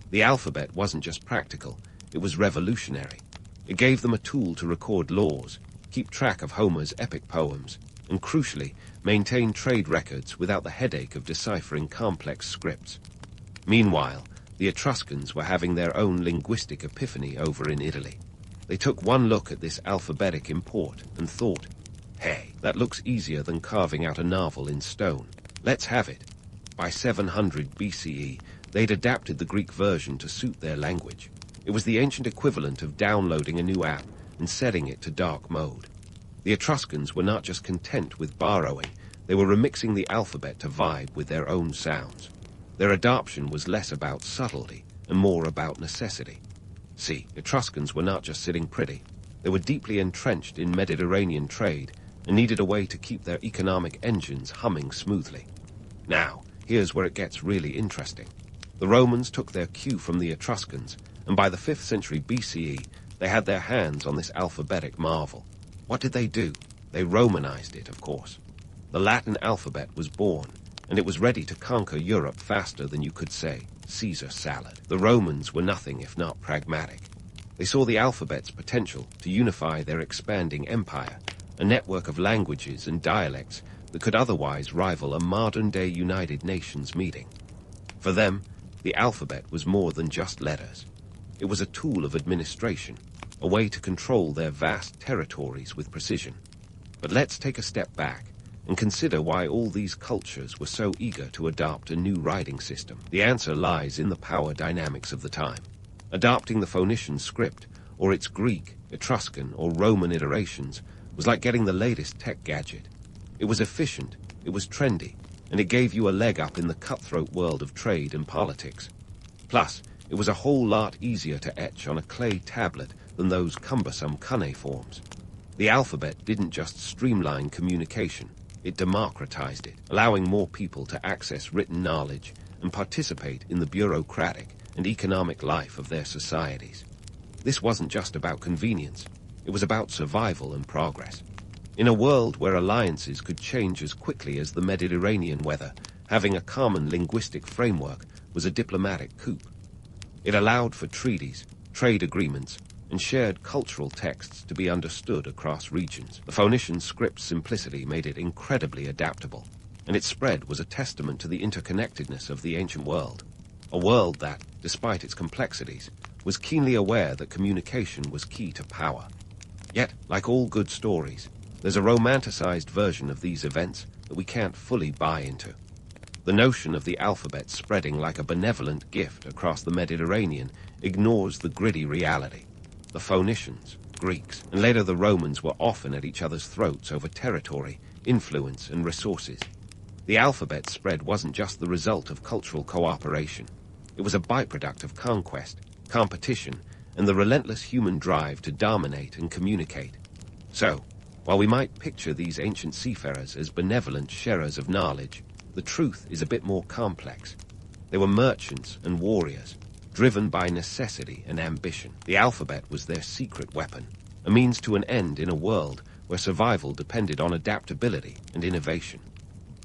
The alphabet wasn't just practical, it was revolutionary. It gave them a tool to record laws, keep track of Homer's epic poems, and crucially, maintain trade records without the headache of deciphering complex scripts. Meanwhile, the Etruscans were having their own linguistic epiphany over in Italy. They took one look at this alphabetic import and thought, hey, that looks easier than carving out a novel in stone. Let's have it. By 700 BCE, they'd adapted the Greek version to suit their language. It was the ancient equivalent of downloading a new app and setting it to dark mode. The Etruscans were not just content with borrowing, they were remixing the alphabet to vibe with their own sounds. Their adoption was less about subtlety and more about necessity. See, Etruscans were not just sitting pretty. They were deeply entrenched in Mediterranean trade and needed a way to keep their economic engines humming smoothly. Now, here's where it gets really interesting. The Romans took their cue from the Etruscans, and by the 5th century BCE, they had their hands on this alphabetic marvel. What did they do? They Romanized it, of course. The Latin alphabet was born, and it was ready to conquer Europe faster than you could say Caesar salad. The Romans were nothing if not pragmatic. They saw the alphabet's potential to unify their expanding empire, a network of languages and dialects that could otherwise rival a modern-day United Nations meeting. For them, the alphabet was more than just letters. It was a tool of administration, a way to control their vast territories with precision. But let's take a step back and consider why all these cultures were so eager to adopt a new writing system. The answer lies in the power dynamics of the time. Adopting the Phoenician script, or its Greek, Etruscan, or Roman iterations, was like getting the latest tech gadget. It was efficient, it was trendy, and it gave you a leg up in the cutthroat world of trade and politics. Plus, it was a whole lot easier to etch on a clay tablet than those cumbersome cuneiforms. The alphabet didn't just streamline communication, it democratized it, allowing more people to access written knowledge and participate in the bureaucratic and economic life of their societies. This wasn't just about convenience, it was about survival and progress. In a world where alliances could change as quickly as the Mediterranean weather, having a common linguistic framework was a diplomatic coup. It allowed for treaties, trade agreements, and shared cultural texts to be understood across regions. The Phoenician script's simplicity made it incredibly adaptable, and its spread was a testament to the interconnectedness of the ancient world. A world that, despite its complexities, was keenly aware that communication was key to power. Yet, like all good stories, there's a romanticized version of these events that we can't fully buy into. The notion of the alphabet spreading like a benevolent gift across the Mediterranean ignores the gritty reality. The Phoenicians, Greeks, and later the Romans were often at each other's throats over territory, influence, and resources. The alphabet spread wasn't just the result of cultural cooperation. It was a byproduct of conquest, competition, and the relentless human drive to dominate and communicate. So, while we might picture these ancient seafarers as benevolent sharers of knowledge, the truth is a bit more complex. They were merchants and warriors, driven by necessity and ambition. The alphabet was their secret weapon, a means to an end in a world where survival depended on adaptability and innovation.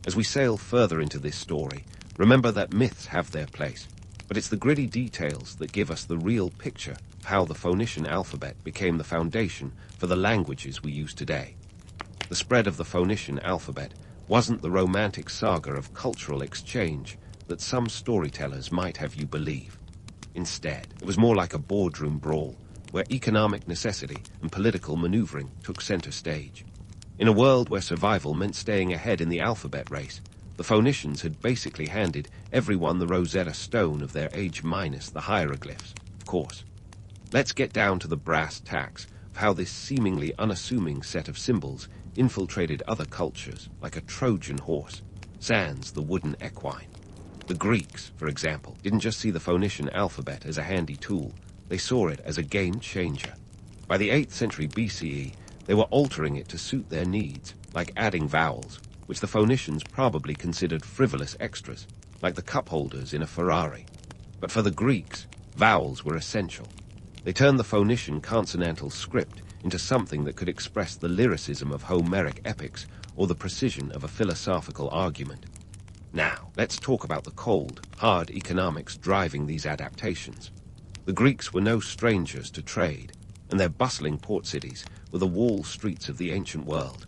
As we sail further into this story, remember that myths have their place, but it's the gritty details that give us the real picture of how the Phoenician alphabet became the foundation for the languages we use today. The spread of the Phoenician alphabet wasn't the romantic saga of cultural exchange that some storytellers might have you believe. Instead, it was more like a boardroom brawl, where economic necessity and political maneuvering took center stage. In a world where survival meant staying ahead in the alphabet race, the Phoenicians had basically handed everyone the Rosetta Stone of their age minus the hieroglyphs, of course. Let's get down to the brass tacks of how this seemingly unassuming set of symbols infiltrated other cultures like a Trojan horse, sans the wooden equine. The Greeks, for example, didn't just see the Phoenician alphabet as a handy tool, they saw it as a game changer. By the 8th century BCE, they were altering it to suit their needs, like adding vowels, which the Phoenicians probably considered frivolous extras, like the cup holders in a Ferrari. But for the Greeks, vowels were essential. They turned the Phoenician consonantal script into something that could express the lyricism of Homeric epics or the precision of a philosophical argument. Now, let's talk about the cold, hard economics driving these adaptations. The Greeks were no strangers to trade, and their bustling port cities were the wall streets of the ancient world.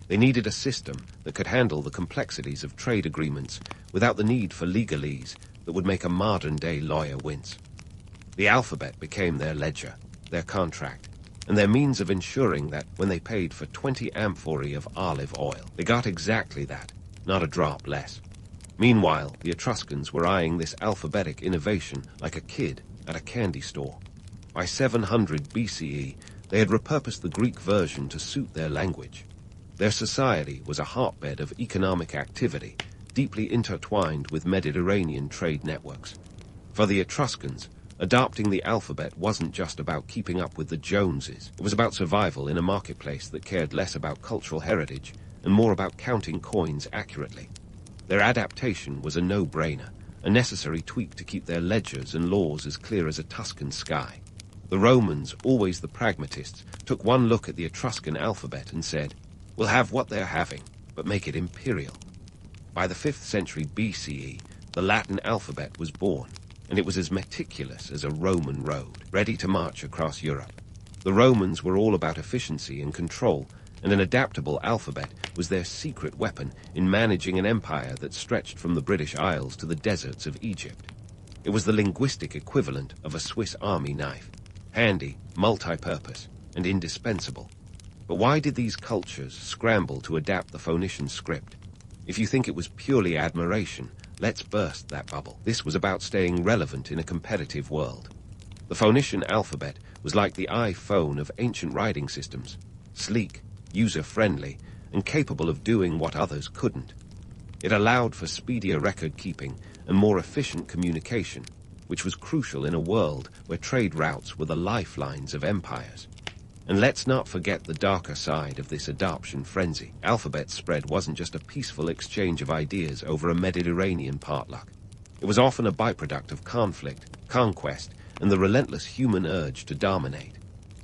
They needed a system that could handle the complexities of trade agreements without the need for legalese that would make a modern-day lawyer wince. The alphabet became their ledger, their contract, and their means of ensuring that when they paid for 20 amphorae of olive oil, they got exactly that, not a drop less. Meanwhile, the Etruscans were eyeing this alphabetic innovation like a kid at a candy store. By 700 BCE, they had repurposed the Greek version to suit their language. Their society was a hotbed of economic activity, deeply intertwined with Mediterranean trade networks. For the Etruscans, adopting the alphabet wasn't just about keeping up with the Joneses. It was about survival in a marketplace that cared less about cultural heritage and more about counting coins accurately. Their adaptation was a no-brainer, a necessary tweak to keep their ledgers and laws as clear as a Tuscan sky. The Romans, always the pragmatists, took one look at the Etruscan alphabet and said, "We'll have what they're having, but make it imperial." By the 5th century BCE, the Latin alphabet was born, and it was as meticulous as a Roman road, ready to march across Europe. The Romans were all about efficiency and control, and an adaptable alphabet was their secret weapon in managing an empire that stretched from the British Isles to the deserts of Egypt. It was the linguistic equivalent of a Swiss Army knife, handy, multi-purpose, and indispensable. But why did these cultures scramble to adapt the Phoenician script? If you think it was purely admiration, let's burst that bubble. This was about staying relevant in a competitive world. The Phoenician alphabet was like the iPhone of ancient writing systems, sleek, user-friendly, and capable of doing what others couldn't. It allowed for speedier record-keeping and more efficient communication, which was crucial in a world where trade routes were the lifelines of empires. And let's not forget the darker side of this adoption frenzy. Alphabet spread wasn't just a peaceful exchange of ideas over a Mediterranean potluck. It was often a byproduct of conflict, conquest, and the relentless human urge to dominate.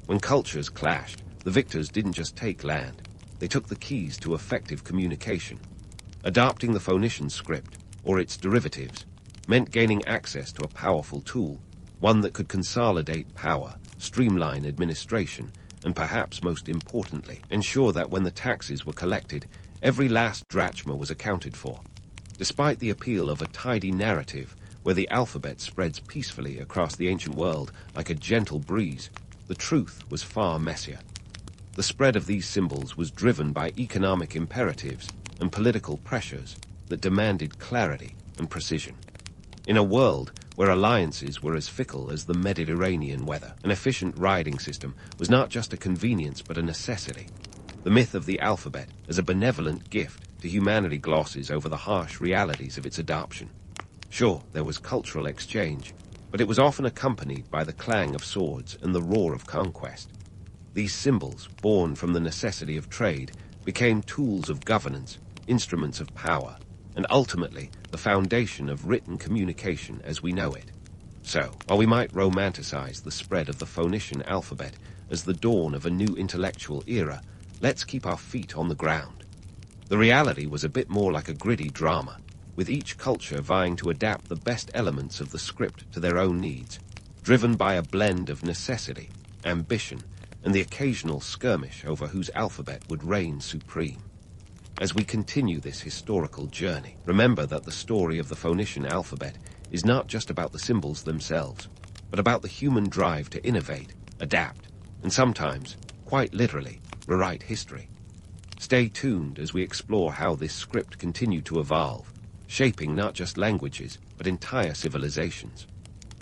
When cultures clashed, the victors didn't just take land, they took the keys to effective communication. Adopting the Phoenician script, or its derivatives, meant gaining access to a powerful tool, one that could consolidate power, streamline administration, and perhaps most importantly, ensure that when the taxes were collected, every last drachma was accounted for. Despite the appeal of a tidy narrative, where the alphabet spreads peacefully across the ancient world like a gentle breeze, the truth was far messier. The spread of these symbols was driven by economic imperatives and political pressures that demanded clarity and precision. In a world where alliances were as fickle as the Mediterranean weather, an efficient writing system was not just a convenience but a necessity. The myth of the alphabet as a benevolent gift to humanity glosses over the harsh realities of its adoption. Sure, there was cultural exchange, but it was often accompanied by the clang of swords and the roar of conquest. These symbols, born from the necessity of trade, became tools of governance, instruments of power, and ultimately the foundation of written communication as we know it. So, while we might romanticize the spread of the Phoenician alphabet as the dawn of a new intellectual era, let's keep our feet on the ground. The reality was a bit more like a gritty drama, with each culture vying to adapt the best elements of the script to their own needs, driven by a blend of necessity, ambition, and the occasional skirmish over whose alphabet would reign supreme. As we continue this historical journey, remember that the story of the Phoenician alphabet is not just about the symbols themselves, but about the human drive to innovate, adapt, and sometimes, quite literally, rewrite history. Stay tuned as we explore how this script continued to evolve, shaping not just languages, but entire civilizations.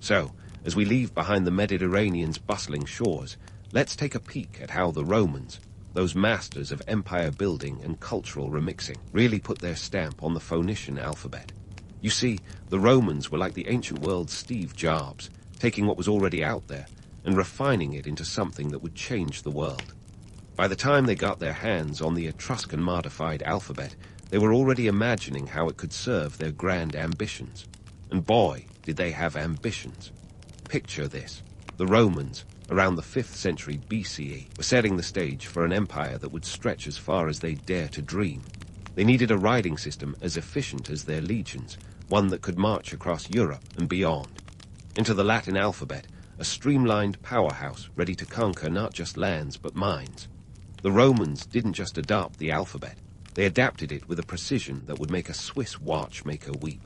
So, as we leave behind the Mediterranean's bustling shores, let's take a peek at how the Romans, those masters of empire building and cultural remixing, really put their stamp on the Phoenician alphabet. You see, the Romans were like the ancient world's Steve Jobs, taking what was already out there and refining it into something that would change the world. By the time they got their hands on the Etruscan modified alphabet, they were already imagining how it could serve their grand ambitions. And boy, did they have ambitions. Picture this. The Romans, around the 5th century BCE, were setting the stage for an empire that would stretch as far as they dare to dream. They needed a writing system as efficient as their legions, one that could march across Europe and beyond. Into the Latin alphabet, a streamlined powerhouse ready to conquer not just lands but minds. The Romans didn't just adopt the alphabet, they adapted it with a precision that would make a Swiss watchmaker weep.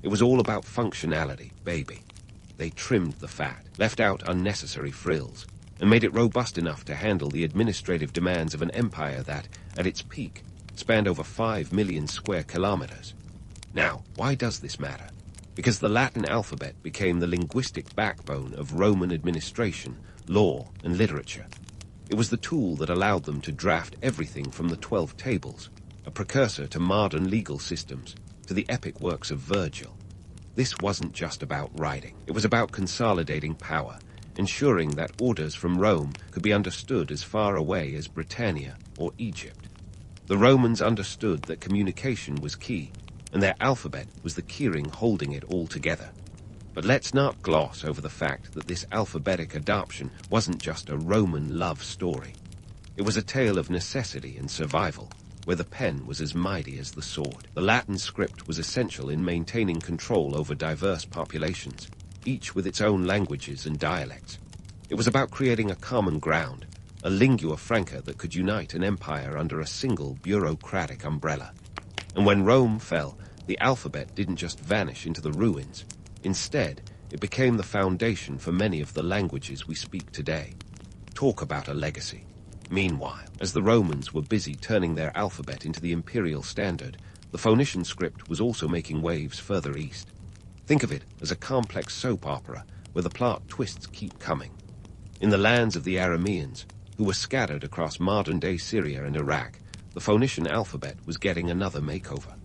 It was all about functionality, baby. They trimmed the fat, left out unnecessary frills, and made it robust enough to handle the administrative demands of an empire that, at its peak, spanned over 5 million square kilometers. Now, why does this matter? Because the Latin alphabet became the linguistic backbone of Roman administration, law, and literature. It was the tool that allowed them to draft everything from the 12 tables, a precursor to modern legal systems, to the epic works of Virgil. This wasn't just about writing. It was about consolidating power, ensuring that orders from Rome could be understood as far away as Britannia or Egypt. The Romans understood that communication was key, and their alphabet was the keyring holding it all together. But let's not gloss over the fact that this alphabetic adoption wasn't just a Roman love story. It was a tale of necessity and survival, where the pen was as mighty as the sword. The Latin script was essential in maintaining control over diverse populations, each with its own languages and dialects. It was about creating a common ground, a lingua franca that could unite an empire under a single bureaucratic umbrella. And when Rome fell, the alphabet didn't just vanish into the ruins. Instead, it became the foundation for many of the languages we speak today. Talk about a legacy. Meanwhile, as the Romans were busy turning their alphabet into the imperial standard, the Phoenician script was also making waves further east. Think of it as a complex soap opera, where the plot twists keep coming. In the lands of the Arameans, who were scattered across modern-day Syria and Iraq, the Phoenician alphabet was getting another makeover.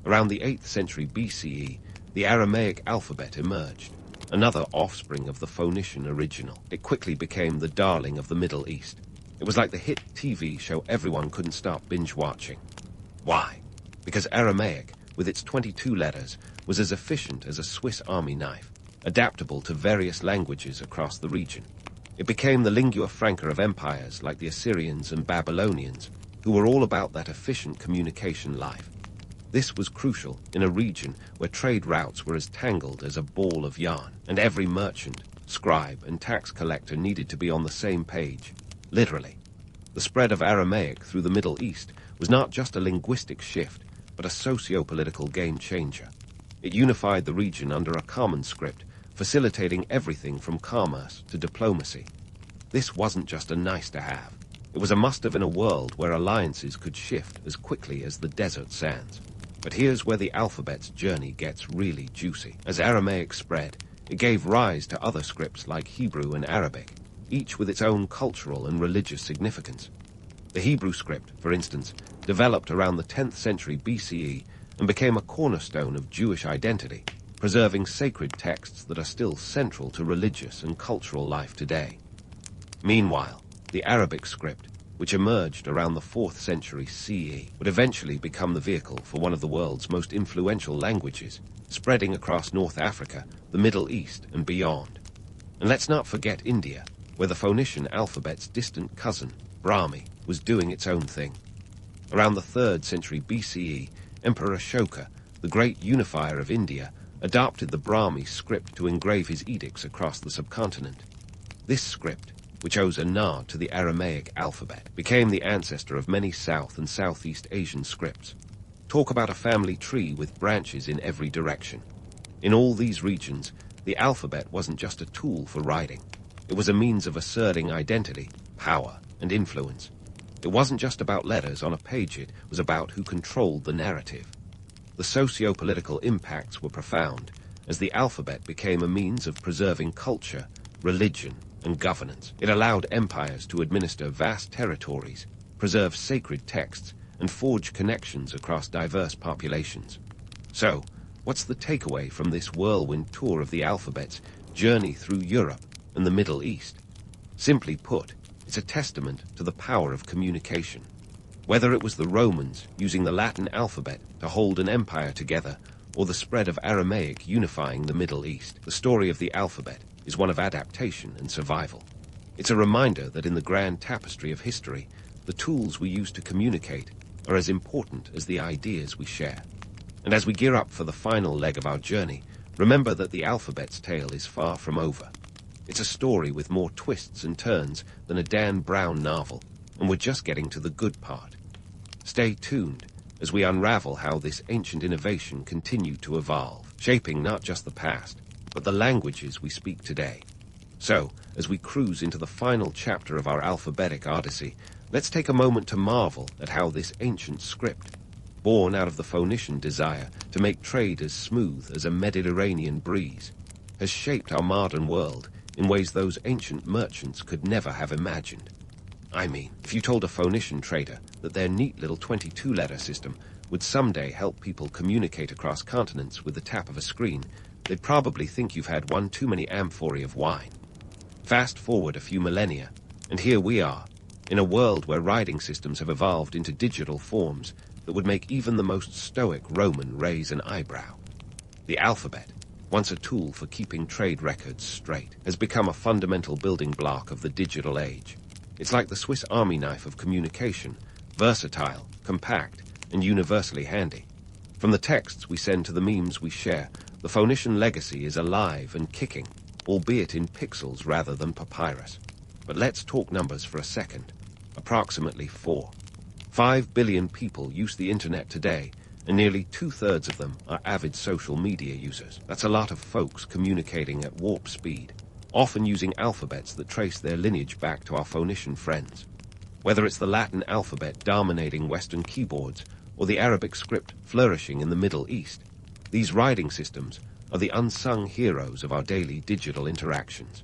Around the 8th century BCE, the Aramaic alphabet emerged, another offspring of the Phoenician original. It quickly became the darling of the Middle East. It was like the hit TV show everyone couldn't stop binge-watching. Why? Because Aramaic, with its 22 letters, was as efficient as a Swiss Army knife, adaptable to various languages across the region. It became the lingua franca of empires like the Assyrians and Babylonians, who were all about that efficient communication life. This was crucial in a region where trade routes were as tangled as a ball of yarn, and every merchant, scribe, and tax collector needed to be on the same page, literally. The spread of Aramaic through the Middle East was not just a linguistic shift, but a socio-political game-changer. It unified the region under a common script, facilitating everything from commerce to diplomacy. This wasn't just a nice-to-have. It was a must-have in a world where alliances could shift as quickly as the desert sands. But here's where the alphabet's journey gets really juicy. As Aramaic spread, it gave rise to other scripts like Hebrew and Arabic, each with its own cultural and religious significance. The Hebrew script, for instance, developed around the 10th century BCE and became a cornerstone of Jewish identity, preserving sacred texts that are still central to religious and cultural life today. Meanwhile, the Arabic script, which emerged around the 4th century CE, would eventually become the vehicle for one of the world's most influential languages, spreading across North Africa, the Middle East, and beyond. And let's not forget India, where the Phoenician alphabet's distant cousin, Brahmi, was doing its own thing. Around the 3rd century BCE, Emperor Ashoka, the great unifier of India, adopted the Brahmi script to engrave his edicts across the subcontinent. This script, which owes a nod to the Aramaic alphabet, became the ancestor of many South and Southeast Asian scripts. Talk about a family tree with branches in every direction. In all these regions, the alphabet wasn't just a tool for writing. It was a means of asserting identity, power, and influence. It wasn't just about letters on a page, it was about who controlled the narrative. The socio-political impacts were profound, as the alphabet became a means of preserving culture, religion, and governance. It allowed empires to administer vast territories, preserve sacred texts, and forge connections across diverse populations. So, what's the takeaway from this whirlwind tour of the alphabet's journey through Europe and the Middle East? Simply put, it's a testament to the power of communication. Whether it was the Romans using the Latin alphabet to hold an empire together, or the spread of Aramaic unifying the Middle East, the story of the alphabet is one of adaptation and survival. It's a reminder that in the grand tapestry of history, the tools we use to communicate are as important as the ideas we share. And as we gear up for the final leg of our journey, remember that the alphabet's tale is far from over. It's a story with more twists and turns than a Dan Brown novel, and we're just getting to the good part. Stay tuned as we unravel how this ancient innovation continued to evolve, shaping not just the past, but the languages we speak today. So, as we cruise into the final chapter of our alphabetic odyssey, let's take a moment to marvel at how this ancient script, born out of the Phoenician desire to make trade as smooth as a Mediterranean breeze, has shaped our modern world in ways those ancient merchants could never have imagined. I mean, if you told a Phoenician trader that their neat little 22-letter system would someday help people communicate across continents with the tap of a screen, they'd probably think you've had one too many amphorae of wine. Fast forward a few millennia, and here we are, in a world where writing systems have evolved into digital forms that would make even the most stoic Roman raise an eyebrow. The alphabet, once a tool for keeping trade records straight, has become a fundamental building block of the digital age. It's like the Swiss Army knife of communication, versatile, compact, and universally handy. From the texts we send to the memes we share, the Phoenician legacy is alive and kicking, albeit in pixels rather than papyrus. But let's talk numbers for a second. Approximately 5 billion people use the internet today, and nearly 2/3 of them are avid social media users. That's a lot of folks communicating at warp speed, often using alphabets that trace their lineage back to our Phoenician friends. Whether it's the Latin alphabet dominating Western keyboards or the Arabic script flourishing in the Middle East, these writing systems are the unsung heroes of our daily digital interactions.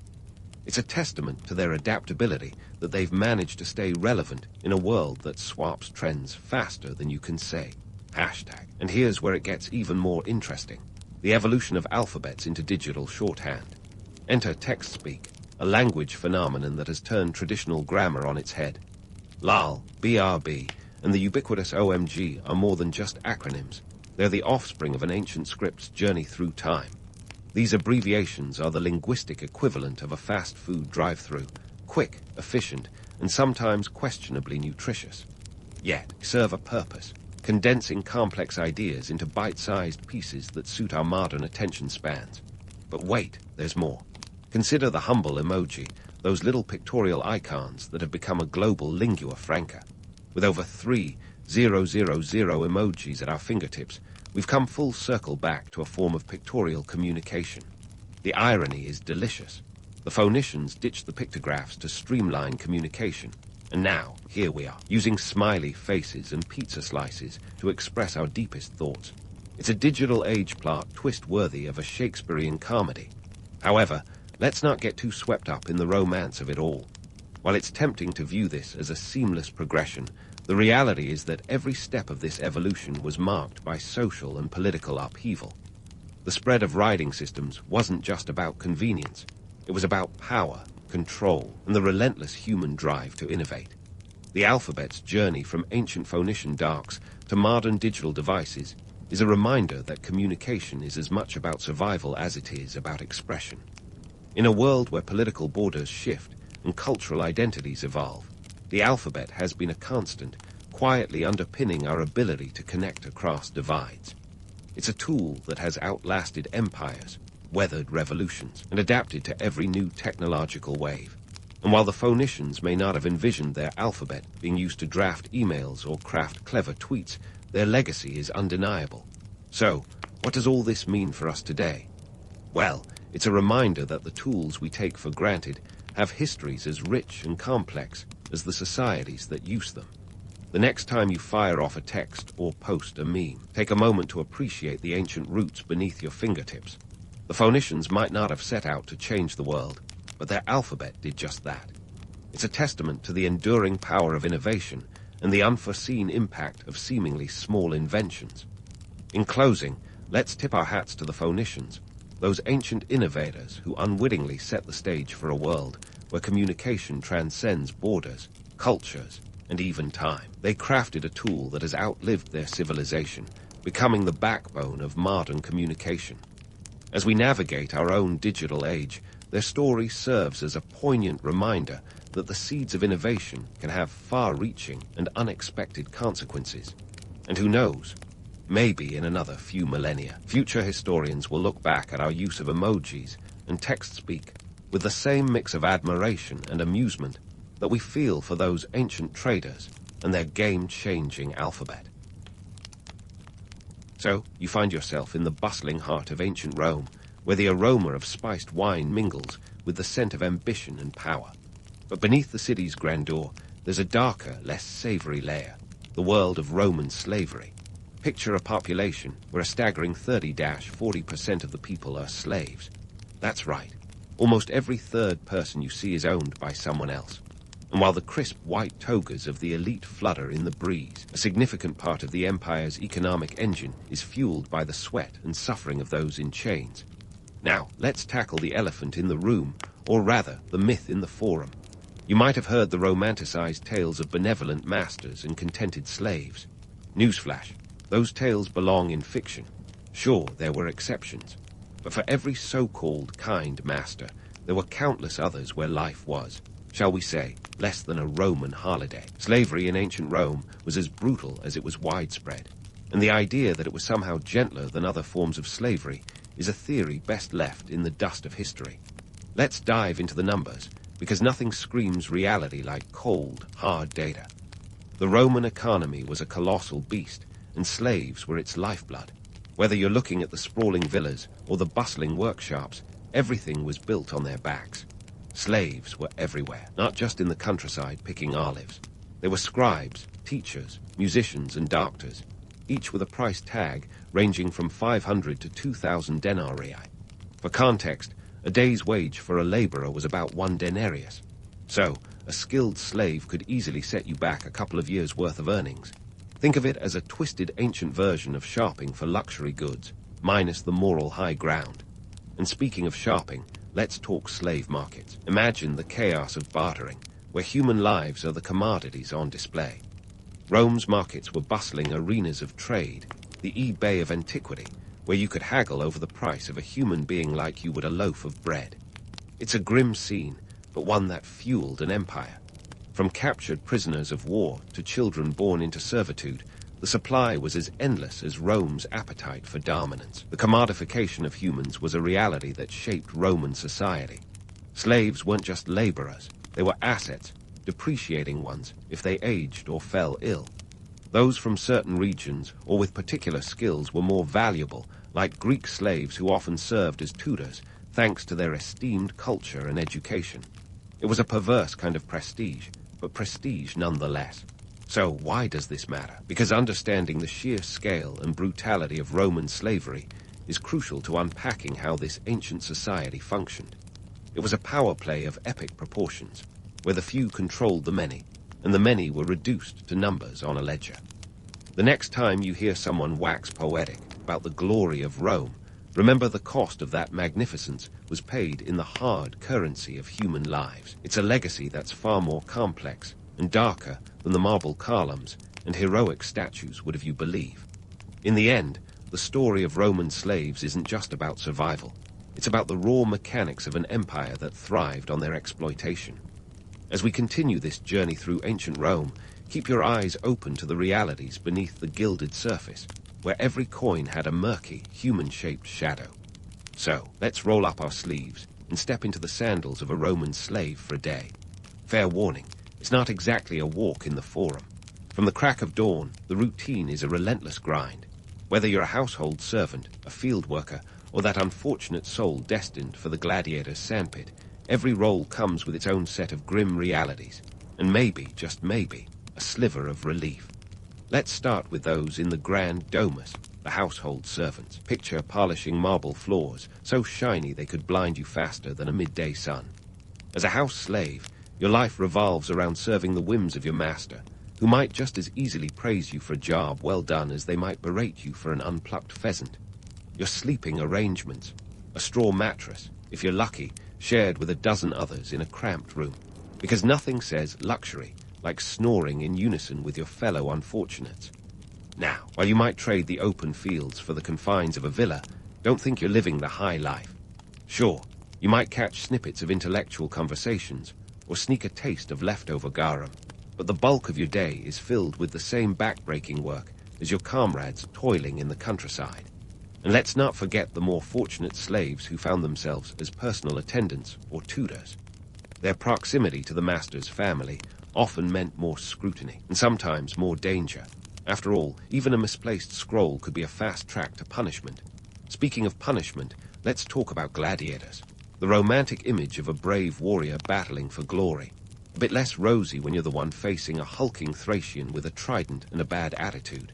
It's a testament to their adaptability that they've managed to stay relevant in a world that swaps trends faster than you can say. Hashtag. And here's where it gets even more interesting. The evolution of alphabets into digital shorthand. Enter text speak, a language phenomenon that has turned traditional grammar on its head. LAL, BRB, and the ubiquitous OMG are more than just acronyms. They're the offspring of an ancient script's journey through time. These abbreviations are the linguistic equivalent of a fast food drive-through, quick, efficient, and sometimes questionably nutritious. Yet, serve a purpose, condensing complex ideas into bite-sized pieces that suit our modern attention spans. But wait, there's more. Consider the humble emoji, those little pictorial icons that have become a global lingua franca. With over 3,000 emojis at our fingertips, we've come full circle back to a form of pictorial communication. The irony is delicious. The Phoenicians ditched the pictographs to streamline communication, and now, here we are, using smiley faces and pizza slices to express our deepest thoughts. It's a digital age plot twist worthy of a Shakespearean comedy. However, let's not get too swept up in the romance of it all. While it's tempting to view this as a seamless progression, the reality is that every step of this evolution was marked by social and political upheaval. The spread of writing systems wasn't just about convenience. It was about power, control, and the relentless human drive to innovate. The alphabet's journey from ancient Phoenician darks to modern digital devices is a reminder that communication is as much about survival as it is about expression. In a world where political borders shift and cultural identities evolve, the alphabet has been a constant, quietly underpinning our ability to connect across divides. It's a tool that has outlasted empires, weathered revolutions, and adapted to every new technological wave. And while the Phoenicians may not have envisioned their alphabet being used to draft emails or craft clever tweets, their legacy is undeniable. So, what does all this mean for us today? Well, it's a reminder that the tools we take for granted have histories as rich and complex as the societies that use them. The next time you fire off a text or post a meme, take a moment to appreciate the ancient roots beneath your fingertips. The Phoenicians might not have set out to change the world, but their alphabet did just that. It's a testament to the enduring power of innovation and the unforeseen impact of seemingly small inventions. In closing, let's tip our hats to the Phoenicians, those ancient innovators who unwittingly set the stage for a world where communication transcends borders, cultures, and even time. They crafted a tool that has outlived their civilization, becoming the backbone of modern communication. As we navigate our own digital age, their story serves as a poignant reminder that the seeds of innovation can have far-reaching and unexpected consequences. And who knows? Maybe in another few millennia, future historians will look back at our use of emojis and text-speak with the same mix of admiration and amusement that we feel for those ancient traders and their game-changing alphabet. So, you find yourself in the bustling heart of ancient Rome, where the aroma of spiced wine mingles with the scent of ambition and power. But beneath the city's grandeur, there's a darker, less savory layer, the world of Roman slavery. Picture a population where a staggering 30-40% of the people are slaves. That's right. Almost every third person you see is owned by someone else. And while the crisp white togas of the elite flutter in the breeze, a significant part of the empire's economic engine is fueled by the sweat and suffering of those in chains. Now, let's tackle the elephant in the room, or rather, the myth in the forum. You might have heard the romanticized tales of benevolent masters and contented slaves. Newsflash. Those tales belong in fiction. Sure, there were exceptions. But for every so-called kind master, there were countless others where life was, shall we say, less than a Roman holiday. Slavery in ancient Rome was as brutal as it was widespread, and the idea that it was somehow gentler than other forms of slavery is a theory best left in the dust of history. Let's dive into the numbers, because nothing screams reality like cold, hard data. The Roman economy was a colossal beast, and slaves were its lifeblood. Whether you're looking at the sprawling villas or the bustling workshops, everything was built on their backs. Slaves were everywhere, not just in the countryside picking olives. They were scribes, teachers, musicians, and doctors. each with a price tag ranging from 500 to 2,000 denarii. For context, a day's wage for a laborer was about 1 denarius. So, a skilled slave could easily set you back a couple of years' worth of earnings. Think of it as a twisted ancient version of sharping for luxury goods, minus the moral high ground. And speaking of sharping, let's talk slave markets. Imagine the chaos of bartering, where human lives are the commodities on display. Rome's markets were bustling arenas of trade, the eBay of antiquity, where you could haggle over the price of a human being like you would a loaf of bread. It's a grim scene, but one that fueled an empire. From captured prisoners of war to children born into servitude, the supply was as endless as Rome's appetite for dominance. The commodification of humans was a reality that shaped Roman society. Slaves weren't just laborers, they were assets, depreciating ones if they aged or fell ill. Those from certain regions or with particular skills were more valuable, like Greek slaves who often served as tutors, thanks to their esteemed culture and education. It was a perverse kind of prestige, but prestige nonetheless. So why does this matter? Because understanding the sheer scale and brutality of Roman slavery is crucial to unpacking how this ancient society functioned. It was a power play of epic proportions, where the few controlled the many, and the many were reduced to numbers on a ledger. The next time you hear someone wax poetic about the glory of Rome, remember the cost of that magnificence was paid in the hard currency of human lives. It's a legacy that's far more complex and darker than the marble columns and heroic statues would have you believe. In the end, the story of Roman slaves isn't just about survival. It's about the raw mechanics of an empire that thrived on their exploitation. As we continue this journey through ancient Rome, keep your eyes open to the realities beneath the gilded surface, where every coin had a murky, human-shaped shadow. So, let's roll up our sleeves and step into the sandals of a Roman slave for a day. Fair warning, it's not exactly a walk in the forum. From the crack of dawn, the routine is a relentless grind. Whether you're a household servant, a field worker, or that unfortunate soul destined for the gladiator's sandpit, every role comes with its own set of grim realities, and maybe, just maybe, a sliver of relief. Let's start with those in the grand domus, the household servants. Picture polishing marble floors, so shiny they could blind you faster than a midday sun. As a house slave, your life revolves around serving the whims of your master, who might just as easily praise you for a job well done as they might berate you for an unplucked pheasant. Your sleeping arrangements, a straw mattress, if you're lucky, shared with a dozen others in a cramped room, because nothing says luxury like snoring in unison with your fellow unfortunates. Now, while you might trade the open fields for the confines of a villa, don't think you're living the high life. Sure, you might catch snippets of intellectual conversations or sneak a taste of leftover garum, but the bulk of your day is filled with the same back-breaking work as your comrades toiling in the countryside. And let's not forget the more fortunate slaves who found themselves as personal attendants or tutors. Their proximity to the master's family often meant more scrutiny, and sometimes more danger. After all, even a misplaced scroll could be a fast track to punishment. Speaking of punishment, let's talk about gladiators. The romantic image of a brave warrior battling for glory. A bit less rosy when you're the one facing a hulking Thracian with a trident and a bad attitude.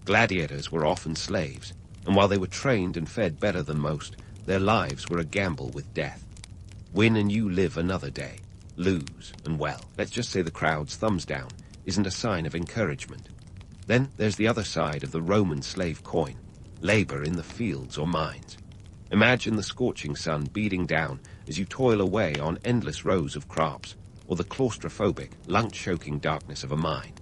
Gladiators were often slaves, and while they were trained and fed better than most, their lives were a gamble with death. Win and you live another day. Lose, and well, let's just say the crowd's thumbs down isn't a sign of encouragement. Then there's the other side of the Roman slave coin, labor in the fields or mines. Imagine the scorching sun beating down as you toil away on endless rows of crops, or the claustrophobic, lung-choking darkness of a mine.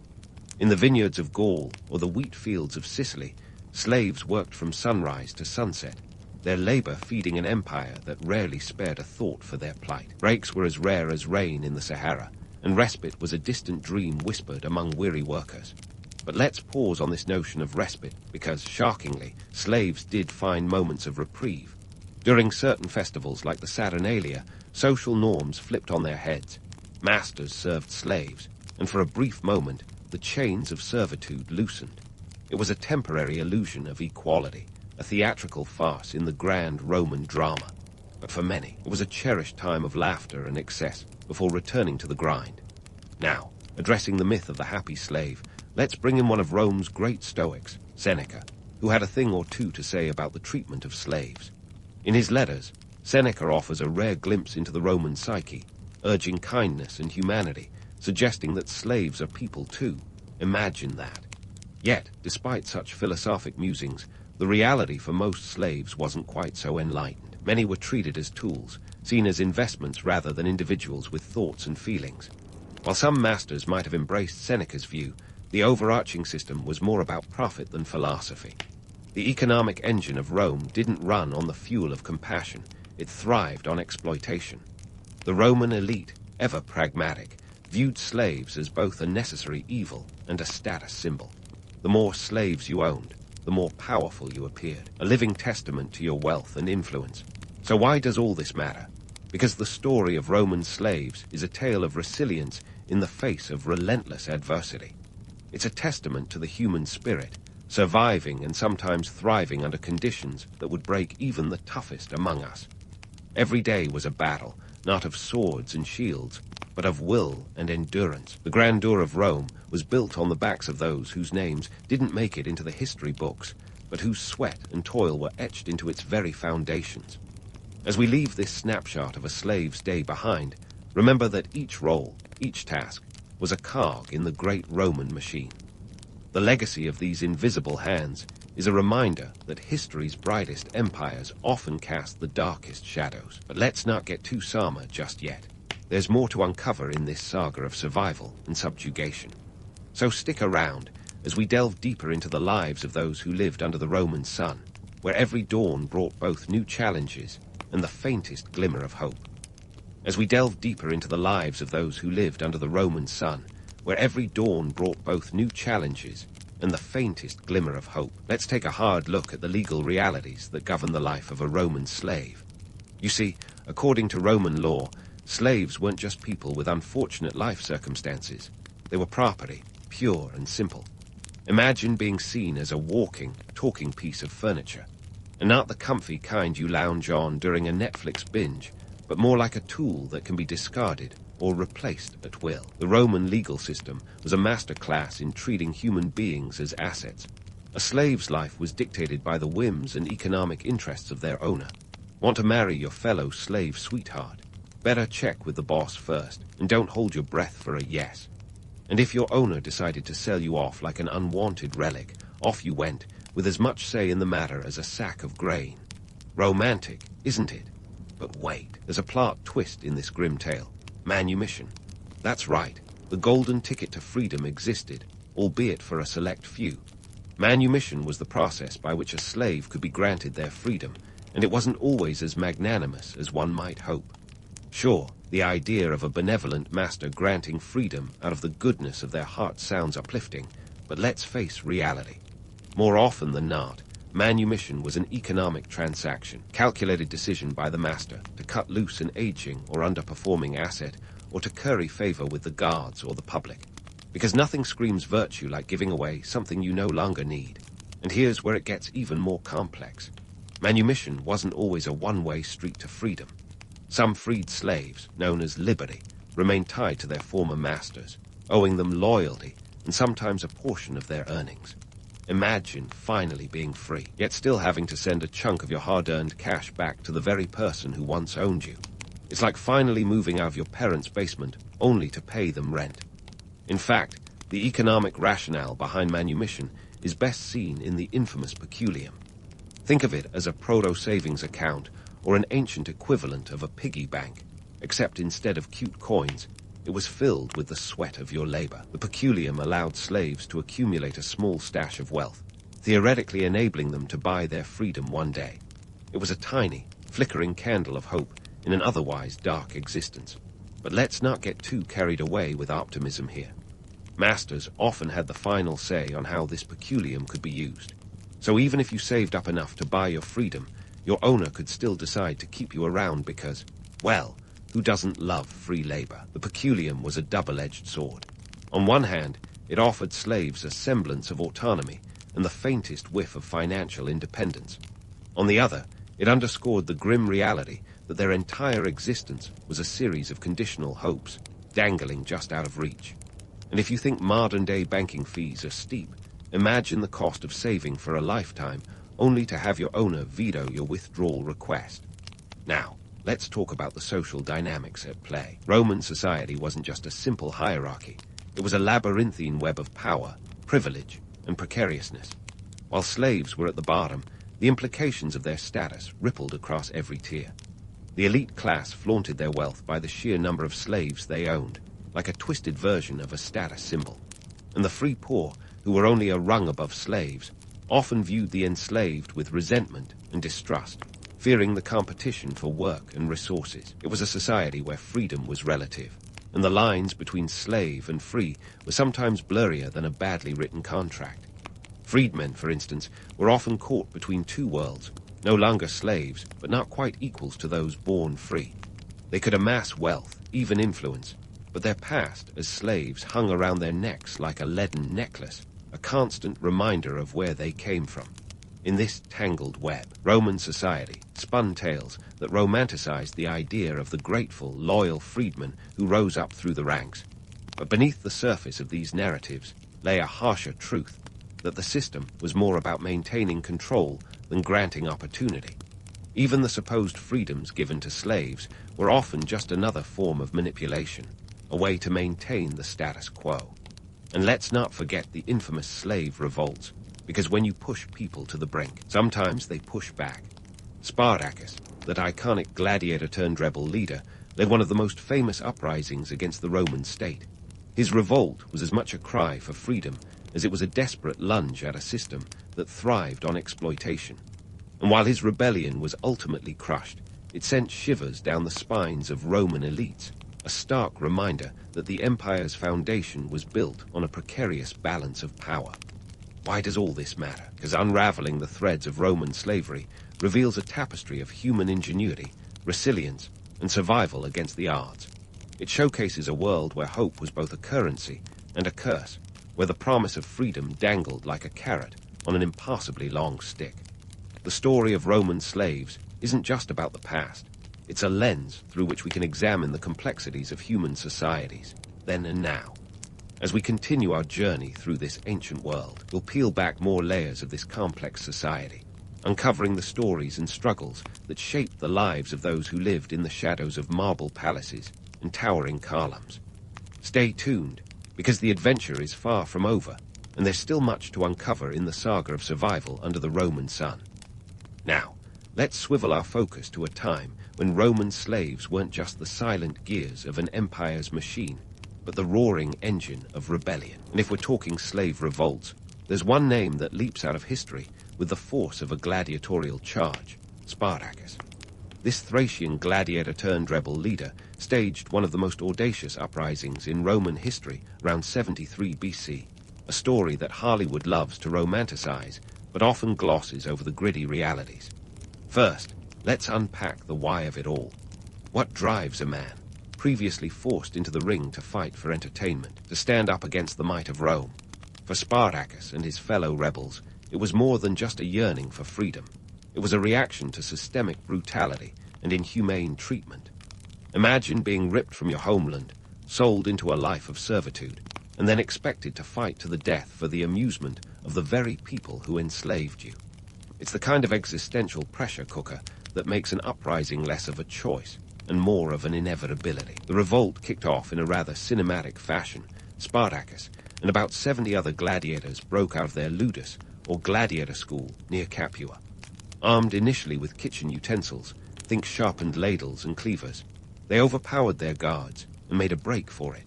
In the vineyards of Gaul or the wheat fields of Sicily, slaves worked from sunrise to sunset, their labor feeding an empire that rarely spared a thought for their plight. Breaks were as rare as rain in the Sahara, and respite was a distant dream whispered among weary workers. But let's pause on this notion of respite, because, shockingly, slaves did find moments of reprieve. During certain festivals like the Saturnalia, social norms flipped on their heads. Masters served slaves, and for a brief moment, the chains of servitude loosened. It was a temporary illusion of equality, a theatrical farce in the grand Roman drama. But for many, it was a cherished time of laughter and excess before returning to the grind. Now, addressing the myth of the happy slave, Let's bring in one of Rome's great Stoics, Seneca, who had a thing or two to say about the treatment of slaves. In his letters, Seneca offers a rare glimpse into the Roman psyche, urging kindness and humanity, suggesting that slaves are people too. Imagine that. Yet, despite such philosophic musings, the reality for most slaves wasn't quite so enlightened. Many were treated as tools, seen as investments rather than individuals with thoughts and feelings. While some masters might have embraced Seneca's view, the overarching system was more about profit than philosophy. The economic engine of Rome didn't run on the fuel of compassion, it thrived on exploitation. The Roman elite, ever pragmatic, viewed slaves as both a necessary evil and a status symbol. The more slaves you owned, the more powerful you appeared, a living testament to your wealth and influence. So why does all this matter? Because the story of Roman slaves is a tale of resilience in the face of relentless adversity. It's a testament to the human spirit, surviving and sometimes thriving under conditions that would break even the toughest among us. Every day was a battle, not of swords and shields, but of will and endurance. The grandeur of Rome was built on the backs of those whose names didn't make it into the history books, but whose sweat and toil were etched into its very foundations. As we leave this snapshot of a slave's day behind, remember that each role, each task, was a cog in the great Roman machine. The legacy of these invisible hands is a reminder that history's brightest empires often cast the darkest shadows. But let's not get too somber just yet. There's more to uncover in this saga of survival and subjugation. So stick around as we delve deeper into the lives of those who lived under the Roman sun, where every dawn brought both new challenges and the faintest glimmer of hope. As we delve deeper into the lives of those who lived under the Roman sun, where every dawn brought both new challenges and the faintest glimmer of hope, let's take a hard look at the legal realities that govern the life of a Roman slave. You see, according to Roman law, slaves weren't just people with unfortunate life circumstances. They were property, pure and simple. Imagine being seen as a walking, talking piece of furniture, and not the comfy kind you lounge on during a Netflix binge, but more like a tool that can be discarded or replaced at will. The Roman legal system was a masterclass in treating human beings as assets. A slave's life was dictated by the whims and economic interests of their owner. Want to marry your fellow slave sweetheart? Better check with the boss first, and don't hold your breath for a yes. And if your owner decided to sell you off like an unwanted relic, off you went, with as much say in the matter as a sack of grain. Romantic, isn't it? But wait, there's a plot twist in this grim tale. Manumission. That's right, the golden ticket to freedom existed, albeit for a select few. Manumission was the process by which a slave could be granted their freedom, and it wasn't always as magnanimous as one might hope. Sure, the idea of a benevolent master granting freedom out of the goodness of their heart sounds uplifting, but let's face reality. More often than not, manumission was an economic transaction, calculated decision by the master to cut loose an aging or underperforming asset, or to curry favor with the guards or the public. Because nothing screams virtue like giving away something you no longer need. And here's where it gets even more complex. Manumission wasn't always a one-way street to freedom. Some freed slaves, known as liberty, remained tied to their former masters, owing them loyalty and sometimes a portion of their earnings. Imagine finally being free, yet still having to send a chunk of your hard-earned cash back to the very person who once owned you. It's like finally moving out of your parents' basement only to pay them rent. In fact, the economic rationale behind manumission is best seen in the infamous peculium. Think of it as a proto-savings account or an ancient equivalent of a piggy bank, except instead of cute coins, it was filled with the sweat of your labor. The peculium allowed slaves to accumulate a small stash of wealth, theoretically enabling them to buy their freedom one day. It was a tiny, flickering candle of hope in an otherwise dark existence. But let's not get too carried away with optimism here. Masters often had the final say on how this peculium could be used. So even if you saved up enough to buy your freedom, your owner could still decide to keep you around because, well, who doesn't love free labor? The peculium was a double-edged sword. On one hand, it offered slaves a semblance of autonomy and the faintest whiff of financial independence. On the other, it underscored the grim reality that their entire existence was a series of conditional hopes, dangling just out of reach. And if you think modern-day banking fees are steep, imagine the cost of saving for a lifetime only to have your owner veto your withdrawal request. Now, let's talk about the social dynamics at play. Roman society wasn't just a simple hierarchy. It was a labyrinthine web of power, privilege, and precariousness. While slaves were at the bottom, the implications of their status rippled across every tier. The elite class flaunted their wealth by the sheer number of slaves they owned, like a twisted version of a status symbol. And the free poor, who were only a rung above slaves, often viewed the enslaved with resentment and distrust, fearing the competition for work and resources. It was a society where freedom was relative, and the lines between slave and free were sometimes blurrier than a badly written contract. Freedmen, for instance, were often caught between two worlds, no longer slaves, but not quite equals to those born free. They could amass wealth, even influence, but their past as slaves hung around their necks like a leaden necklace, a constant reminder of where they came from. In this tangled web, Roman society spun tales that romanticized the idea of the grateful, loyal freedmen who rose up through the ranks. But beneath the surface of these narratives lay a harsher truth, that the system was more about maintaining control than granting opportunity. Even the supposed freedoms given to slaves were often just another form of manipulation, a way to maintain the status quo. And let's not forget the infamous slave revolts, because when you push people to the brink, sometimes they push back. Spartacus, that iconic gladiator-turned-rebel leader, led one of the most famous uprisings against the Roman state. His revolt was as much a cry for freedom as it was a desperate lunge at a system that thrived on exploitation. And while his rebellion was ultimately crushed, it sent shivers down the spines of Roman elites, a stark reminder that the empire's foundation was built on a precarious balance of power. Why does all this matter? Because unraveling the threads of Roman slavery reveals a tapestry of human ingenuity, resilience, and survival against the odds. It showcases a world where hope was both a currency and a curse, where the promise of freedom dangled like a carrot on an impossibly long stick. The story of Roman slaves isn't just about the past. It's a lens through which we can examine the complexities of human societies, then and now. As we continue our journey through this ancient world, we'll peel back more layers of this complex society, uncovering the stories and struggles that shaped the lives of those who lived in the shadows of marble palaces and towering columns. Stay tuned, because the adventure is far from over, and there's still much to uncover in the saga of survival under the Roman sun. Now, let's swivel our focus to a time when Roman slaves weren't just the silent gears of an empire's machine, but the roaring engine of rebellion. And if we're talking slave revolts, there's one name that leaps out of history with the force of a gladiatorial charge: Spartacus. This Thracian gladiator-turned-rebel leader staged one of the most audacious uprisings in Roman history around 73 BC, a story that Hollywood loves to romanticize, but often glosses over the gritty realities. First, let's unpack the why of it all. What drives a man, previously forced into the ring to fight for entertainment, to stand up against the might of Rome? For Spartacus and his fellow rebels, it was more than just a yearning for freedom. It was a reaction to systemic brutality and inhumane treatment. Imagine being ripped from your homeland, sold into a life of servitude, and then expected to fight to the death for the amusement of the very people who enslaved you. It's the kind of existential pressure cooker that makes an uprising less of a choice and more of an inevitability. The revolt kicked off in a rather cinematic fashion. Spartacus and about 70 other gladiators broke out of their ludus, or gladiator school, near Capua. Armed initially with kitchen utensils, think sharpened ladles and cleavers, they overpowered their guards and made a break for it.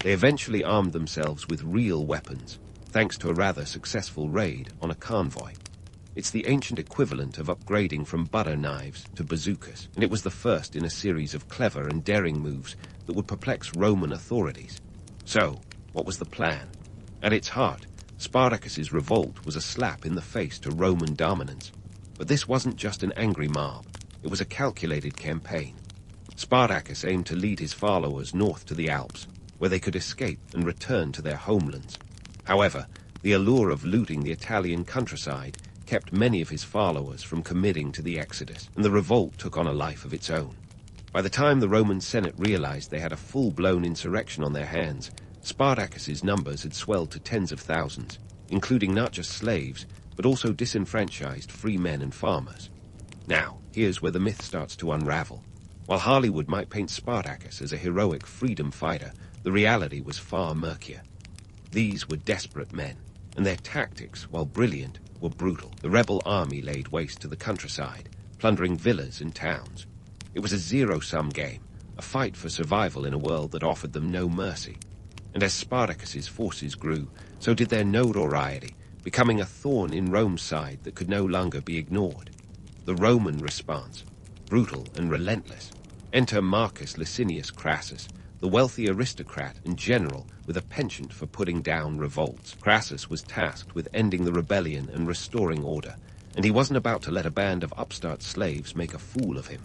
They eventually armed themselves with real weapons, thanks to a rather successful raid on a convoy. It's the ancient equivalent of upgrading from butter knives to bazookas, and it was the first in a series of clever and daring moves that would perplex Roman authorities. So, what was the plan? At its heart, Spartacus's revolt was a slap in the face to Roman dominance. But this wasn't just an angry mob. It was a calculated campaign. Spartacus aimed to lead his followers north to the Alps, where they could escape and return to their homelands. However, the allure of looting the Italian countryside kept many of his followers from committing to the exodus, and the revolt took on a life of its own. By the time the Roman Senate realized they had a full-blown insurrection on their hands, Spartacus's numbers had swelled to tens of thousands, including not just slaves, but also disenfranchised free men and farmers. Now, here's where the myth starts to unravel. While Hollywood might paint Spartacus as a heroic freedom fighter, the reality was far murkier. These were desperate men, and their tactics, while brilliant, were brutal. The rebel army laid waste to the countryside, plundering villas and towns. It was a zero-sum game, a fight for survival in a world that offered them no mercy. And as Spartacus's forces grew, so did their notoriety, becoming a thorn in Rome's side that could no longer be ignored. The Roman response, brutal and relentless. Enter Marcus Licinius Crassus, the wealthy aristocrat and general with a penchant for putting down revolts. Crassus was tasked with ending the rebellion and restoring order, and he wasn't about to let a band of upstart slaves make a fool of him.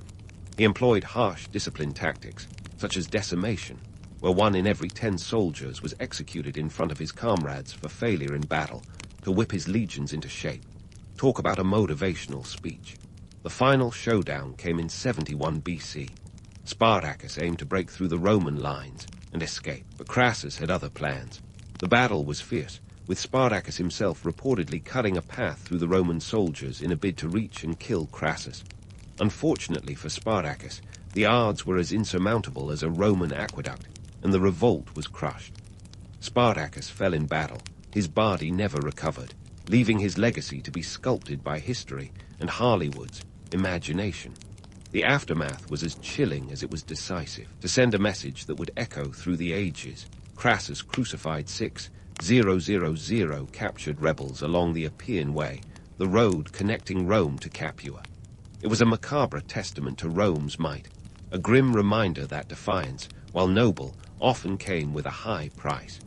He employed harsh discipline tactics, such as decimation, where 1 in every 10 soldiers was executed in front of his comrades for failure in battle, to whip his legions into shape. Talk about a motivational speech. The final showdown came in 71 BC. Spartacus aimed to break through the Roman lines and escape, but Crassus had other plans. The battle was fierce, with Spartacus himself reportedly cutting a path through the Roman soldiers in a bid to reach and kill Crassus. Unfortunately for Spartacus, the odds were as insurmountable as a Roman aqueduct, and the revolt was crushed. Spartacus fell in battle, his body never recovered, leaving his legacy to be sculpted by history and Hollywood's imagination. The aftermath was as chilling as it was decisive. To send a message that would echo through the ages, Crassus crucified 6,000 captured rebels along the Appian Way, the road connecting Rome to Capua. It was a macabre testament to Rome's might, a grim reminder that defiance, while noble, often came with a high price.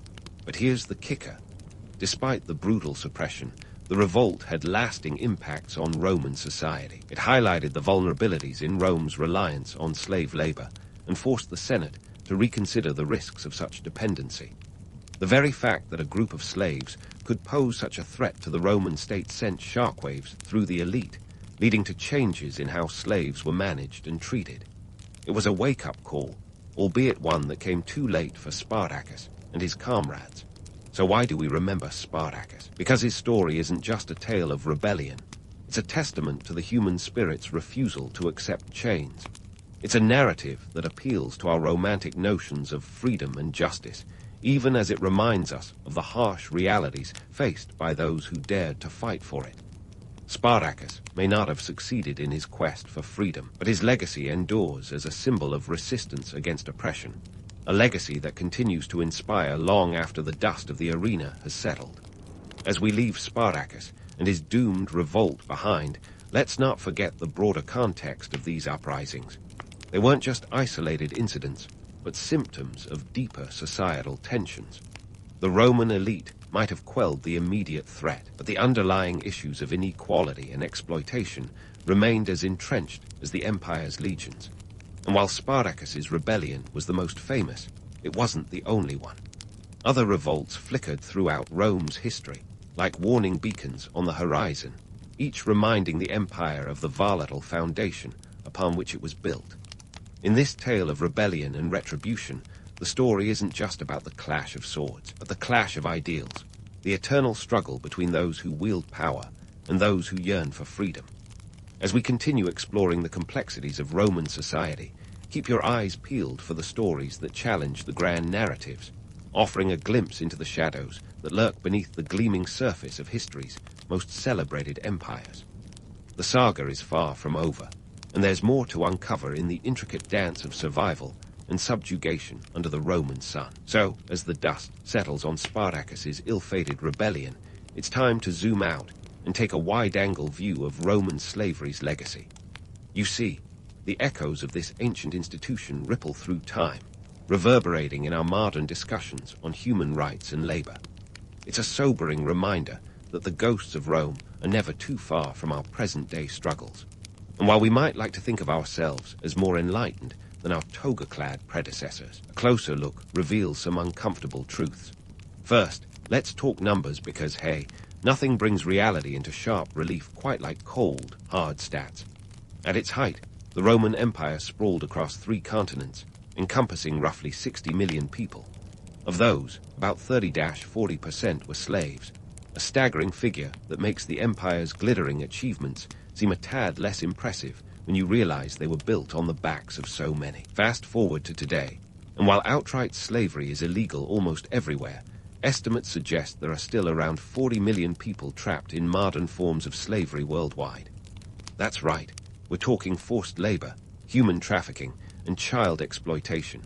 But here's the kicker. Despite the brutal suppression, the revolt had lasting impacts on Roman society. It highlighted the vulnerabilities in Rome's reliance on slave labor and forced the Senate to reconsider the risks of such dependency. The very fact that a group of slaves could pose such a threat to the Roman state sent shockwaves through the elite, leading to changes in how slaves were managed and treated. It was a wake-up call, albeit one that came too late for Spartacus and his comrades. So why do we remember Spartacus? Because his story isn't just a tale of rebellion. It's a testament to the human spirit's refusal to accept chains. It's a narrative that appeals to our romantic notions of freedom and justice, even as it reminds us of the harsh realities faced by those who dared to fight for it. Spartacus may not have succeeded in his quest for freedom, but his legacy endures as a symbol of resistance against oppression. A legacy that continues to inspire long after the dust of the arena has settled. As we leave Spartacus and his doomed revolt behind, let's not forget the broader context of these uprisings. They weren't just isolated incidents, but symptoms of deeper societal tensions. The Roman elite might have quelled the immediate threat, but the underlying issues of inequality and exploitation remained as entrenched as the empire's legions. And while Spartacus's rebellion was the most famous, it wasn't the only one. Other revolts flickered throughout Rome's history, like warning beacons on the horizon, each reminding the empire of the volatile foundation upon which it was built. In this tale of rebellion and retribution, the story isn't just about the clash of swords, but the clash of ideals, the eternal struggle between those who wield power and those who yearn for freedom. As we continue exploring the complexities of Roman society, keep your eyes peeled for the stories that challenge the grand narratives, offering a glimpse into the shadows that lurk beneath the gleaming surface of history's most celebrated empires. The saga is far from over, and there's more to uncover in the intricate dance of survival and subjugation under the Roman sun. So, as the dust settles on Spartacus's ill-fated rebellion, it's time to zoom out and take a wide-angle view of Roman slavery's legacy. You see, the echoes of this ancient institution ripple through time, reverberating in our modern discussions on human rights and labor. It's a sobering reminder that the ghosts of Rome are never too far from our present-day struggles. And while we might like to think of ourselves as more enlightened than our toga-clad predecessors, a closer look reveals some uncomfortable truths. First, let's talk numbers because, hey, nothing brings reality into sharp relief quite like cold, hard stats. At its height, the Roman Empire sprawled across 3 continents, encompassing roughly 60 million people. Of those, about 30–40% were slaves, a staggering figure that makes the empire's glittering achievements seem a tad less impressive when you realize they were built on the backs of so many. Fast forward to today, and while outright slavery is illegal almost everywhere, estimates suggest there are still around 40 million people trapped in modern forms of slavery worldwide. That's right, we're talking forced labor, human trafficking, and child exploitation.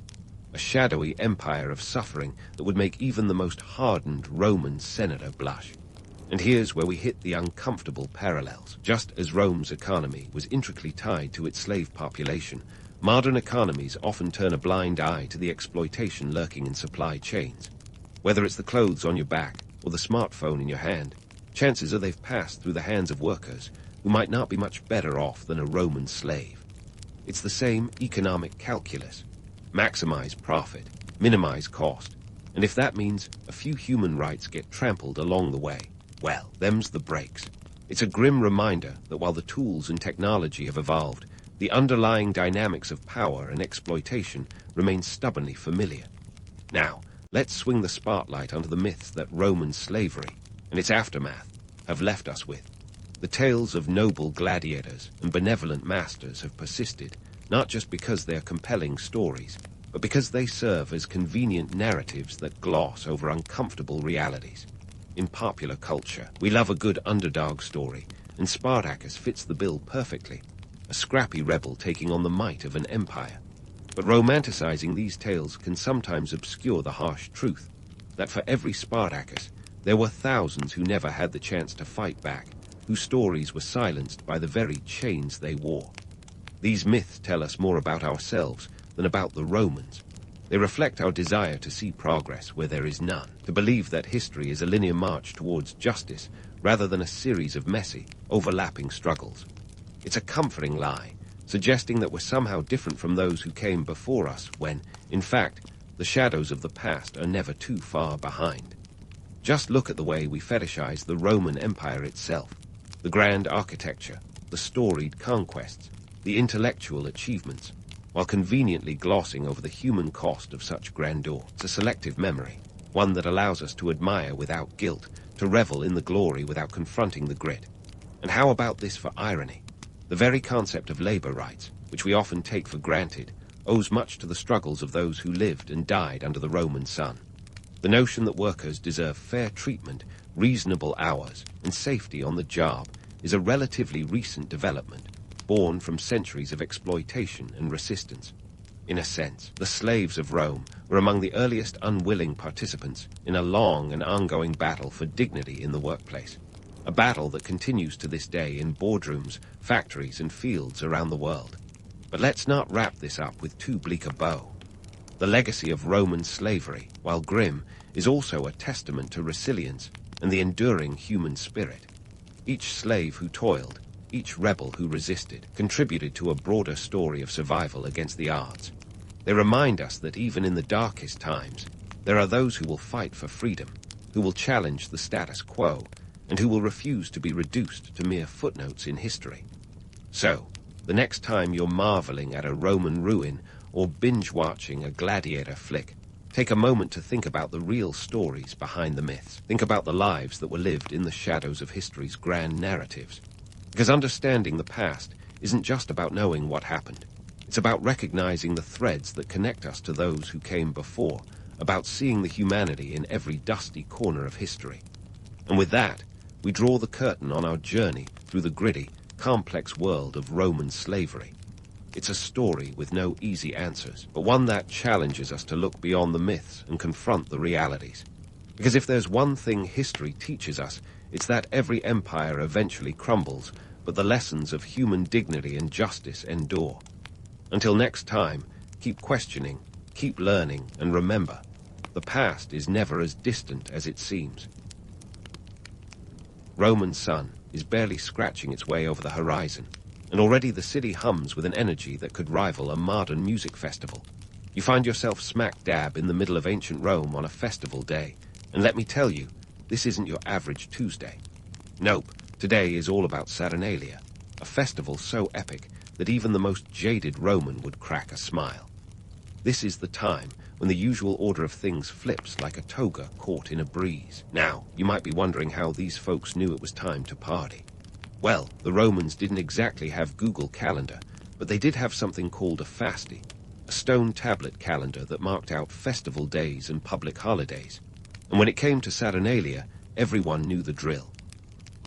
A shadowy empire of suffering that would make even the most hardened Roman senator blush. And here's where we hit the uncomfortable parallels. Just as Rome's economy was intricately tied to its slave population, modern economies often turn a blind eye to the exploitation lurking in supply chains. Whether it's the clothes on your back or the smartphone in your hand, chances are they've passed through the hands of workers who might not be much better off than a Roman slave. It's the same economic calculus. Maximize profit, minimize cost, and if that means a few human rights get trampled along the way, well, them's the breaks. It's a grim reminder that while the tools and technology have evolved, the underlying dynamics of power and exploitation remain stubbornly familiar. Now, let's swing the spotlight onto the myths that Roman slavery and its aftermath have left us with. The tales of noble gladiators and benevolent masters have persisted, not just because they are compelling stories, but because they serve as convenient narratives that gloss over uncomfortable realities. In popular culture, we love a good underdog story, and Spartacus fits the bill perfectly, a scrappy rebel taking on the might of an empire. But romanticizing these tales can sometimes obscure the harsh truth that for every Spartacus, there were thousands who never had the chance to fight back, whose stories were silenced by the very chains they wore. These myths tell us more about ourselves than about the Romans. They reflect our desire to see progress where there is none, to believe that history is a linear march towards justice rather than a series of messy, overlapping struggles. It's a comforting lie, suggesting that we're somehow different from those who came before us when, in fact, the shadows of the past are never too far behind. Just look at the way we fetishize the Roman Empire itself, the grand architecture, the storied conquests, the intellectual achievements, while conveniently glossing over the human cost of such grandeur. It's a selective memory, one that allows us to admire without guilt, to revel in the glory without confronting the grit. And how about this for irony? The very concept of labor rights, which we often take for granted, owes much to the struggles of those who lived and died under the Roman sun. The notion that workers deserve fair treatment, reasonable hours, and safety on the job is a relatively recent development, born from centuries of exploitation and resistance. In a sense, the slaves of Rome were among the earliest unwilling participants in a long and ongoing battle for dignity in the workplace, a battle that continues to this day in boardrooms, factories, and fields around the world. But let's not wrap this up with too bleak a bow. The legacy of Roman slavery, while grim, is also a testament to resilience and the enduring human spirit. Each slave who toiled, each rebel who resisted, contributed to a broader story of survival against the odds. They remind us that even in the darkest times, there are those who will fight for freedom, who will challenge the status quo, and who will refuse to be reduced to mere footnotes in history. So, the next time you're marveling at a Roman ruin or binge-watching a gladiator flick, take a moment to think about the real stories behind the myths. Think about the lives that were lived in the shadows of history's grand narratives. Because understanding the past isn't just about knowing what happened. It's about recognizing the threads that connect us to those who came before, about seeing the humanity in every dusty corner of history. And with that, we draw the curtain on our journey through the gritty, complex world of Roman slavery. It's a story with no easy answers, but one that challenges us to look beyond the myths and confront the realities. Because if there's one thing history teaches us, it's that every empire eventually crumbles, but the lessons of human dignity and justice endure. Until next time, keep questioning, keep learning, and remember, the past is never as distant as it seems. Roman sun is barely scratching its way over the horizon, and already the city hums with an energy that could rival a modern music festival. You find yourself smack dab in the middle of ancient Rome on a festival day, and let me tell you, this isn't your average Tuesday. Nope, today is all about Saturnalia, a festival so epic that even the most jaded Roman would crack a smile. This is the time when the usual order of things flips like a toga caught in a breeze. Now, you might be wondering how these folks knew it was time to party. Well, the Romans didn't exactly have Google Calendar, but they did have something called a fasti, a stone tablet calendar that marked out festival days and public holidays. And when it came to Saturnalia, everyone knew the drill.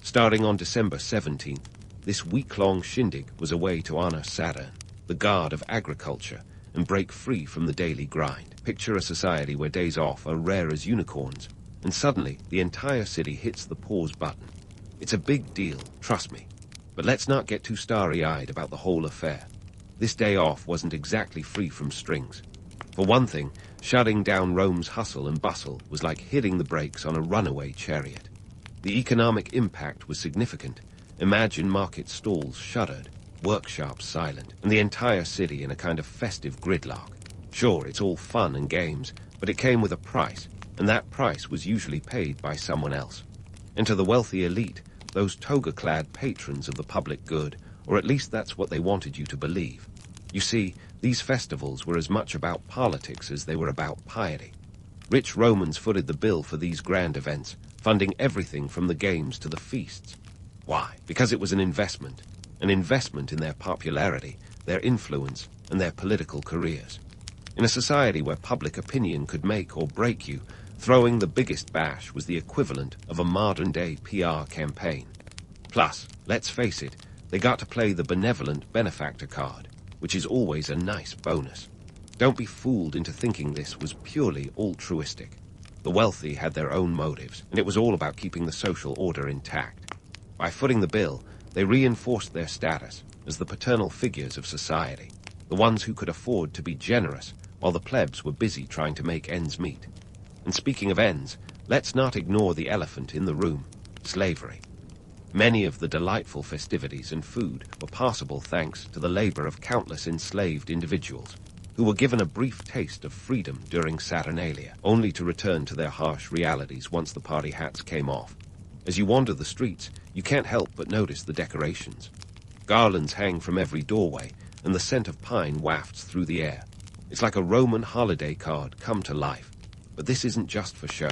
Starting on December 17th, this week-long shindig was a way to honor Saturn, the god of agriculture, and break free from the daily grind. Picture a society where days off are rare as unicorns, and suddenly the entire city hits the pause button. It's a big deal, trust me. But let's not get too starry-eyed about the whole affair. This day off wasn't exactly free from strings. For one thing, shutting down Rome's hustle and bustle was like hitting the brakes on a runaway chariot. The economic impact was significant. Imagine market stalls shuttered, workshops silent, and the entire city in a kind of festive gridlock. Sure, it's all fun and games, but it came with a price, and that price was usually paid by someone else. And to the wealthy elite, those toga-clad patrons of the public good, or at least that's what they wanted you to believe. You see, these festivals were as much about politics as they were about piety. Rich Romans footed the bill for these grand events, funding everything from the games to the feasts. Why? Because it was an investment in their popularity, their influence, and their political careers. In a society where public opinion could make or break you, throwing the biggest bash was the equivalent of a modern-day PR campaign. Plus, let's face it, they got to play the benevolent benefactor card, which is always a nice bonus. Don't be fooled into thinking this was purely altruistic. The wealthy had their own motives, and it was all about keeping the social order intact. By footing the bill, they reinforced their status as the paternal figures of society, the ones who could afford to be generous while the plebs were busy trying to make ends meet. And speaking of ends, let's not ignore the elephant in the room, slavery. Many of the delightful festivities and food were possible thanks to the labor of countless enslaved individuals who were given a brief taste of freedom during Saturnalia, only to return to their harsh realities once the party hats came off. As you wander the streets, you can't help but notice the decorations. Garlands hang from every doorway, and the scent of pine wafts through the air. It's like a Roman holiday card come to life. But this isn't just for show.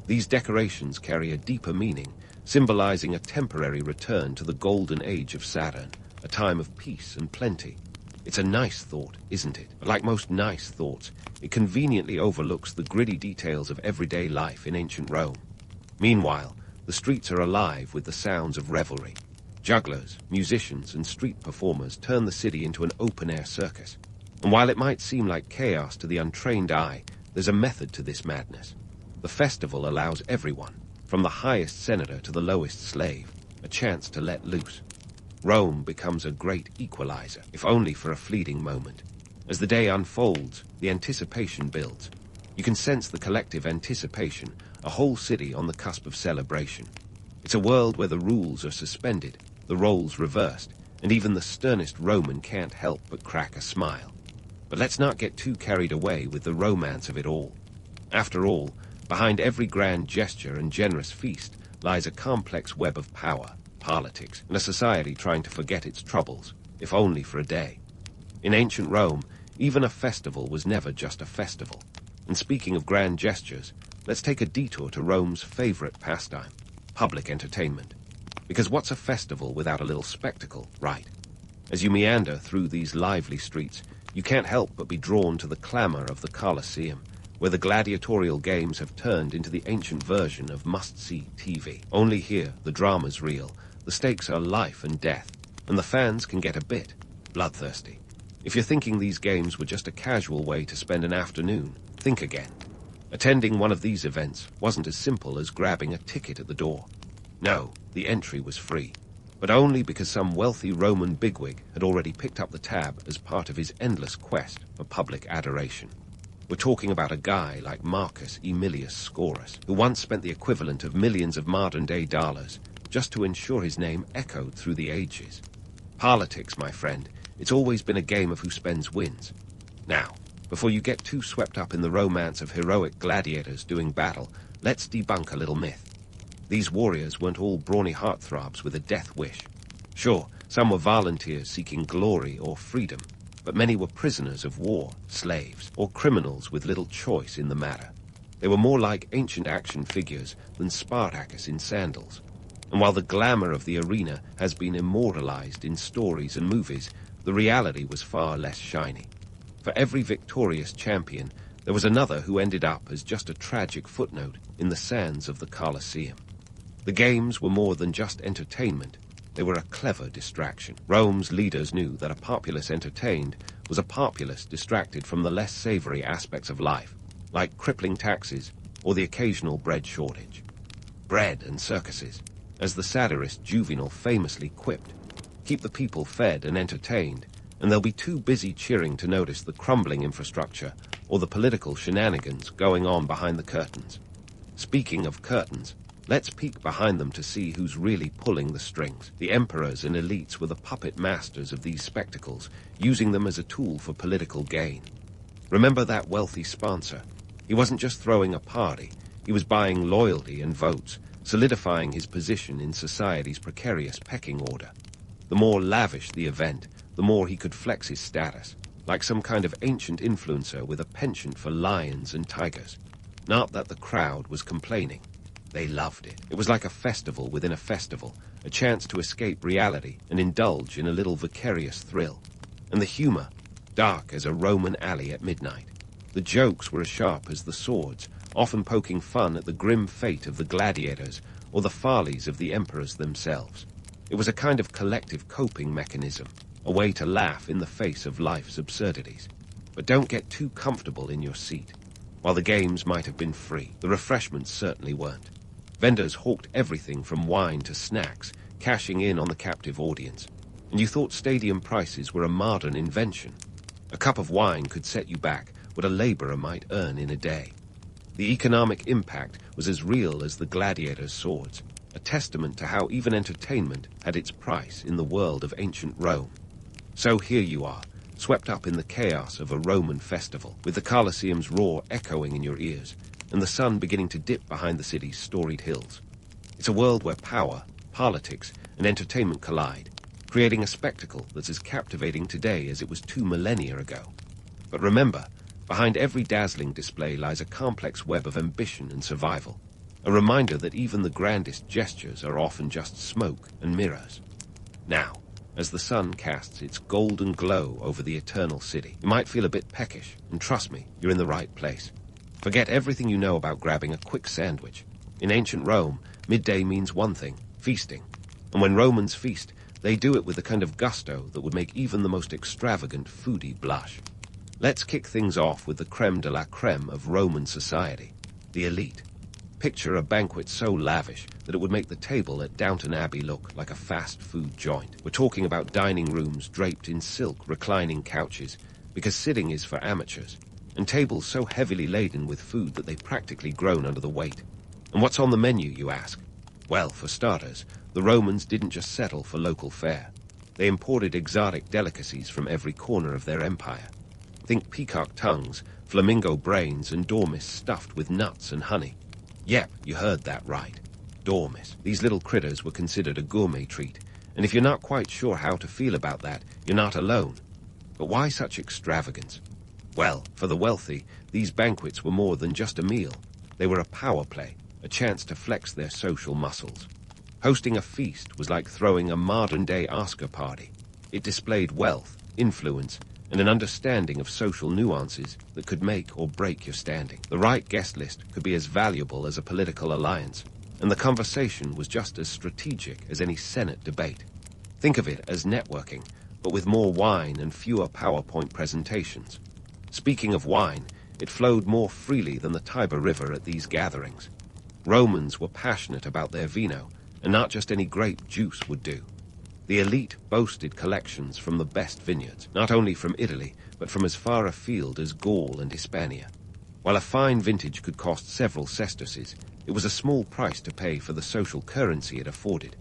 These decorations carry a deeper meaning, symbolizing a temporary return to the golden age of Saturn, a time of peace and plenty. It's a nice thought, isn't it? But like most nice thoughts, it conveniently overlooks the gritty details of everyday life in ancient Rome. Meanwhile, the streets are alive with the sounds of revelry. Jugglers, musicians, and street performers turn the city into an open-air circus. And while it might seem like chaos to the untrained eye, there's a method to this madness. The festival allows everyone, from the highest senator to the lowest slave, a chance to let loose. Rome becomes a great equalizer, if only for a fleeting moment. As the day unfolds, the anticipation builds. You can sense the collective anticipation, a whole city on the cusp of celebration. It's a world where the rules are suspended, the roles reversed, and even the sternest Roman can't help but crack a smile. But let's not get too carried away with the romance of it all. After all, behind every grand gesture and generous feast lies a complex web of power, politics, and a society trying to forget its troubles, if only for a day. In ancient Rome, even a festival was never just a festival. And speaking of grand gestures, let's take a detour to Rome's favorite pastime, public entertainment. Because what's a festival without a little spectacle, right? As you meander through these lively streets, you can't help but be drawn to the clamor of the Colosseum, where the gladiatorial games have turned into the ancient version of must-see TV. Only here, the drama's real, the stakes are life and death, and the fans can get a bit bloodthirsty. If you're thinking these games were just a casual way to spend an afternoon, think again. Attending one of these events wasn't as simple as grabbing a ticket at the door. No, the entry was free, but only because some wealthy Roman bigwig had already picked up the tab as part of his endless quest for public adoration. We're talking about a guy like Marcus Aemilius Scaurus, who once spent the equivalent of millions of modern-day dollars just to ensure his name echoed through the ages. Politics, my friend, it's always been a game of who spends wins. Now, before you get too swept up in the romance of heroic gladiators doing battle, let's debunk a little myth. These warriors weren't all brawny heartthrobs with a death wish. Sure, some were volunteers seeking glory or freedom, but many were prisoners of war, slaves, or criminals with little choice in the matter. They were more like ancient action figures than Spartacus in sandals. And while the glamour of the arena has been immortalized in stories and movies, the reality was far less shiny. For every victorious champion, there was another who ended up as just a tragic footnote in the sands of the Colosseum. The games were more than just entertainment. They were a clever distraction. Rome's leaders knew that a populace entertained was a populace distracted from the less savory aspects of life, like crippling taxes or the occasional bread shortage. Bread and circuses, as the satirist Juvenal famously quipped, keep the people fed and entertained, and they'll be too busy cheering to notice the crumbling infrastructure or the political shenanigans going on behind the curtains. Speaking of curtains, let's peek behind them to see who's really pulling the strings. The emperors and elites were the puppet masters of these spectacles, using them as a tool for political gain. Remember that wealthy sponsor? He wasn't just throwing a party, he was buying loyalty and votes, solidifying his position in society's precarious pecking order. The more lavish the event, the more he could flex his status, like some kind of ancient influencer with a penchant for lions and tigers. Not that the crowd was complaining. They loved it. It was like a festival within a festival, a chance to escape reality and indulge in a little vicarious thrill. And the humor, dark as a Roman alley at midnight. The jokes were as sharp as the swords, often poking fun at the grim fate of the gladiators or the follies of the emperors themselves. It was a kind of collective coping mechanism, a way to laugh in the face of life's absurdities. But don't get too comfortable in your seat. While the games might have been free, the refreshments certainly weren't. Vendors hawked everything from wine to snacks, cashing in on the captive audience. And you thought stadium prices were a modern invention. A cup of wine could set you back what a laborer might earn in a day. The economic impact was as real as the gladiators' swords, a testament to how even entertainment had its price in the world of ancient Rome. So here you are, swept up in the chaos of a Roman festival, with the Colosseum's roar echoing in your ears, and the sun beginning to dip behind the city's storied hills. It's a world where power, politics, and entertainment collide, creating a spectacle that's as captivating today as it was 2 millennia ago. But remember, behind every dazzling display lies a complex web of ambition and survival, a reminder that even the grandest gestures are often just smoke and mirrors. Now, as the sun casts its golden glow over the eternal city, you might feel a bit peckish, and trust me, you're in the right place. Forget everything you know about grabbing a quick sandwich. In ancient Rome, midday means one thing, feasting. And when Romans feast, they do it with the kind of gusto that would make even the most extravagant foodie blush. Let's kick things off with the creme de la creme of Roman society, the elite. Picture a banquet so lavish that it would make the table at Downton Abbey look like a fast food joint. We're talking about dining rooms draped in silk reclining couches, because sitting is for amateurs, and tables so heavily laden with food that they've practically grown under the weight. And what's on the menu, you ask? Well, for starters, the Romans didn't just settle for local fare. They imported exotic delicacies from every corner of their empire. Think peacock tongues, flamingo brains, and dormice stuffed with nuts and honey. Yep, you heard that right. Dormice. These little critters were considered a gourmet treat, and if you're not quite sure how to feel about that, you're not alone. But why such extravagance? Well, for the wealthy, these banquets were more than just a meal. They were a power play, a chance to flex their social muscles. Hosting a feast was like throwing a modern-day Oscar party. It displayed wealth, influence, and an understanding of social nuances that could make or break your standing. The right guest list could be as valuable as a political alliance, and the conversation was just as strategic as any Senate debate. Think of it as networking, but with more wine and fewer PowerPoint presentations. Speaking of wine, it flowed more freely than the Tiber River at these gatherings. Romans were passionate about their vino, and not just any grape juice would do. The elite boasted collections from the best vineyards, not only from Italy, but from as far afield as Gaul and Hispania. While a fine vintage could cost several sesterces, it was a small price to pay for the social currency it afforded.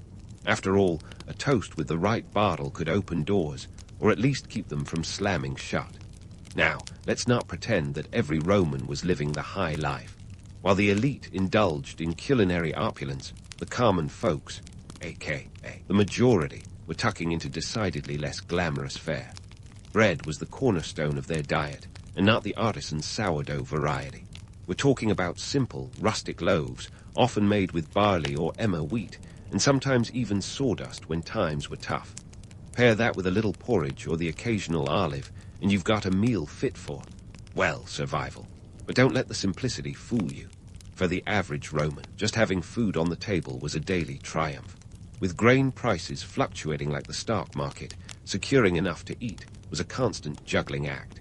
After all, a toast with the right bottle could open doors, or at least keep them from slamming shut. Now, let's not pretend that every Roman was living the high life. While the elite indulged in culinary opulence, the common folks, aka the majority, were tucking into decidedly less glamorous fare. Bread was the cornerstone of their diet, and not the artisan sourdough variety. We're talking about simple, rustic loaves, often made with barley or emmer wheat, and sometimes even sawdust when times were tough. Pair that with a little porridge or the occasional olive, and you've got a meal fit for, well, survival. But don't let the simplicity fool you. For the average Roman, just having food on the table was a daily triumph. With grain prices fluctuating like the stock market, securing enough to eat was a constant juggling act.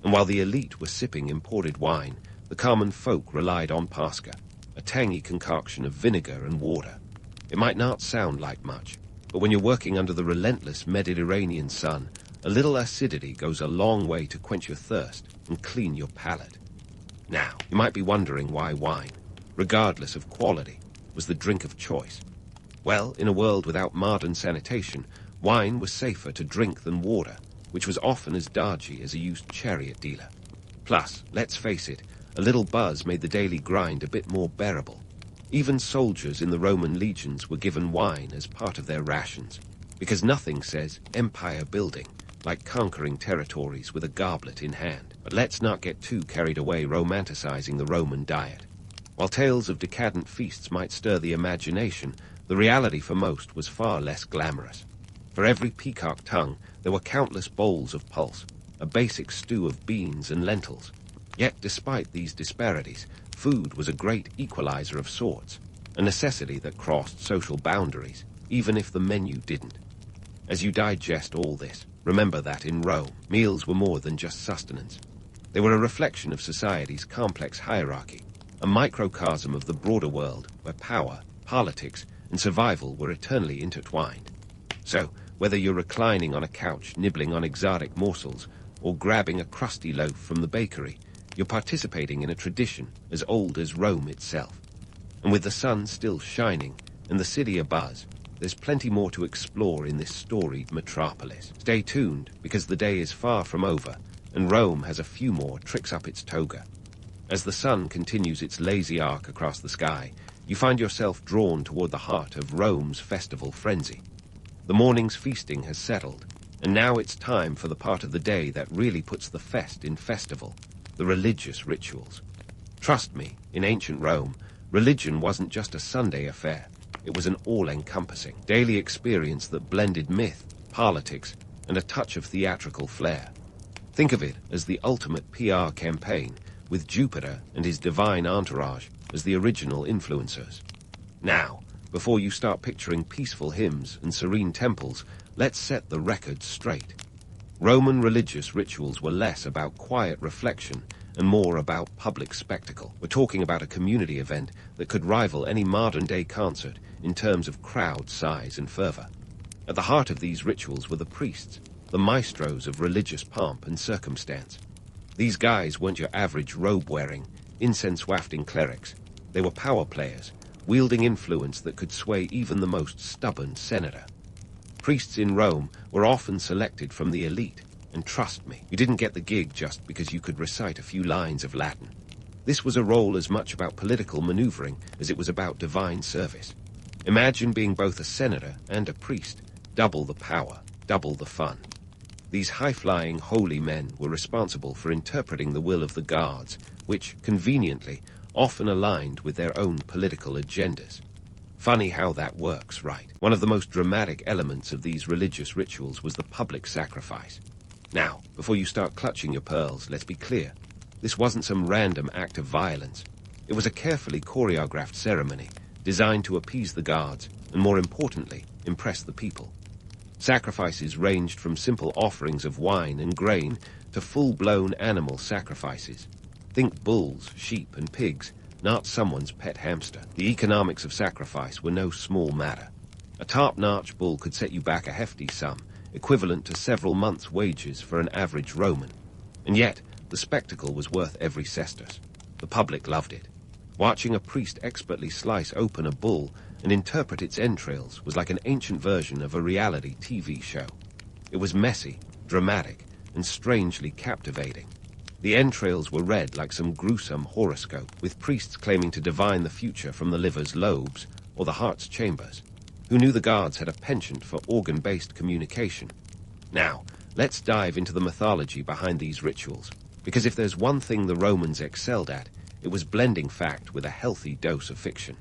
And while the elite were sipping imported wine, the common folk relied on pasca, a tangy concoction of vinegar and water. It might not sound like much, but when you're working under the relentless Mediterranean sun, a little acidity goes a long way to quench your thirst and clean your palate. Now, you might be wondering why wine, regardless of quality, was the drink of choice. Well, in a world without modern sanitation, wine was safer to drink than water, which was often as dodgy as a used chariot dealer. Plus, let's face it, a little buzz made the daily grind a bit more bearable. Even soldiers in the Roman legions were given wine as part of their rations, because nothing says empire building like conquering territories with a goblet in hand. But let's not get too carried away romanticizing the Roman diet. While tales of decadent feasts might stir the imagination, the reality for most was far less glamorous. For every peacock tongue, there were countless bowls of pulse, a basic stew of beans and lentils. Yet despite these disparities, food was a great equalizer of sorts, a necessity that crossed social boundaries, even if the menu didn't. As you digest all this, remember that in Rome, meals were more than just sustenance. They were a reflection of society's complex hierarchy, a microcosm of the broader world where power, politics, and survival were eternally intertwined. So, whether you're reclining on a couch nibbling on exotic morsels or grabbing a crusty loaf from the bakery, you're participating in a tradition as old as Rome itself. And with the sun still shining and the city abuzz, there's plenty more to explore in this storied metropolis. Stay tuned, because the day is far from over, and Rome has a few more tricks up its toga. As the sun continues its lazy arc across the sky, you find yourself drawn toward the heart of Rome's festival frenzy. The morning's feasting has settled, and now it's time for the part of the day that really puts the fest in festival, the religious rituals. Trust me, in ancient Rome, religion wasn't just a Sunday affair. It was an all-encompassing, daily experience that blended myth, politics, and a touch of theatrical flair. Think of it as the ultimate PR campaign, with Jupiter and his divine entourage as the original influencers. Now, before you start picturing peaceful hymns and serene temples, let's set the record straight. Roman religious rituals were less about quiet reflection and more about public spectacle. We're talking about a community event that could rival any modern-day concert in terms of crowd size and fervor. At the heart of these rituals were the priests, the maestros of religious pomp and circumstance. These guys weren't your average robe-wearing, incense-wafting clerics. They were power players, wielding influence that could sway even the most stubborn senator. Priests in Rome were often selected from the elite, and trust me, you didn't get the gig just because you could recite a few lines of Latin. This was a role as much about political maneuvering as it was about divine service. Imagine being both a senator and a priest. Double the power, double the fun. These high-flying holy men were responsible for interpreting the will of the gods, which, conveniently, often aligned with their own political agendas. Funny how that works, right? One of the most dramatic elements of these religious rituals was the public sacrifice. Now, before you start clutching your pearls, let's be clear. This wasn't some random act of violence. It was a carefully choreographed ceremony designed to appease the gods and, more importantly, impress the people. Sacrifices ranged from simple offerings of wine and grain to full-blown animal sacrifices. Think bulls, sheep, and pigs, not someone's pet hamster. The economics of sacrifice were no small matter. A top-notch bull could set you back a hefty sum, equivalent to several months' wages for an average Roman. And yet, the spectacle was worth every sestus. The public loved it. Watching a priest expertly slice open a bull and interpret its entrails was like an ancient version of a reality TV show. It was messy, dramatic, and strangely captivating. The entrails were read like some gruesome horoscope, with priests claiming to divine the future from the liver's lobes or the heart's chambers. Who knew the gods had a penchant for organ-based communication? Now, Let's dive into the mythology behind these rituals, because if there's one thing the Romans excelled at, it was blending fact with a healthy dose of fiction.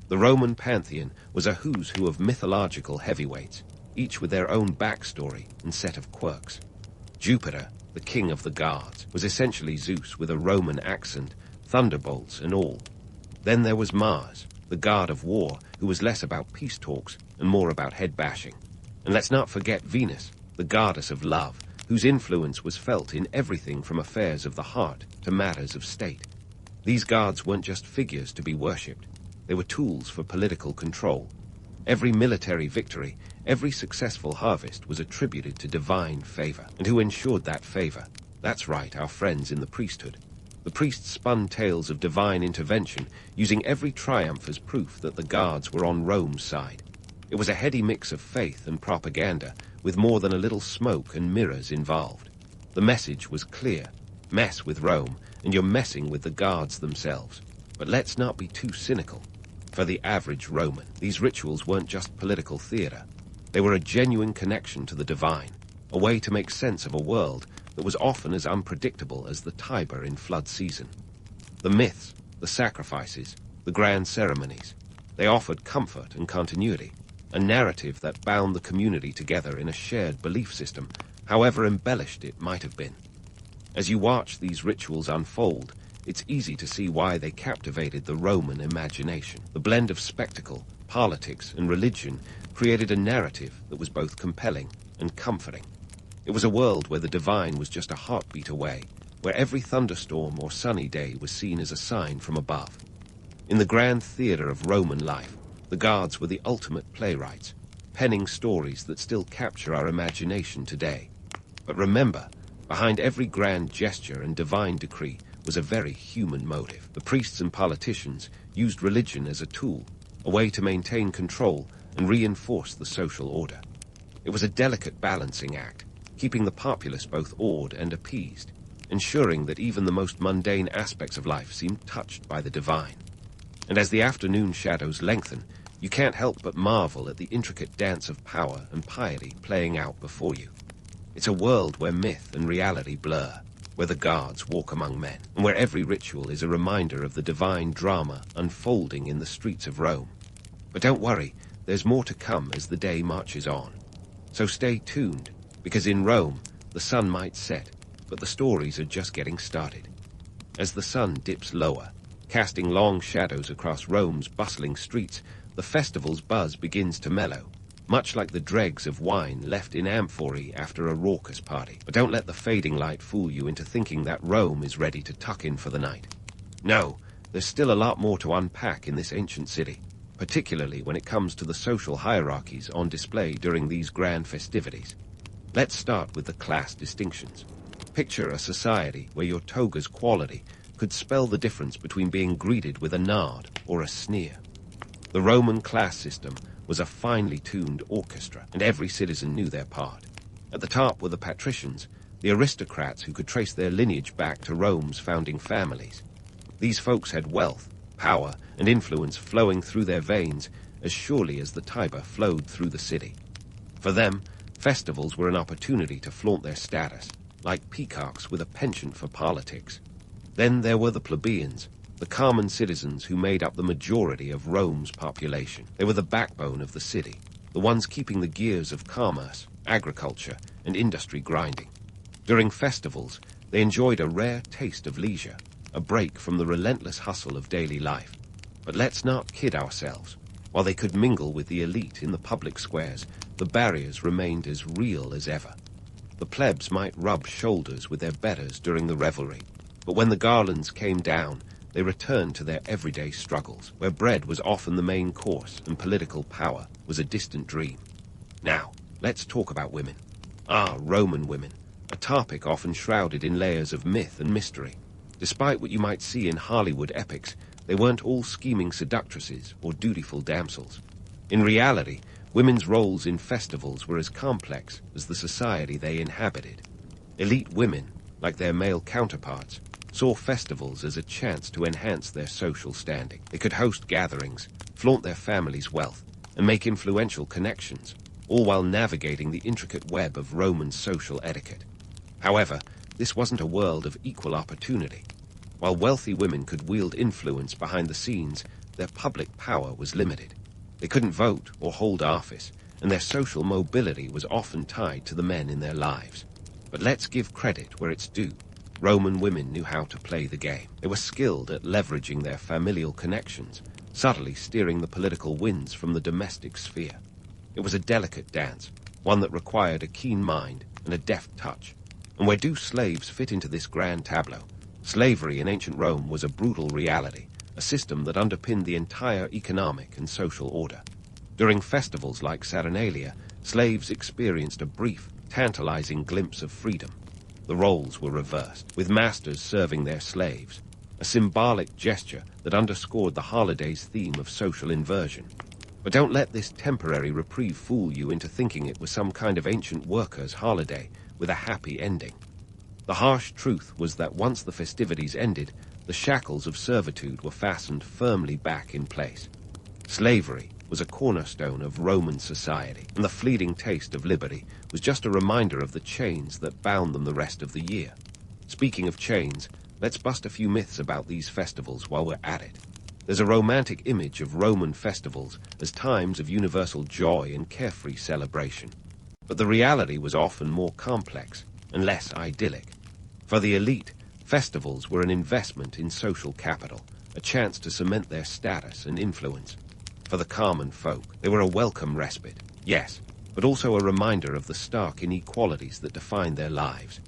The Roman pantheon was a who's who of mythological heavyweights, each with their own backstory and set of quirks. Jupiter, the king of the gods, was essentially Zeus with a Roman accent, thunderbolts and all. Then there was Mars, the god of war, who was less about peace talks and more about head-bashing. And let's not forget Venus, the goddess of love, whose influence was felt in everything from affairs of the heart to matters of state. These gods weren't just figures to be worshipped. They were tools for political control. Every military victory, every successful harvest was attributed to divine favor. And who ensured that favor? That's right, our friends in the priesthood. The priests spun tales of divine intervention, using every triumph as proof that the gods were on Rome's side. It was a heady mix of faith and propaganda, with more than a little smoke and mirrors involved. The message was clear: mess with Rome, and you're messing with the gods themselves. But let's not be too cynical. For the average Roman, these rituals weren't just political theater. They were a genuine connection to the divine, a way to make sense of a world that was often as unpredictable as the Tiber in flood season. The myths, the sacrifices, the grand ceremonies, they offered comfort and continuity, a narrative that bound the community together in a shared belief system, however embellished it might have been. As you watch these rituals unfold, it's easy to see why they captivated the Roman imagination. The blend of spectacle, politics, and religion created a narrative that was both compelling and comforting. It was a world where the divine was just a heartbeat away, where every thunderstorm or sunny day was seen as a sign from above. In the grand theater of Roman life, the gods were the ultimate playwrights, penning stories that still capture our imagination today. But remember, behind every grand gesture and divine decree was a very human motive. The priests and politicians used religion as a tool, a way to maintain control and reinforce the social order. It was a delicate balancing act, keeping the populace both awed and appeased, ensuring that even the most mundane aspects of life seemed touched by the divine. And as the afternoon shadows lengthen, you can't help but marvel at the intricate dance of power and piety playing out before you. It's a world where myth and reality blur, where the gods walk among men, and where every ritual is a reminder of the divine drama unfolding in the streets of Rome. But don't worry, there's more to come as the day marches on. So stay tuned, because in Rome, the sun might set, but the stories are just getting started. As the sun dips lower, casting long shadows across Rome's bustling streets, the festival's buzz begins to mellow, much like the dregs of wine left in amphorae after a raucous party. But don't let the fading light fool you into thinking that Rome is ready to tuck in for the night. No, there's still a lot more to unpack in this ancient city, particularly when it comes to the social hierarchies on display during these grand festivities. Let's start with the class distinctions. Picture a society where your toga's quality could spell the difference between being greeted with a nod or a sneer. The Roman class system was a finely tuned orchestra, and every citizen knew their part. At the top were the patricians, the aristocrats who could trace their lineage back to Rome's founding families. These folks had wealth, power, and influence flowing through their veins as surely as the Tiber flowed through the city. For them, festivals were an opportunity to flaunt their status, like peacocks with a penchant for politics. Then there were the plebeians, the common citizens who made up the majority of Rome's population. They were the backbone of the city, the ones keeping the gears of commerce, agriculture, and industry grinding. During festivals, they enjoyed a rare taste of leisure, a break from the relentless hustle of daily life. But let's not kid ourselves. While they could mingle with the elite in the public squares, the barriers remained as real as ever. The plebs might rub shoulders with their betters during the revelry, but when the garlands came down, they returned to their everyday struggles, where bread was often the main course and political power was a distant dream. Now, let's talk about women. Roman women, a topic often shrouded in layers of myth and mystery. Despite what you might see in Hollywood epics, they weren't all scheming seductresses or dutiful damsels. In reality, women's roles in festivals were as complex as the society they inhabited. Elite women, like their male counterparts, saw festivals as a chance to enhance their social standing. They could host gatherings, flaunt their family's wealth, and make influential connections, all while navigating the intricate web of Roman social etiquette. However, this wasn't a world of equal opportunity. While wealthy women could wield influence behind the scenes, their public power was limited. They couldn't vote or hold office, and their social mobility was often tied to the men in their lives. But let's give credit where it's due. Roman women knew how to play the game. They were skilled at leveraging their familial connections, subtly steering the political winds from the domestic sphere. It was a delicate dance, one that required a keen mind and a deft touch. And where do slaves fit into this grand tableau? Slavery in ancient Rome was a brutal reality, a system that underpinned the entire economic and social order. During festivals like Saturnalia, slaves experienced a brief, tantalizing glimpse of freedom. The roles were reversed, with masters serving their slaves, a symbolic gesture that underscored the holiday's theme of social inversion. But don't let this temporary reprieve fool you into thinking it was some kind of ancient workers' holiday with a happy ending. The harsh truth was that once the festivities ended, the shackles of servitude were fastened firmly back in place. Slavery was a cornerstone of Roman society, and the fleeting taste of liberty was just a reminder of the chains that bound them the rest of the year. Speaking of chains, let's bust a few myths about these festivals while we're at it. There's a romantic image of Roman festivals as times of universal joy and carefree celebration. But the reality was often more complex and less idyllic. For the elite, festivals were an investment in social capital, a chance to cement their status and influence. For the common folk, they were a welcome respite, yes, but also a reminder of the stark inequalities that defined their lives.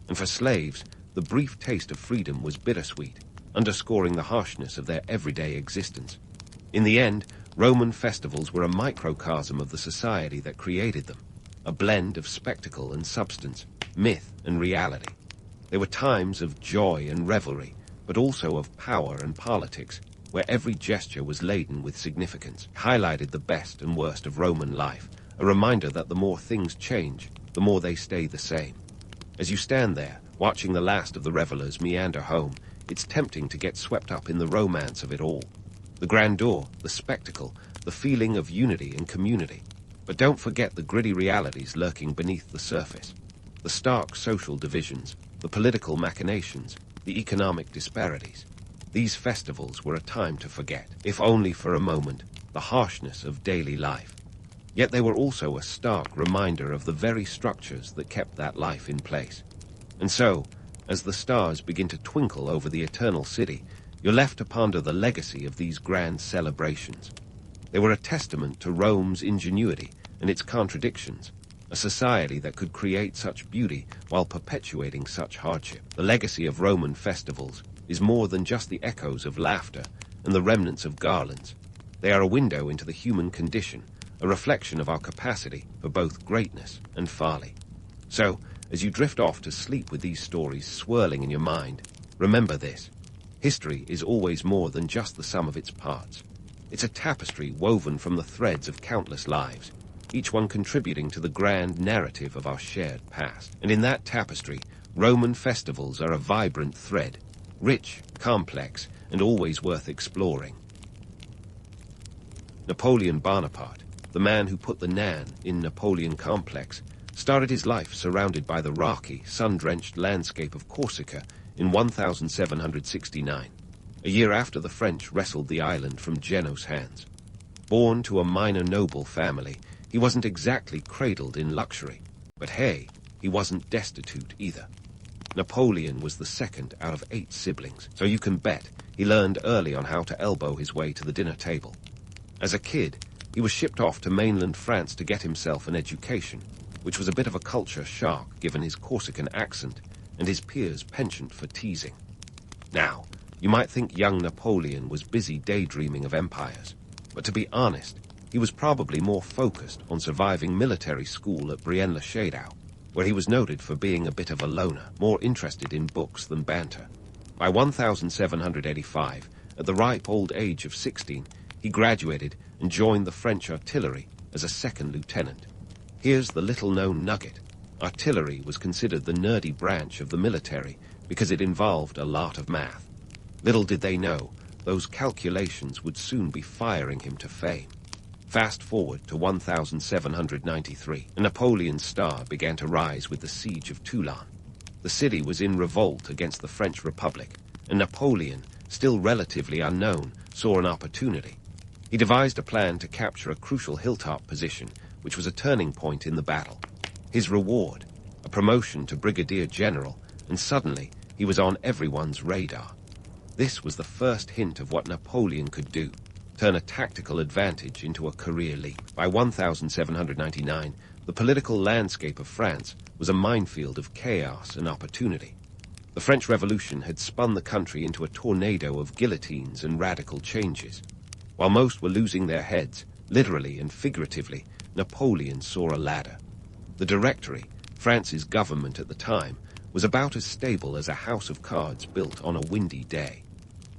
And for slaves, the brief taste of freedom was bittersweet, underscoring the harshness of their everyday existence. In the end, Roman festivals were a microcosm of the society that created them, a blend of spectacle and substance, myth and reality. They were times of joy and revelry, but also of power and politics, where every gesture was laden with significance, highlighted the best and worst of Roman life, a reminder that the more things change, the more they stay the same. As you stand there, watching the last of the revelers meander home, it's tempting to get swept up in the romance of it all. The grandeur, the spectacle, the feeling of unity and community. But don't forget the gritty realities lurking beneath the surface. The stark social divisions, the political machinations, the economic disparities. These festivals were a time to forget, if only for a moment, the harshness of daily life. Yet they were also a stark reminder of the very structures that kept that life in place. And so, as the stars begin to twinkle over the eternal city, you're left to ponder the legacy of these grand celebrations. They were a testament to Rome's ingenuity and its contradictions, a society that could create such beauty while perpetuating such hardship. The legacy of Roman festivals is more than just the echoes of laughter and the remnants of garlands. They are a window into the human condition, a reflection of our capacity for both greatness and folly. So, as you drift off to sleep with these stories swirling in your mind, remember this. History is always more than just the sum of its parts. It's a tapestry woven from the threads of countless lives, each one contributing to the grand narrative of our shared past. And in that tapestry, Roman festivals are a vibrant thread, rich, complex, and always worth exploring. Napoleon Bonaparte, the man who put the Nan in Napoleon complex, started his life surrounded by the rocky, sun-drenched landscape of Corsica in 1769, a year after the French wrestled the island from Geno's hands. Born to a minor noble family, he wasn't exactly cradled in luxury, but hey, he wasn't destitute either. Napoleon was the second out of 8 siblings, so you can bet he learned early on how to elbow his way to the dinner table. As a kid, he was shipped off to mainland France to get himself an education, which was a bit of a culture shock given his Corsican accent and his peers' penchant for teasing. Now, you might think young Napoleon was busy daydreaming of empires, but to be honest, he was probably more focused on surviving military school at Brienne-le-Chateau, where he was noted for being a bit of a loner, more interested in books than banter. By 1785, at the ripe old age of 16, he graduated and joined the French artillery as a second lieutenant. Here's the little-known nugget. Artillery was considered the nerdy branch of the military because it involved a lot of math. Little did they know, those calculations would soon be firing him to fame. Fast forward to 1793, and Napoleon's star began to rise with the siege of Toulon. The city was in revolt against the French Republic, and Napoleon, still relatively unknown, saw an opportunity. He devised a plan to capture a crucial hilltop position, which was a turning point in the battle. His reward, a promotion to brigadier general, and suddenly he was on everyone's radar. This was the first hint of what Napoleon could do, turn a tactical advantage into a career leap. By 1799, the political landscape of France was a minefield of chaos and opportunity. The French Revolution had spun the country into a tornado of guillotines and radical changes. While most were losing their heads, literally and figuratively, Napoleon saw a ladder. The Directory, France's government at the time, was about as stable as a house of cards built on a windy day.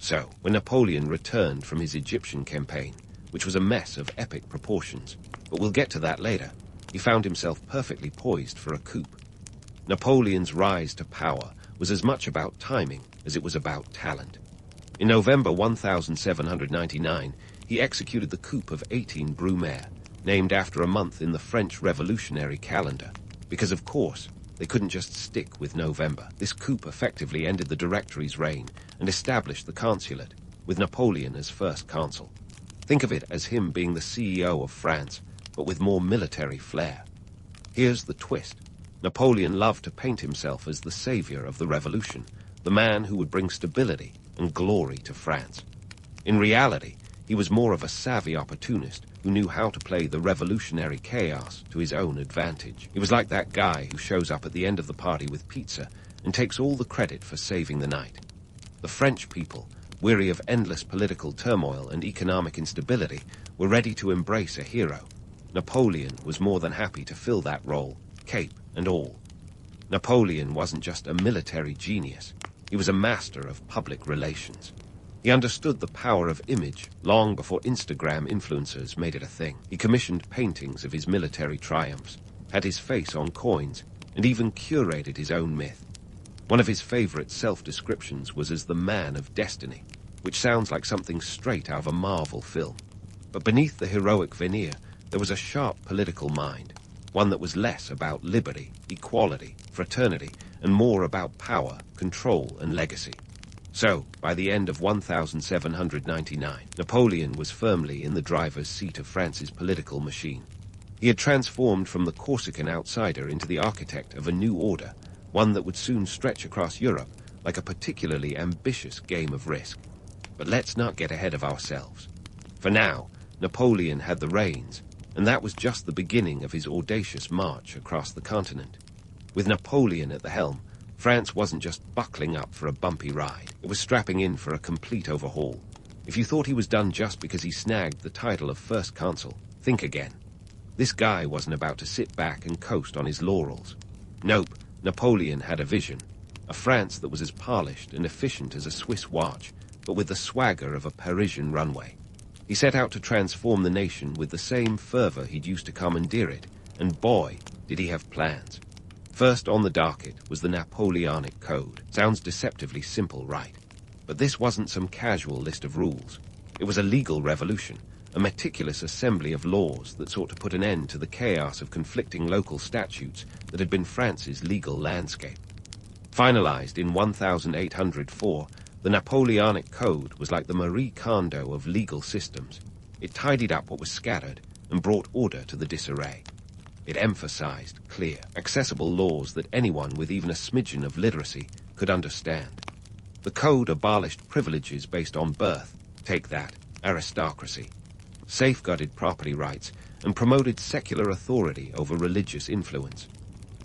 So, when Napoleon returned from his Egyptian campaign, which was a mess of epic proportions, but we'll get to that later, he found himself perfectly poised for a coup. Napoleon's rise to power was as much about timing as it was about talent. In November 1799, he executed the coup of 18 Brumaire, named after a month in the French revolutionary calendar, because of course, they couldn't just stick with November. This coup effectively ended the Directory's reign and established the consulate, with Napoleon as first consul. Think of it as him being the CEO of France, but with more military flair. Here's the twist. Napoleon loved to paint himself as the savior of the revolution, the man who would bring stability and glory to France. In reality, he was more of a savvy opportunist who knew how to play the revolutionary chaos to his own advantage. He was like that guy who shows up at the end of the party with pizza and takes all the credit for saving the night. The French people, weary of endless political turmoil and economic instability, were ready to embrace a hero. Napoleon was more than happy to fill that role, cape and all. Napoleon wasn't just a military genius. He was a master of public relations. He understood the power of image long before Instagram influencers made it a thing. He commissioned paintings of his military triumphs, had his face on coins, and even curated his own myth. One of his favorite self-descriptions was as the Man of Destiny, which sounds like something straight out of a Marvel film. But beneath the heroic veneer, there was a sharp political mind, one that was less about liberty, equality, fraternity, and more about power, control, and legacy. So, by the end of 1799, Napoleon was firmly in the driver's seat of France's political machine. He had transformed from the Corsican outsider into the architect of a new order, one that would soon stretch across Europe like a particularly ambitious game of Risk. But let's not get ahead of ourselves. For now, Napoleon had the reins, and that was just the beginning of his audacious march across the continent. With Napoleon at the helm, France wasn't just buckling up for a bumpy ride. It was strapping in for a complete overhaul. If you thought he was done just because he snagged the title of first consul, think again. This guy wasn't about to sit back and coast on his laurels. Nope, Napoleon had a vision. A France that was as polished and efficient as a Swiss watch, but with the swagger of a Parisian runway. He set out to transform the nation with the same fervor he'd used to commandeer it, and boy, did he have plans. First on the docket was the Napoleonic Code. Sounds deceptively simple, right? But this wasn't some casual list of rules. It was a legal revolution, a meticulous assembly of laws that sought to put an end to the chaos of conflicting local statutes that had been France's legal landscape. Finalized in 1804, the Napoleonic Code was like the Marie Kondo of legal systems. It tidied up what was scattered and brought order to the disarray. It emphasized clear, accessible laws that anyone with even a smidgen of literacy could understand. The code abolished privileges based on birth, take that, aristocracy, safeguarded property rights, and promoted secular authority over religious influence.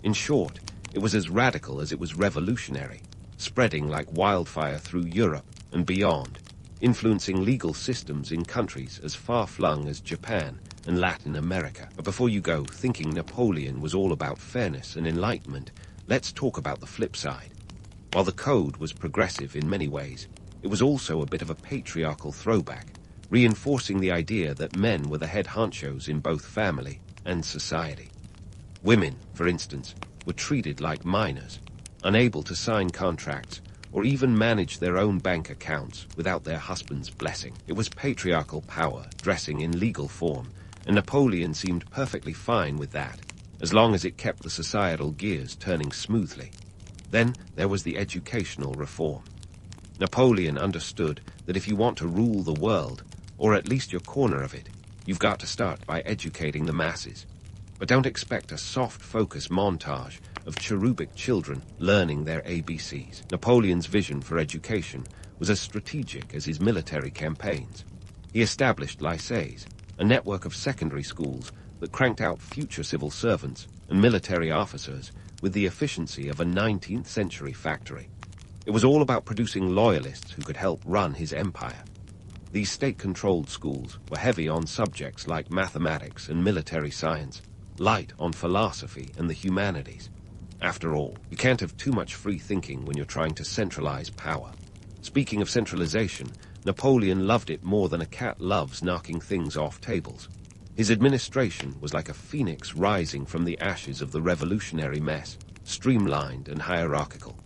In short, it was as radical as it was revolutionary, spreading like wildfire through Europe and beyond, influencing legal systems in countries as far-flung as Japan and Latin America. But before you go thinking Napoleon was all about fairness and enlightenment, let's talk about the flip side. While the code was progressive in many ways, it was also a bit of a patriarchal throwback, reinforcing the idea that men were the head honchos in both family and society. Women, for instance, were treated like minors, unable to sign contracts or even manage their own bank accounts without their husband's blessing. It was patriarchal power dressing in legal form, and Napoleon seemed perfectly fine with that, as long as it kept the societal gears turning smoothly. Then there was the educational reform. Napoleon understood that if you want to rule the world, or at least your corner of it, you've got to start by educating the masses. But don't expect a soft-focus montage of cherubic children learning their ABCs. Napoleon's vision for education was as strategic as his military campaigns. He established lycées, a network of secondary schools that cranked out future civil servants and military officers with the efficiency of a 19th century factory. It was all about producing loyalists who could help run his empire. These state-controlled schools were heavy on subjects like mathematics and military science, light on philosophy and the humanities. After all, you can't have too much free thinking when you're trying to centralize power. Speaking of centralization, Napoleon loved it more than a cat loves knocking things off tables. His administration was like a phoenix rising from the ashes of the revolutionary mess, streamlined and hierarchical.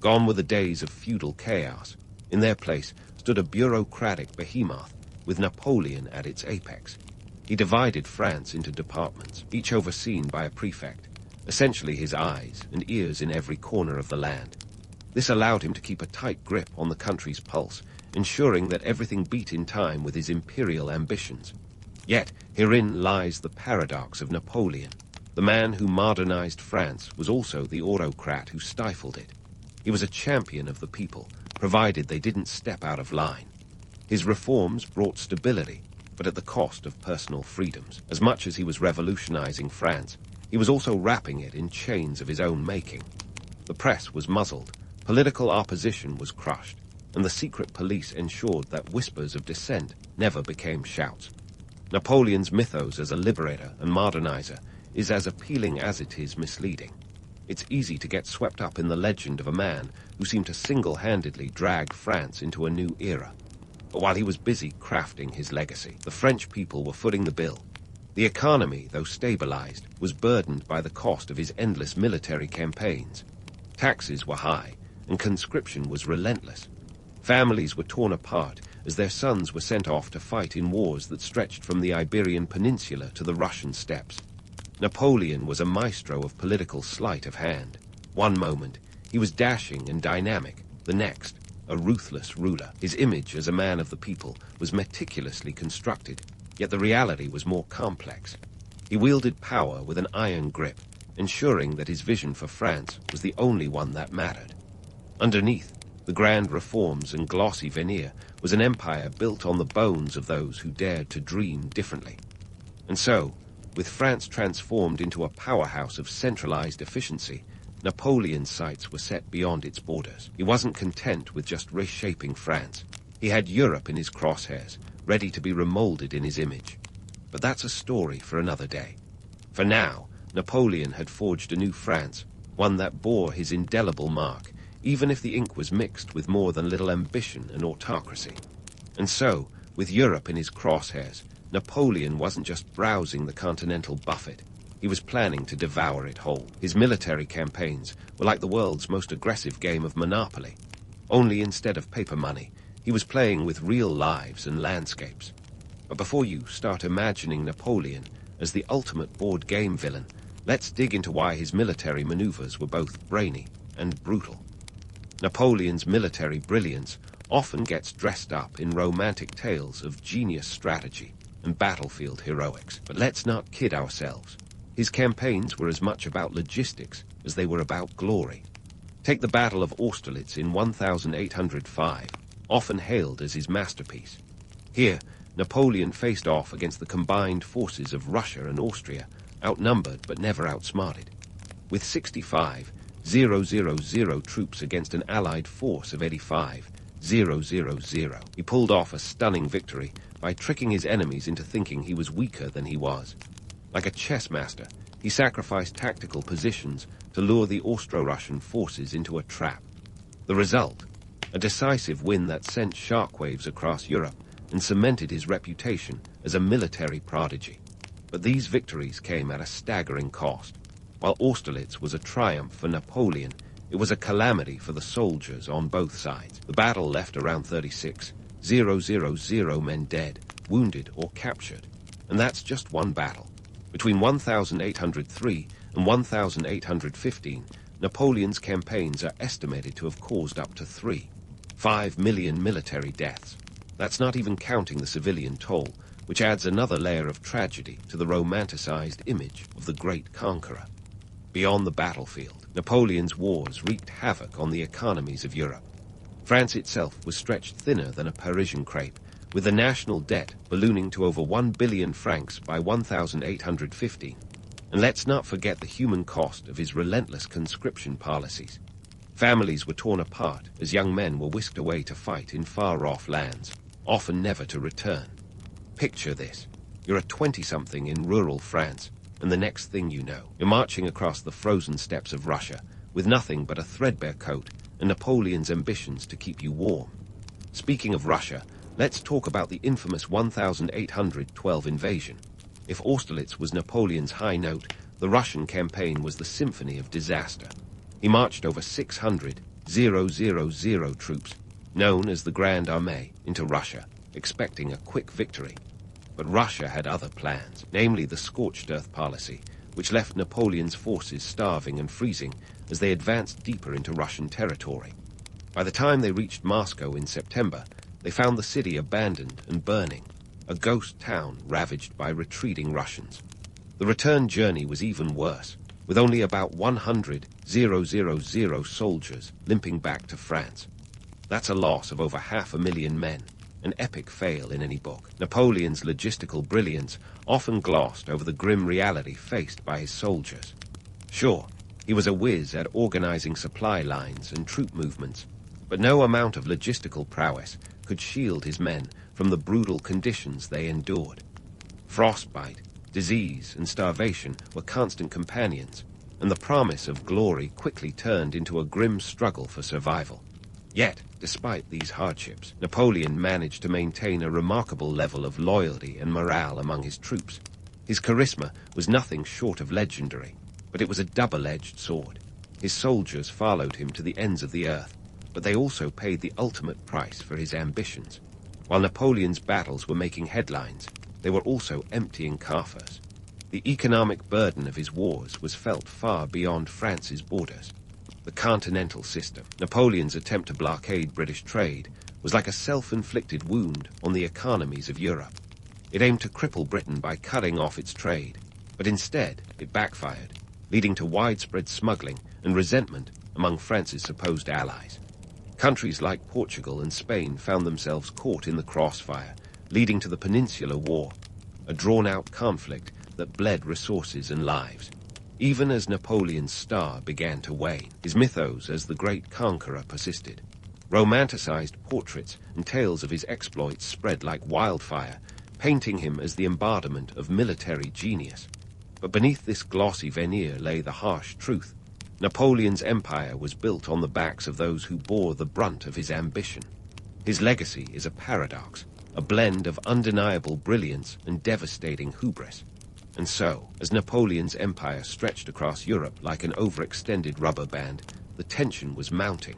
Gone were the days of feudal chaos. In their place stood a bureaucratic behemoth, with Napoleon at its apex. He divided France into departments, each overseen by a prefect, essentially his eyes and ears in every corner of the land. This allowed him to keep a tight grip on the country's pulse, ensuring that everything beat in time with his imperial ambitions. Yet, herein lies the paradox of Napoleon. The man who modernized France was also the autocrat who stifled it. He was a champion of the people, provided they didn't step out of line. His reforms brought stability, but at the cost of personal freedoms. As much as he was revolutionizing France, he was also wrapping it in chains of his own making. The press was muzzled, political opposition was crushed, and the secret police ensured that whispers of dissent never became shouts. Napoleon's mythos as a liberator and modernizer is as appealing as it is misleading. It's easy to get swept up in the legend of a man who seemed to single-handedly drag France into a new era. But while he was busy crafting his legacy, the French people were footing the bill. The economy, though stabilized, was burdened by the cost of his endless military campaigns. Taxes were high, and conscription was relentless. Families were torn apart as their sons were sent off to fight in wars that stretched from the Iberian Peninsula to the Russian steppes. Napoleon was a maestro of political sleight of hand. One moment, he was dashing and dynamic. The next, a ruthless ruler. His image as a man of the people was meticulously constructed, yet the reality was more complex. He wielded power with an iron grip, ensuring that his vision for France was the only one that mattered. Underneath, the grand reforms and glossy veneer was an empire built on the bones of those who dared to dream differently. And so, with France transformed into a powerhouse of centralized efficiency, Napoleon's sights were set beyond its borders. He wasn't content with just reshaping France. He had Europe in his crosshairs, ready to be remolded in his image. But that's a story for another day. For now, Napoleon had forged a new France, one that bore his indelible mark, even if the ink was mixed with more than little ambition and autocracy. And so, with Europe in his crosshairs, Napoleon wasn't just browsing the continental buffet. He was planning to devour it whole. His military campaigns were like the world's most aggressive game of Monopoly. Only instead of paper money, he was playing with real lives and landscapes. But before you start imagining Napoleon as the ultimate board game villain, let's dig into why his military maneuvers were both brainy and brutal. Napoleon's military brilliance often gets dressed up in romantic tales of genius strategy and battlefield heroics. But let's not kid ourselves. His campaigns were as much about logistics as they were about glory. Take the Battle of Austerlitz in 1805, often hailed as his masterpiece. Here, Napoleon faced off against the combined forces of Russia and Austria, outnumbered but never outsmarted. With 65,000 troops against an Allied force of 85,000, he pulled off a stunning victory by tricking his enemies into thinking he was weaker than he was. Like a chess master, he sacrificed tactical positions to lure the Austro-Russian forces into a trap. The result? A decisive win that sent shockwaves across Europe and cemented his reputation as a military prodigy. But these victories came at a staggering cost. While Austerlitz was a triumph for Napoleon, it was a calamity for the soldiers on both sides. The battle left around 36,000 men dead, wounded, or captured. And that's just one battle. Between 1803 and 1815, Napoleon's campaigns are estimated to have caused up to 5 million military deaths. That's not even counting the civilian toll, which adds another layer of tragedy to the romanticized image of the great conqueror. Beyond the battlefield, Napoleon's wars wreaked havoc on the economies of Europe. France itself was stretched thinner than a Parisian crepe, with the national debt ballooning to over 1 billion francs by 1815. And let's not forget the human cost of his relentless conscription policies. Families were torn apart as young men were whisked away to fight in far-off lands, often never to return. Picture this. You're a 20-something in rural France, and the next thing you know, you're marching across the frozen steppes of Russia with nothing but a threadbare coat and Napoleon's ambitions to keep you warm. Speaking of Russia, let's talk about the infamous 1812 invasion. If Austerlitz was Napoleon's high note, the Russian campaign was the symphony of disaster. He marched over 600,000 troops, known as the Grand Armée, into Russia, expecting a quick victory. But Russia had other plans, namely the scorched earth policy, which left Napoleon's forces starving and freezing as they advanced deeper into Russian territory. By the time they reached Moscow in September, they found the city abandoned and burning, a ghost town ravaged by retreating Russians. The return journey was even worse, with only about 100,000 soldiers limping back to France. That's a loss of over 500,000 men, an epic fail in any book. Napoleon's logistical brilliance often glossed over the grim reality faced by his soldiers. Sure, he was a whiz at organizing supply lines and troop movements, but no amount of logistical prowess could shield his men from the brutal conditions they endured. Frostbite, disease, and starvation were constant companions, and the promise of glory quickly turned into a grim struggle for survival. Yet, despite these hardships, Napoleon managed to maintain a remarkable level of loyalty and morale among his troops. His charisma was nothing short of legendary, but it was a double-edged sword. His soldiers followed him to the ends of the earth, but they also paid the ultimate price for his ambitions. While Napoleon's battles were making headlines, they were also emptying coffers. The economic burden of his wars was felt far beyond France's borders. The continental system, Napoleon's attempt to blockade British trade, was like a self-inflicted wound on the economies of Europe. It aimed to cripple Britain by cutting off its trade, but instead it backfired, leading to widespread smuggling and resentment among France's supposed allies. Countries like Portugal and Spain found themselves caught in the crossfire, leading to the Peninsular War, a drawn-out conflict that bled resources and lives. Even as Napoleon's star began to wane, his mythos as the great conqueror persisted. Romanticized portraits and tales of his exploits spread like wildfire, painting him as the embodiment of military genius. But beneath this glossy veneer lay the harsh truth. Napoleon's empire was built on the backs of those who bore the brunt of his ambition. His legacy is a paradox, a blend of undeniable brilliance and devastating hubris. And so, as Napoleon's empire stretched across Europe like an overextended rubber band, the tension was mounting.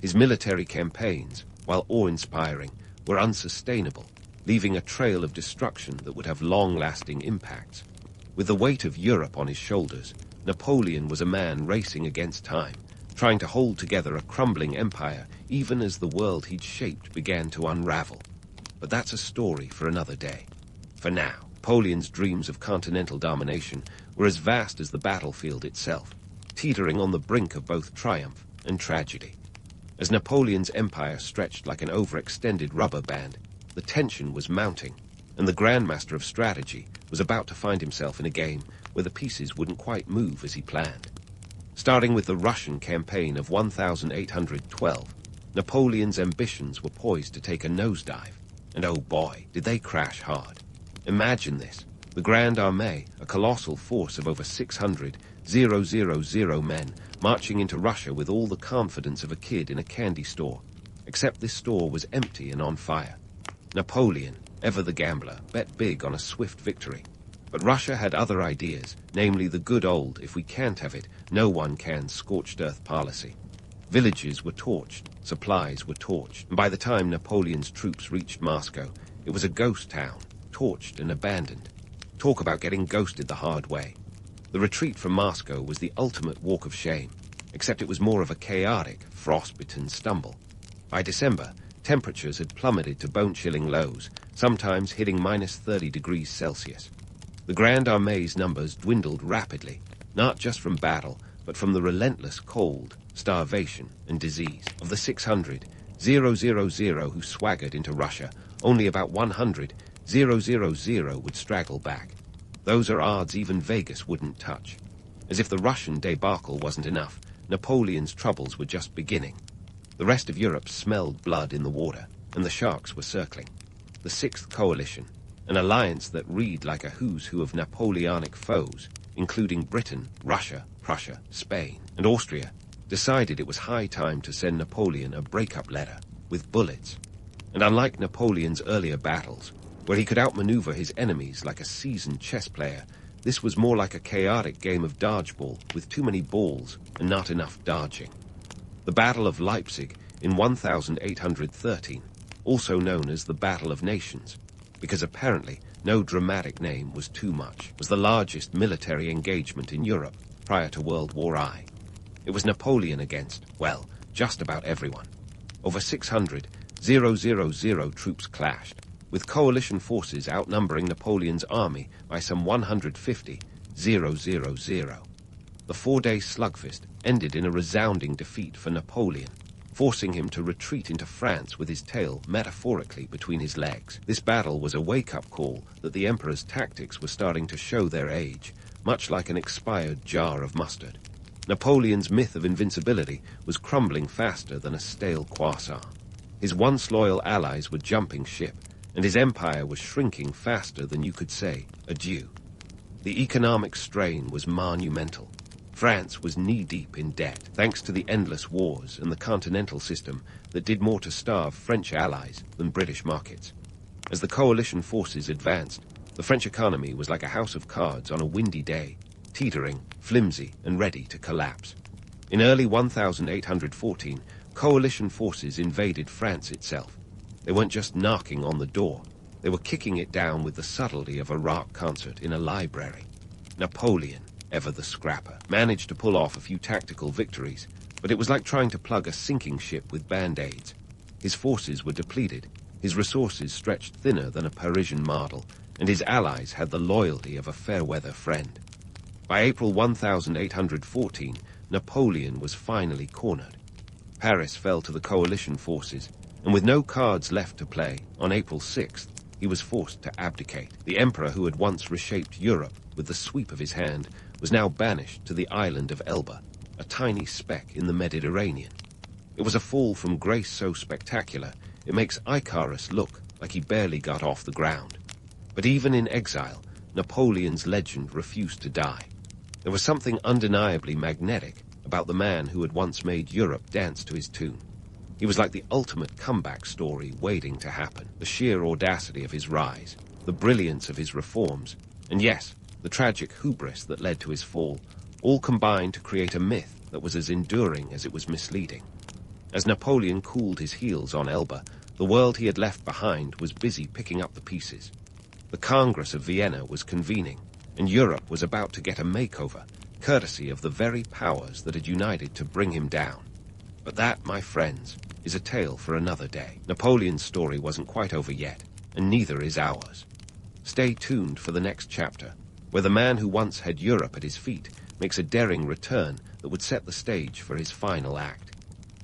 His military campaigns, while awe-inspiring, were unsustainable, leaving a trail of destruction that would have long-lasting impacts. With the weight of Europe on his shoulders, Napoleon was a man racing against time, trying to hold together a crumbling empire even as the world he'd shaped began to unravel. But that's a story for another day. For now, Napoleon's dreams of continental domination were as vast as the battlefield itself, teetering on the brink of both triumph and tragedy. As Napoleon's empire stretched like an overextended rubber band, the tension was mounting, and the Grandmaster of Strategy was about to find himself in a game where the pieces wouldn't quite move as he planned. Starting with the Russian campaign of 1812, Napoleon's ambitions were poised to take a nosedive, and oh boy, did they crash hard. Imagine this, the Grand Armée, a colossal force of over 600,000 men, marching into Russia with all the confidence of a kid in a candy store, except this store was empty and on fire. Napoleon, ever the gambler, bet big on a swift victory. But Russia had other ideas, namely the good old, if we can't have it, no one can scorched earth policy. Villages were torched, supplies were torched, and by the time Napoleon's troops reached Moscow, it was a ghost town, torched and abandoned, Talk about getting ghosted the hard way. The retreat from Moscow was the ultimate walk of shame, except it was more of a chaotic, frost-bitten stumble. By December, temperatures had plummeted to bone-chilling lows, sometimes hitting -30 degrees Celsius. The Grand Armée's numbers dwindled rapidly, not just from battle, but from the relentless cold, starvation, and disease. Of the 600,000 who swaggered into Russia, only about 100,000 would straggle back. Those are odds even Vegas wouldn't touch. As if the Russian debacle wasn't enough, Napoleon's troubles were just beginning. The rest of Europe smelled blood in the water, and the sharks were circling. The Sixth Coalition, an alliance that read like a who's who of Napoleonic foes, including Britain, Russia, Prussia, Spain, and Austria, decided it was high time to send Napoleon a breakup letter with bullets. And unlike Napoleon's earlier battles, where he could outmaneuver his enemies like a seasoned chess player, this was more like a chaotic game of dodgeball with too many balls and not enough dodging. The Battle of Leipzig in 1813, also known as the Battle of Nations, because apparently no dramatic name was too much, was the largest military engagement in Europe prior to World War I. It was Napoleon against, well, just about everyone. Over 600,000 troops clashed, with coalition forces outnumbering Napoleon's army by some 150,000. The four-day slugfest ended in a resounding defeat for Napoleon, forcing him to retreat into France with his tail metaphorically between his legs. This battle was a wake-up call that the emperor's tactics were starting to show their age, much like an expired jar of mustard. Napoleon's myth of invincibility was crumbling faster than a stale croissant. His once loyal allies were jumping ship, and his empire was shrinking faster than you could say adieu. The economic strain was monumental. France was knee-deep in debt, thanks to the endless wars and the continental system that did more to starve French allies than British markets. As the coalition forces advanced, the French economy was like a house of cards on a windy day, teetering, flimsy, and ready to collapse. In early 1814, coalition forces invaded France itself. They weren't just knocking on the door, they were kicking it down with the subtlety of a rock concert in a library. Napoleon, ever the scrapper, managed to pull off a few tactical victories, but it was like trying to plug a sinking ship with band-aids. His forces were depleted, his resources stretched thinner than a Parisian model, and his allies had the loyalty of a fair-weather friend. By April 1814, Napoleon was finally cornered. Paris fell to the coalition forces, and with no cards left to play, on April 6th, he was forced to abdicate. The emperor who had once reshaped Europe with the sweep of his hand was now banished to the island of Elba, a tiny speck in the Mediterranean. It was a fall from grace so spectacular, it makes Icarus look like he barely got off the ground. But even in exile, Napoleon's legend refused to die. There was something undeniably magnetic about the man who had once made Europe dance to his tune. He was like the ultimate comeback story waiting to happen. The sheer audacity of his rise, the brilliance of his reforms, and yes, the tragic hubris that led to his fall, all combined to create a myth that was as enduring as it was misleading. As Napoleon cooled his heels on Elba, the world he had left behind was busy picking up the pieces. The Congress of Vienna was convening, and Europe was about to get a makeover, courtesy of the very powers that had united to bring him down. But that, my friends, is a tale for another day. Napoleon's story wasn't quite over yet, and neither is ours. Stay tuned for the next chapter, where the man who once had Europe at his feet makes a daring return that would set the stage for his final act.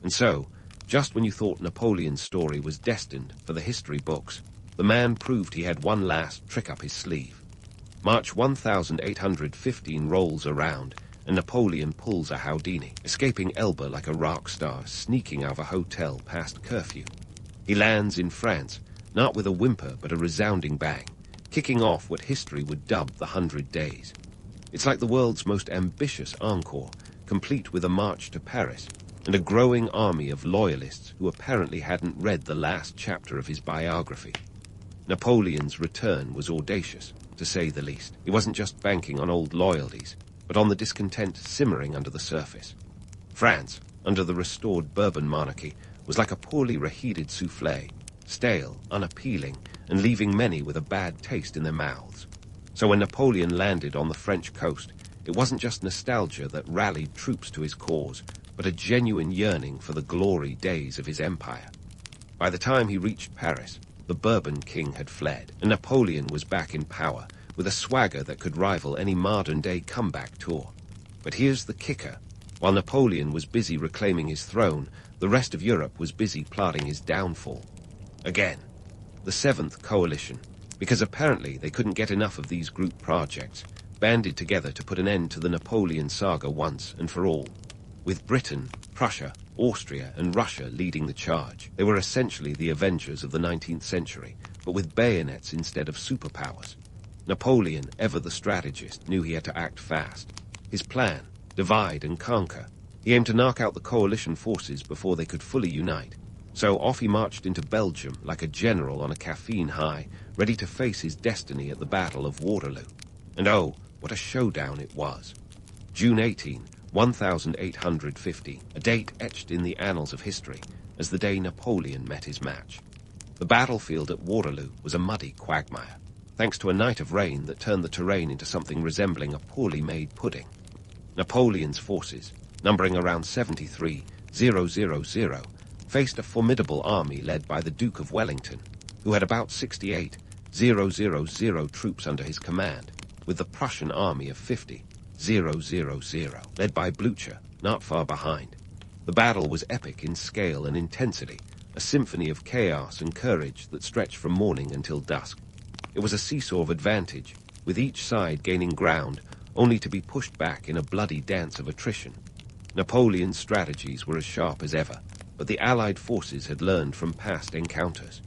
And so, just when you thought Napoleon's story was destined for the history books, the man proved he had one last trick up his sleeve. March 1815 rolls around, and Napoleon pulls a Houdini, escaping Elba like a rock star sneaking out of a hotel past curfew. He lands in France, not with a whimper but a resounding bang, kicking off what history would dub the 100 Days. It's like the world's most ambitious encore, complete with a march to Paris, and a growing army of loyalists who apparently hadn't read the last chapter of his biography. Napoleon's return was audacious, to say the least. He wasn't just banking on old loyalties, but on the discontent simmering under the surface. France, under the restored Bourbon monarchy, was like a poorly reheated soufflé, stale, unappealing, and leaving many with a bad taste in their mouths. So when Napoleon landed on the French coast, it wasn't just nostalgia that rallied troops to his cause, but a genuine yearning for the glory days of his empire. By the time he reached Paris, the Bourbon king had fled, and Napoleon was back in power, with a swagger that could rival any modern-day comeback tour. But here's the kicker. While Napoleon was busy reclaiming his throne, the rest of Europe was busy plotting his downfall. Again, the Seventh Coalition, because apparently they couldn't get enough of these group projects, banded together to put an end to the Napoleon saga once and for all. With Britain, Prussia, Austria, and Russia leading the charge, they were essentially the Avengers of the 19th century, but with bayonets instead of superpowers. Napoleon, ever the strategist, knew he had to act fast. His plan, divide and conquer. He aimed to knock out the coalition forces before they could fully unite. So off he marched into Belgium like a general on a caffeine high, ready to face his destiny at the Battle of Waterloo. And oh, what a showdown it was. June 18, 1850, a date etched in the annals of history as the day Napoleon met his match. The battlefield at Waterloo was a muddy quagmire, thanks to a night of rain that turned the terrain into something resembling a poorly made pudding. Napoleon's forces, numbering around 73,000, faced a formidable army led by the Duke of Wellington, who had about 68,000 troops under his command, with the Prussian army of 50,000, led by Blucher, not far behind. The battle was epic in scale and intensity, a symphony of chaos and courage that stretched from morning until dusk. It was a seesaw of advantage, with each side gaining ground, only to be pushed back in a bloody dance of attrition. Napoleon's strategies were as sharp as ever, but the Allied forces had learned from past encounters.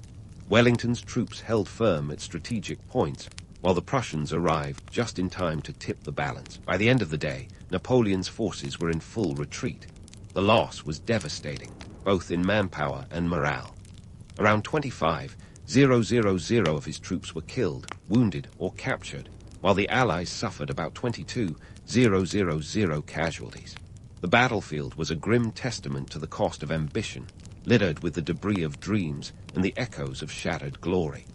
Wellington's troops held firm at strategic points, while the Prussians arrived just in time to tip the balance. By the end of the day, Napoleon's forces were in full retreat. The loss was devastating, both in manpower and morale. Around 25,000 of his troops were killed, wounded, or captured, while the Allies suffered about 22,000 casualties. The battlefield was a grim testament to the cost of ambition, littered with the debris of dreams and the echoes of shattered glory.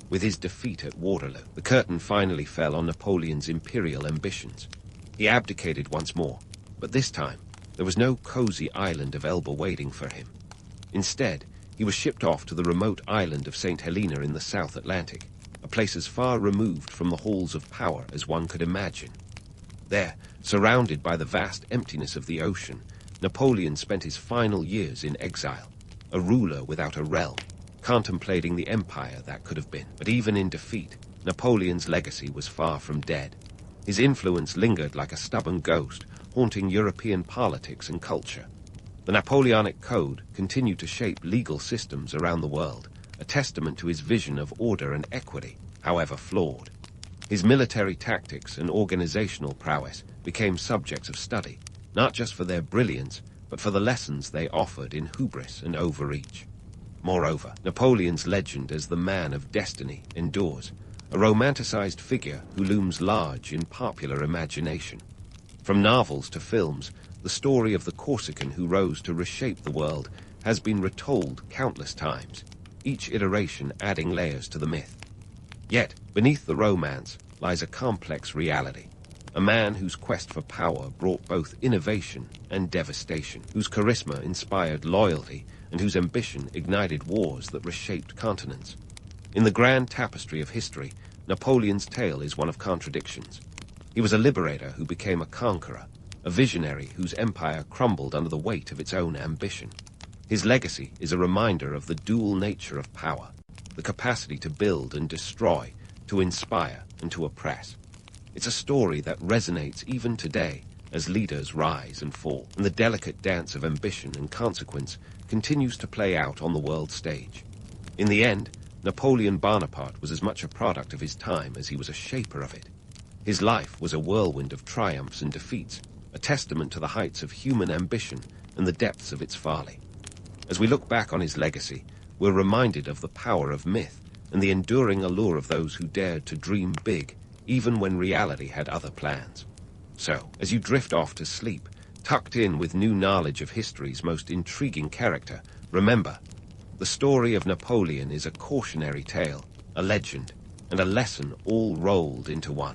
With his defeat at Waterloo, the curtain finally fell on Napoleon's imperial ambitions. He abdicated once more, but this time there was no cozy island of Elba waiting for him. Instead, he was shipped off to the remote island of St. Helena in the South Atlantic, a place as far removed from the halls of power as one could imagine. There, surrounded by the vast emptiness of the ocean, Napoleon spent his final years in exile, a ruler without a realm, contemplating the empire that could have been. But even in defeat, Napoleon's legacy was far from dead. His influence lingered like a stubborn ghost, haunting European politics and culture. The Napoleonic Code continued to shape legal systems around the world, a testament to his vision of order and equity, however flawed. His military tactics and organizational prowess became subjects of study, not just for their brilliance, but for the lessons they offered in hubris and overreach. Moreover, Napoleon's legend as the man of destiny endures, a romanticized figure who looms large in popular imagination. From novels to films, the story of the Corsican who rose to reshape the world has been retold countless times, each iteration adding layers to the myth. Yet, beneath the romance lies a complex reality. A man whose quest for power brought both innovation and devastation, whose charisma inspired loyalty, and whose ambition ignited wars that reshaped continents. In the grand tapestry of history, Napoleon's tale is one of contradictions. He was a liberator who became a conqueror, a visionary whose empire crumbled under the weight of its own ambition. His legacy is a reminder of the dual nature of power, the capacity to build and destroy, to inspire and to oppress. It's a story that resonates even today as leaders rise and fall, and the delicate dance of ambition and consequence continues to play out on the world stage. In the end, Napoleon Bonaparte was as much a product of his time as he was a shaper of it. His life was a whirlwind of triumphs and defeats, a testament to the heights of human ambition and the depths of its folly. As we look back on his legacy, we're reminded of the power of myth and the enduring allure of those who dared to dream big, even when reality had other plans. So, as you drift off to sleep, tucked in with new knowledge of history's most intriguing character, remember, the story of Napoleon is a cautionary tale, a legend, and a lesson all rolled into one.